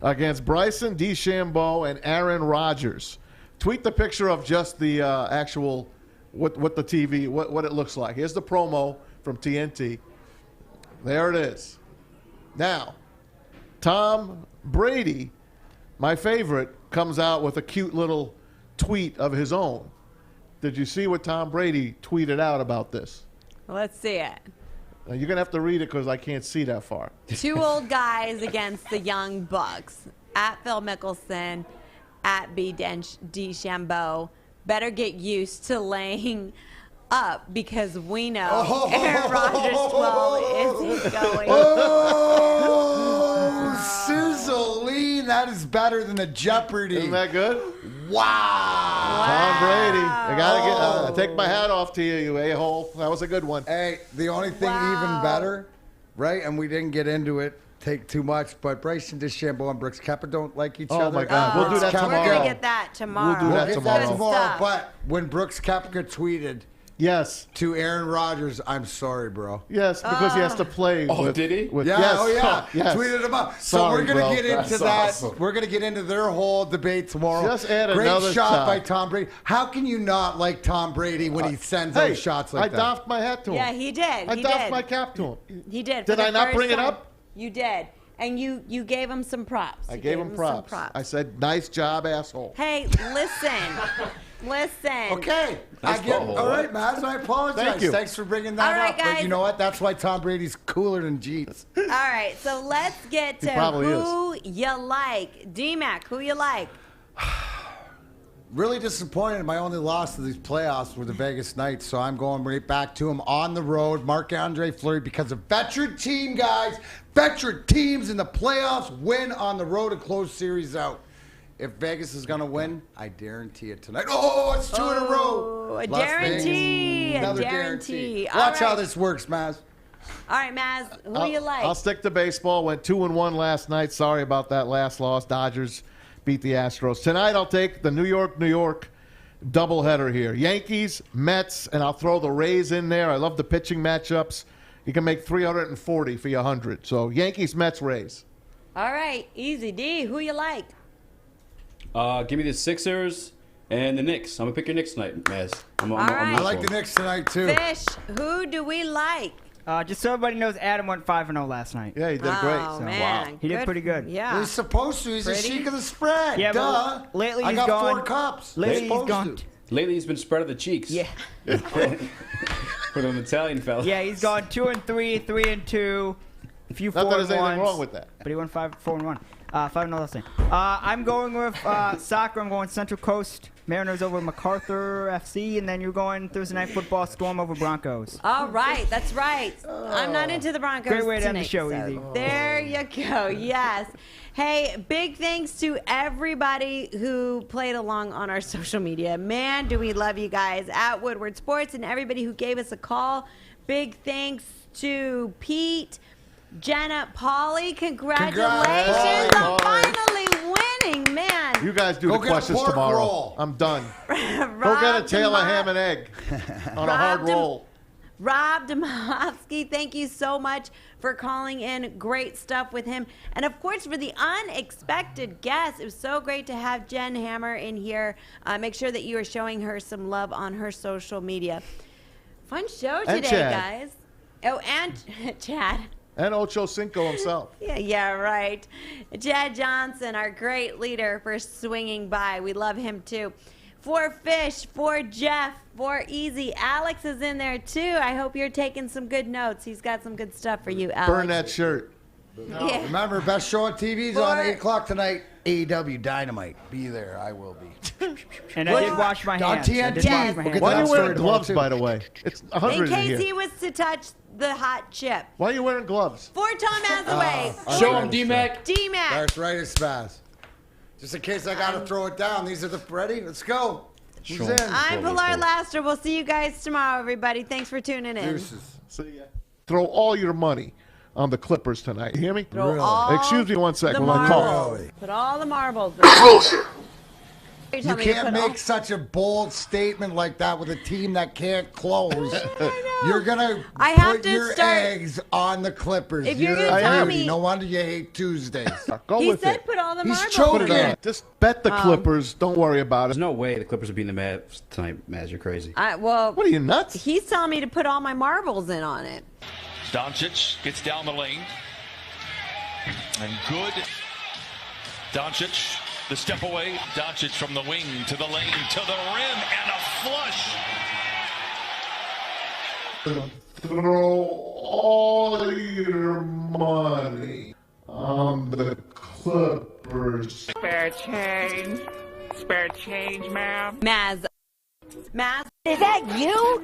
Speaker 3: against Bryson DeChambeau and Aaron Rodgers. Tweet the picture of just the actual, what the TV, what it looks like. Here's the promo from TNT. There it is. Now, Tom Brady, my favorite, comes out with a cute little tweet of his own. Did you see what Tom Brady tweeted out about this?
Speaker 1: Let's see it.
Speaker 3: Now, you're going to have to read it because I can't see that far.
Speaker 1: Two old guys against the young bucks. At Phil Mickelson, at B. DeChambeau. Better get used to laying up because we know Aaron Rodgers, well, is he going?
Speaker 2: Sizzling, that is better than a Jeopardy.
Speaker 3: Isn't that good?
Speaker 2: Wow.
Speaker 3: Tom Brady. I got to take my hat off to you, you a-hole. That was a good one.
Speaker 2: Hey, the only thing even better, right, and we didn't get into it, take too much, but Bryson DeChambeau and Brooks Koepka don't like each other.
Speaker 3: Oh, my God. We'll do that
Speaker 1: We're
Speaker 3: tomorrow.
Speaker 1: going to get that tomorrow.
Speaker 3: We'll do that
Speaker 2: We'll get
Speaker 3: tomorrow.
Speaker 2: that tomorrow,
Speaker 1: Stuff.
Speaker 2: but when Brooks Koepka tweeted
Speaker 3: Yes.
Speaker 2: to Aaron Rodgers, I'm sorry, bro.
Speaker 3: Yes, because he has to play with...
Speaker 5: did he?
Speaker 3: With,
Speaker 2: Yeah,
Speaker 3: yes.
Speaker 2: oh yeah.
Speaker 3: Yes.
Speaker 2: Tweeted him up. So
Speaker 3: Sorry,
Speaker 2: we're gonna
Speaker 3: bro.
Speaker 2: get into
Speaker 5: That's
Speaker 2: that.
Speaker 5: awesome.
Speaker 2: We're gonna get into their whole debate tomorrow.
Speaker 3: Just add
Speaker 2: Great
Speaker 3: another
Speaker 2: shot
Speaker 3: shot.
Speaker 2: by Tom Brady. How can you not like Tom Brady when he sends
Speaker 3: Hey,
Speaker 2: those shots like
Speaker 3: I
Speaker 2: that?
Speaker 3: doffed my hat to him.
Speaker 1: Yeah, he did.
Speaker 3: I
Speaker 1: He
Speaker 3: doffed
Speaker 1: did.
Speaker 3: my cap to him.
Speaker 1: He did.
Speaker 3: Did
Speaker 1: For the
Speaker 3: I not
Speaker 1: first
Speaker 3: bring it
Speaker 1: time.
Speaker 3: up?
Speaker 1: You did. And you gave him some props.
Speaker 3: I
Speaker 1: You
Speaker 3: gave him
Speaker 1: some
Speaker 3: props. I said, nice job, asshole.
Speaker 1: Hey, listen.
Speaker 2: Okay.
Speaker 5: Nice butthole,
Speaker 2: all right,
Speaker 5: right?
Speaker 2: Maz, I apologize.
Speaker 3: Thank you.
Speaker 2: Thanks for bringing that
Speaker 1: All right,
Speaker 2: up. But
Speaker 1: guys.
Speaker 2: you know what? That's why Tom Brady's cooler than Jeets.
Speaker 1: All right, so let's get to
Speaker 3: probably
Speaker 1: who you like. D-Mac, who you like?
Speaker 2: Really disappointed. My only loss to these playoffs were the Vegas Knights, so I'm going right back to him on the road. Marc-Andre Fleury, because of veteran team, guys. Veteran teams in the playoffs win on the road and close series out. If Vegas is going to win, I guarantee it tonight. Oh, it's two in a row.
Speaker 1: A
Speaker 2: Las
Speaker 1: guarantee.
Speaker 2: Vegas,
Speaker 1: A
Speaker 2: another
Speaker 1: guarantee. All
Speaker 2: Watch how
Speaker 1: right.
Speaker 2: this works, Maz.
Speaker 1: All right, Maz, who do you like?
Speaker 3: I'll stick to baseball. Went 2-1 last night. Sorry about that last loss. Dodgers beat the Astros. Tonight I'll take the New York doubleheader here. Yankees, Mets, and I'll throw the Rays in there. I love the pitching matchups. You can make 340 for your 100. So Yankees, Mets, Rays.
Speaker 1: All right, easy. D, who you like?
Speaker 5: Give me the Sixers and the Knicks. I'm going to pick your Knicks tonight, Maz.
Speaker 2: I like the Knicks tonight, too.
Speaker 1: Fish, who do we like?
Speaker 4: Just so everybody knows, Adam went 5-0 last night.
Speaker 3: Yeah, he did great.
Speaker 1: Oh, man.
Speaker 4: He did pretty good.
Speaker 1: Yeah.
Speaker 2: He's supposed to. He's a sheik of the spread.
Speaker 4: Yeah,
Speaker 2: duh.
Speaker 4: but lately
Speaker 2: I
Speaker 4: he's
Speaker 2: got
Speaker 4: gone.
Speaker 2: 4 cups.
Speaker 4: Lately he's gone.
Speaker 5: Lately he's been spread of the cheeks.
Speaker 4: Yeah.
Speaker 5: With an Italian fella.
Speaker 4: Yeah, he's gone 2-3, 3-2, a few 4-1s.
Speaker 3: Not that there's anything wrong with that.
Speaker 4: But he went 4-1. 5-0 last night. I'm going with soccer. I'm going Central Coast Mariners over MacArthur FC, and then you're going Thursday Night Football Storm over Broncos.
Speaker 1: All right, that's right. I'm not into the Broncos
Speaker 4: Great way to end the
Speaker 1: tonight,
Speaker 4: show,
Speaker 1: so
Speaker 4: Easy.
Speaker 1: There you go. Yes. Hey, big thanks to everybody who played along on our social media. Man, do we love you guys at Woodward Sports, and everybody who gave us a call. Big thanks to Pete, Jenna, Pauly. Congratulations on finally winning, man.
Speaker 3: You guys do the questions tomorrow. I'm done. Go get a tail of ham and egg on a hard roll.
Speaker 1: Rob Dymosky, thank you so much for calling in. Great stuff with him. And, of course, for the unexpected guest, it was so great to have Jen Hammer in here. Make sure that you are showing her some love on her social media. Fun show today, guys. Oh, and Chad.
Speaker 3: And Ocho Cinco himself.
Speaker 1: Yeah, right. Chad Johnson, our great leader for swinging by. We love him, too. For Fish, for Jeff, for Easy. Alex is in there, too. I hope you're taking some good notes. He's got some good stuff for you, Alex.
Speaker 3: Burn that shirt.
Speaker 1: Yeah.
Speaker 2: Remember, best show on TV is on 8 o'clock tonight. AEW Dynamite. Be there. I will be.
Speaker 4: And I did wash my hands.
Speaker 2: On TNT.
Speaker 3: Why are you wearing gloves, by the way? It's 100
Speaker 1: in case
Speaker 3: here.
Speaker 1: he was to touch the hot chip.
Speaker 3: Why are you wearing gloves?
Speaker 1: For Tom Mazawey.
Speaker 5: Show him, D-Mac.
Speaker 1: D-Mac.
Speaker 2: That's right, it's Spaz. Just in case I got to throw it down. These are the... Ready? Let's go. Who's in?
Speaker 1: I'm Pilar Lastra. We'll see you guys tomorrow, everybody. Thanks for tuning in.
Speaker 2: Deuces.
Speaker 3: See ya. Throw all your money on the Clippers tonight. You hear me?
Speaker 1: Throw all
Speaker 3: Excuse me 1 second.
Speaker 1: the
Speaker 3: When I call.
Speaker 1: marbles. Put all the marbles.
Speaker 2: Bullshit.
Speaker 1: You
Speaker 2: You can't make such a bold statement like that with a team that can't close. You're gonna put your eggs on the Clippers.
Speaker 1: If you're gonna tell me-
Speaker 2: no wonder you hate Tuesdays.
Speaker 3: Go
Speaker 1: He
Speaker 3: with
Speaker 1: said
Speaker 3: it.
Speaker 1: put all the
Speaker 2: He's
Speaker 1: marbles.
Speaker 2: choking.
Speaker 3: Put it on. Just bet the Clippers. Don't worry about it.
Speaker 5: There's no way the Clippers are beating the Mavs tonight, Maz. You're crazy.
Speaker 1: Well,
Speaker 3: What are you, nuts?
Speaker 1: he's telling me to put all my marbles in on it.
Speaker 6: Doncic gets down the lane. And good. Doncic, the step away. Doncic from the wing to the lane, to the rim, and a flush.
Speaker 3: Throw all your money on the Clippers.
Speaker 18: Spare change. Spare change, ma'am.
Speaker 1: Maz.
Speaker 18: Is that you?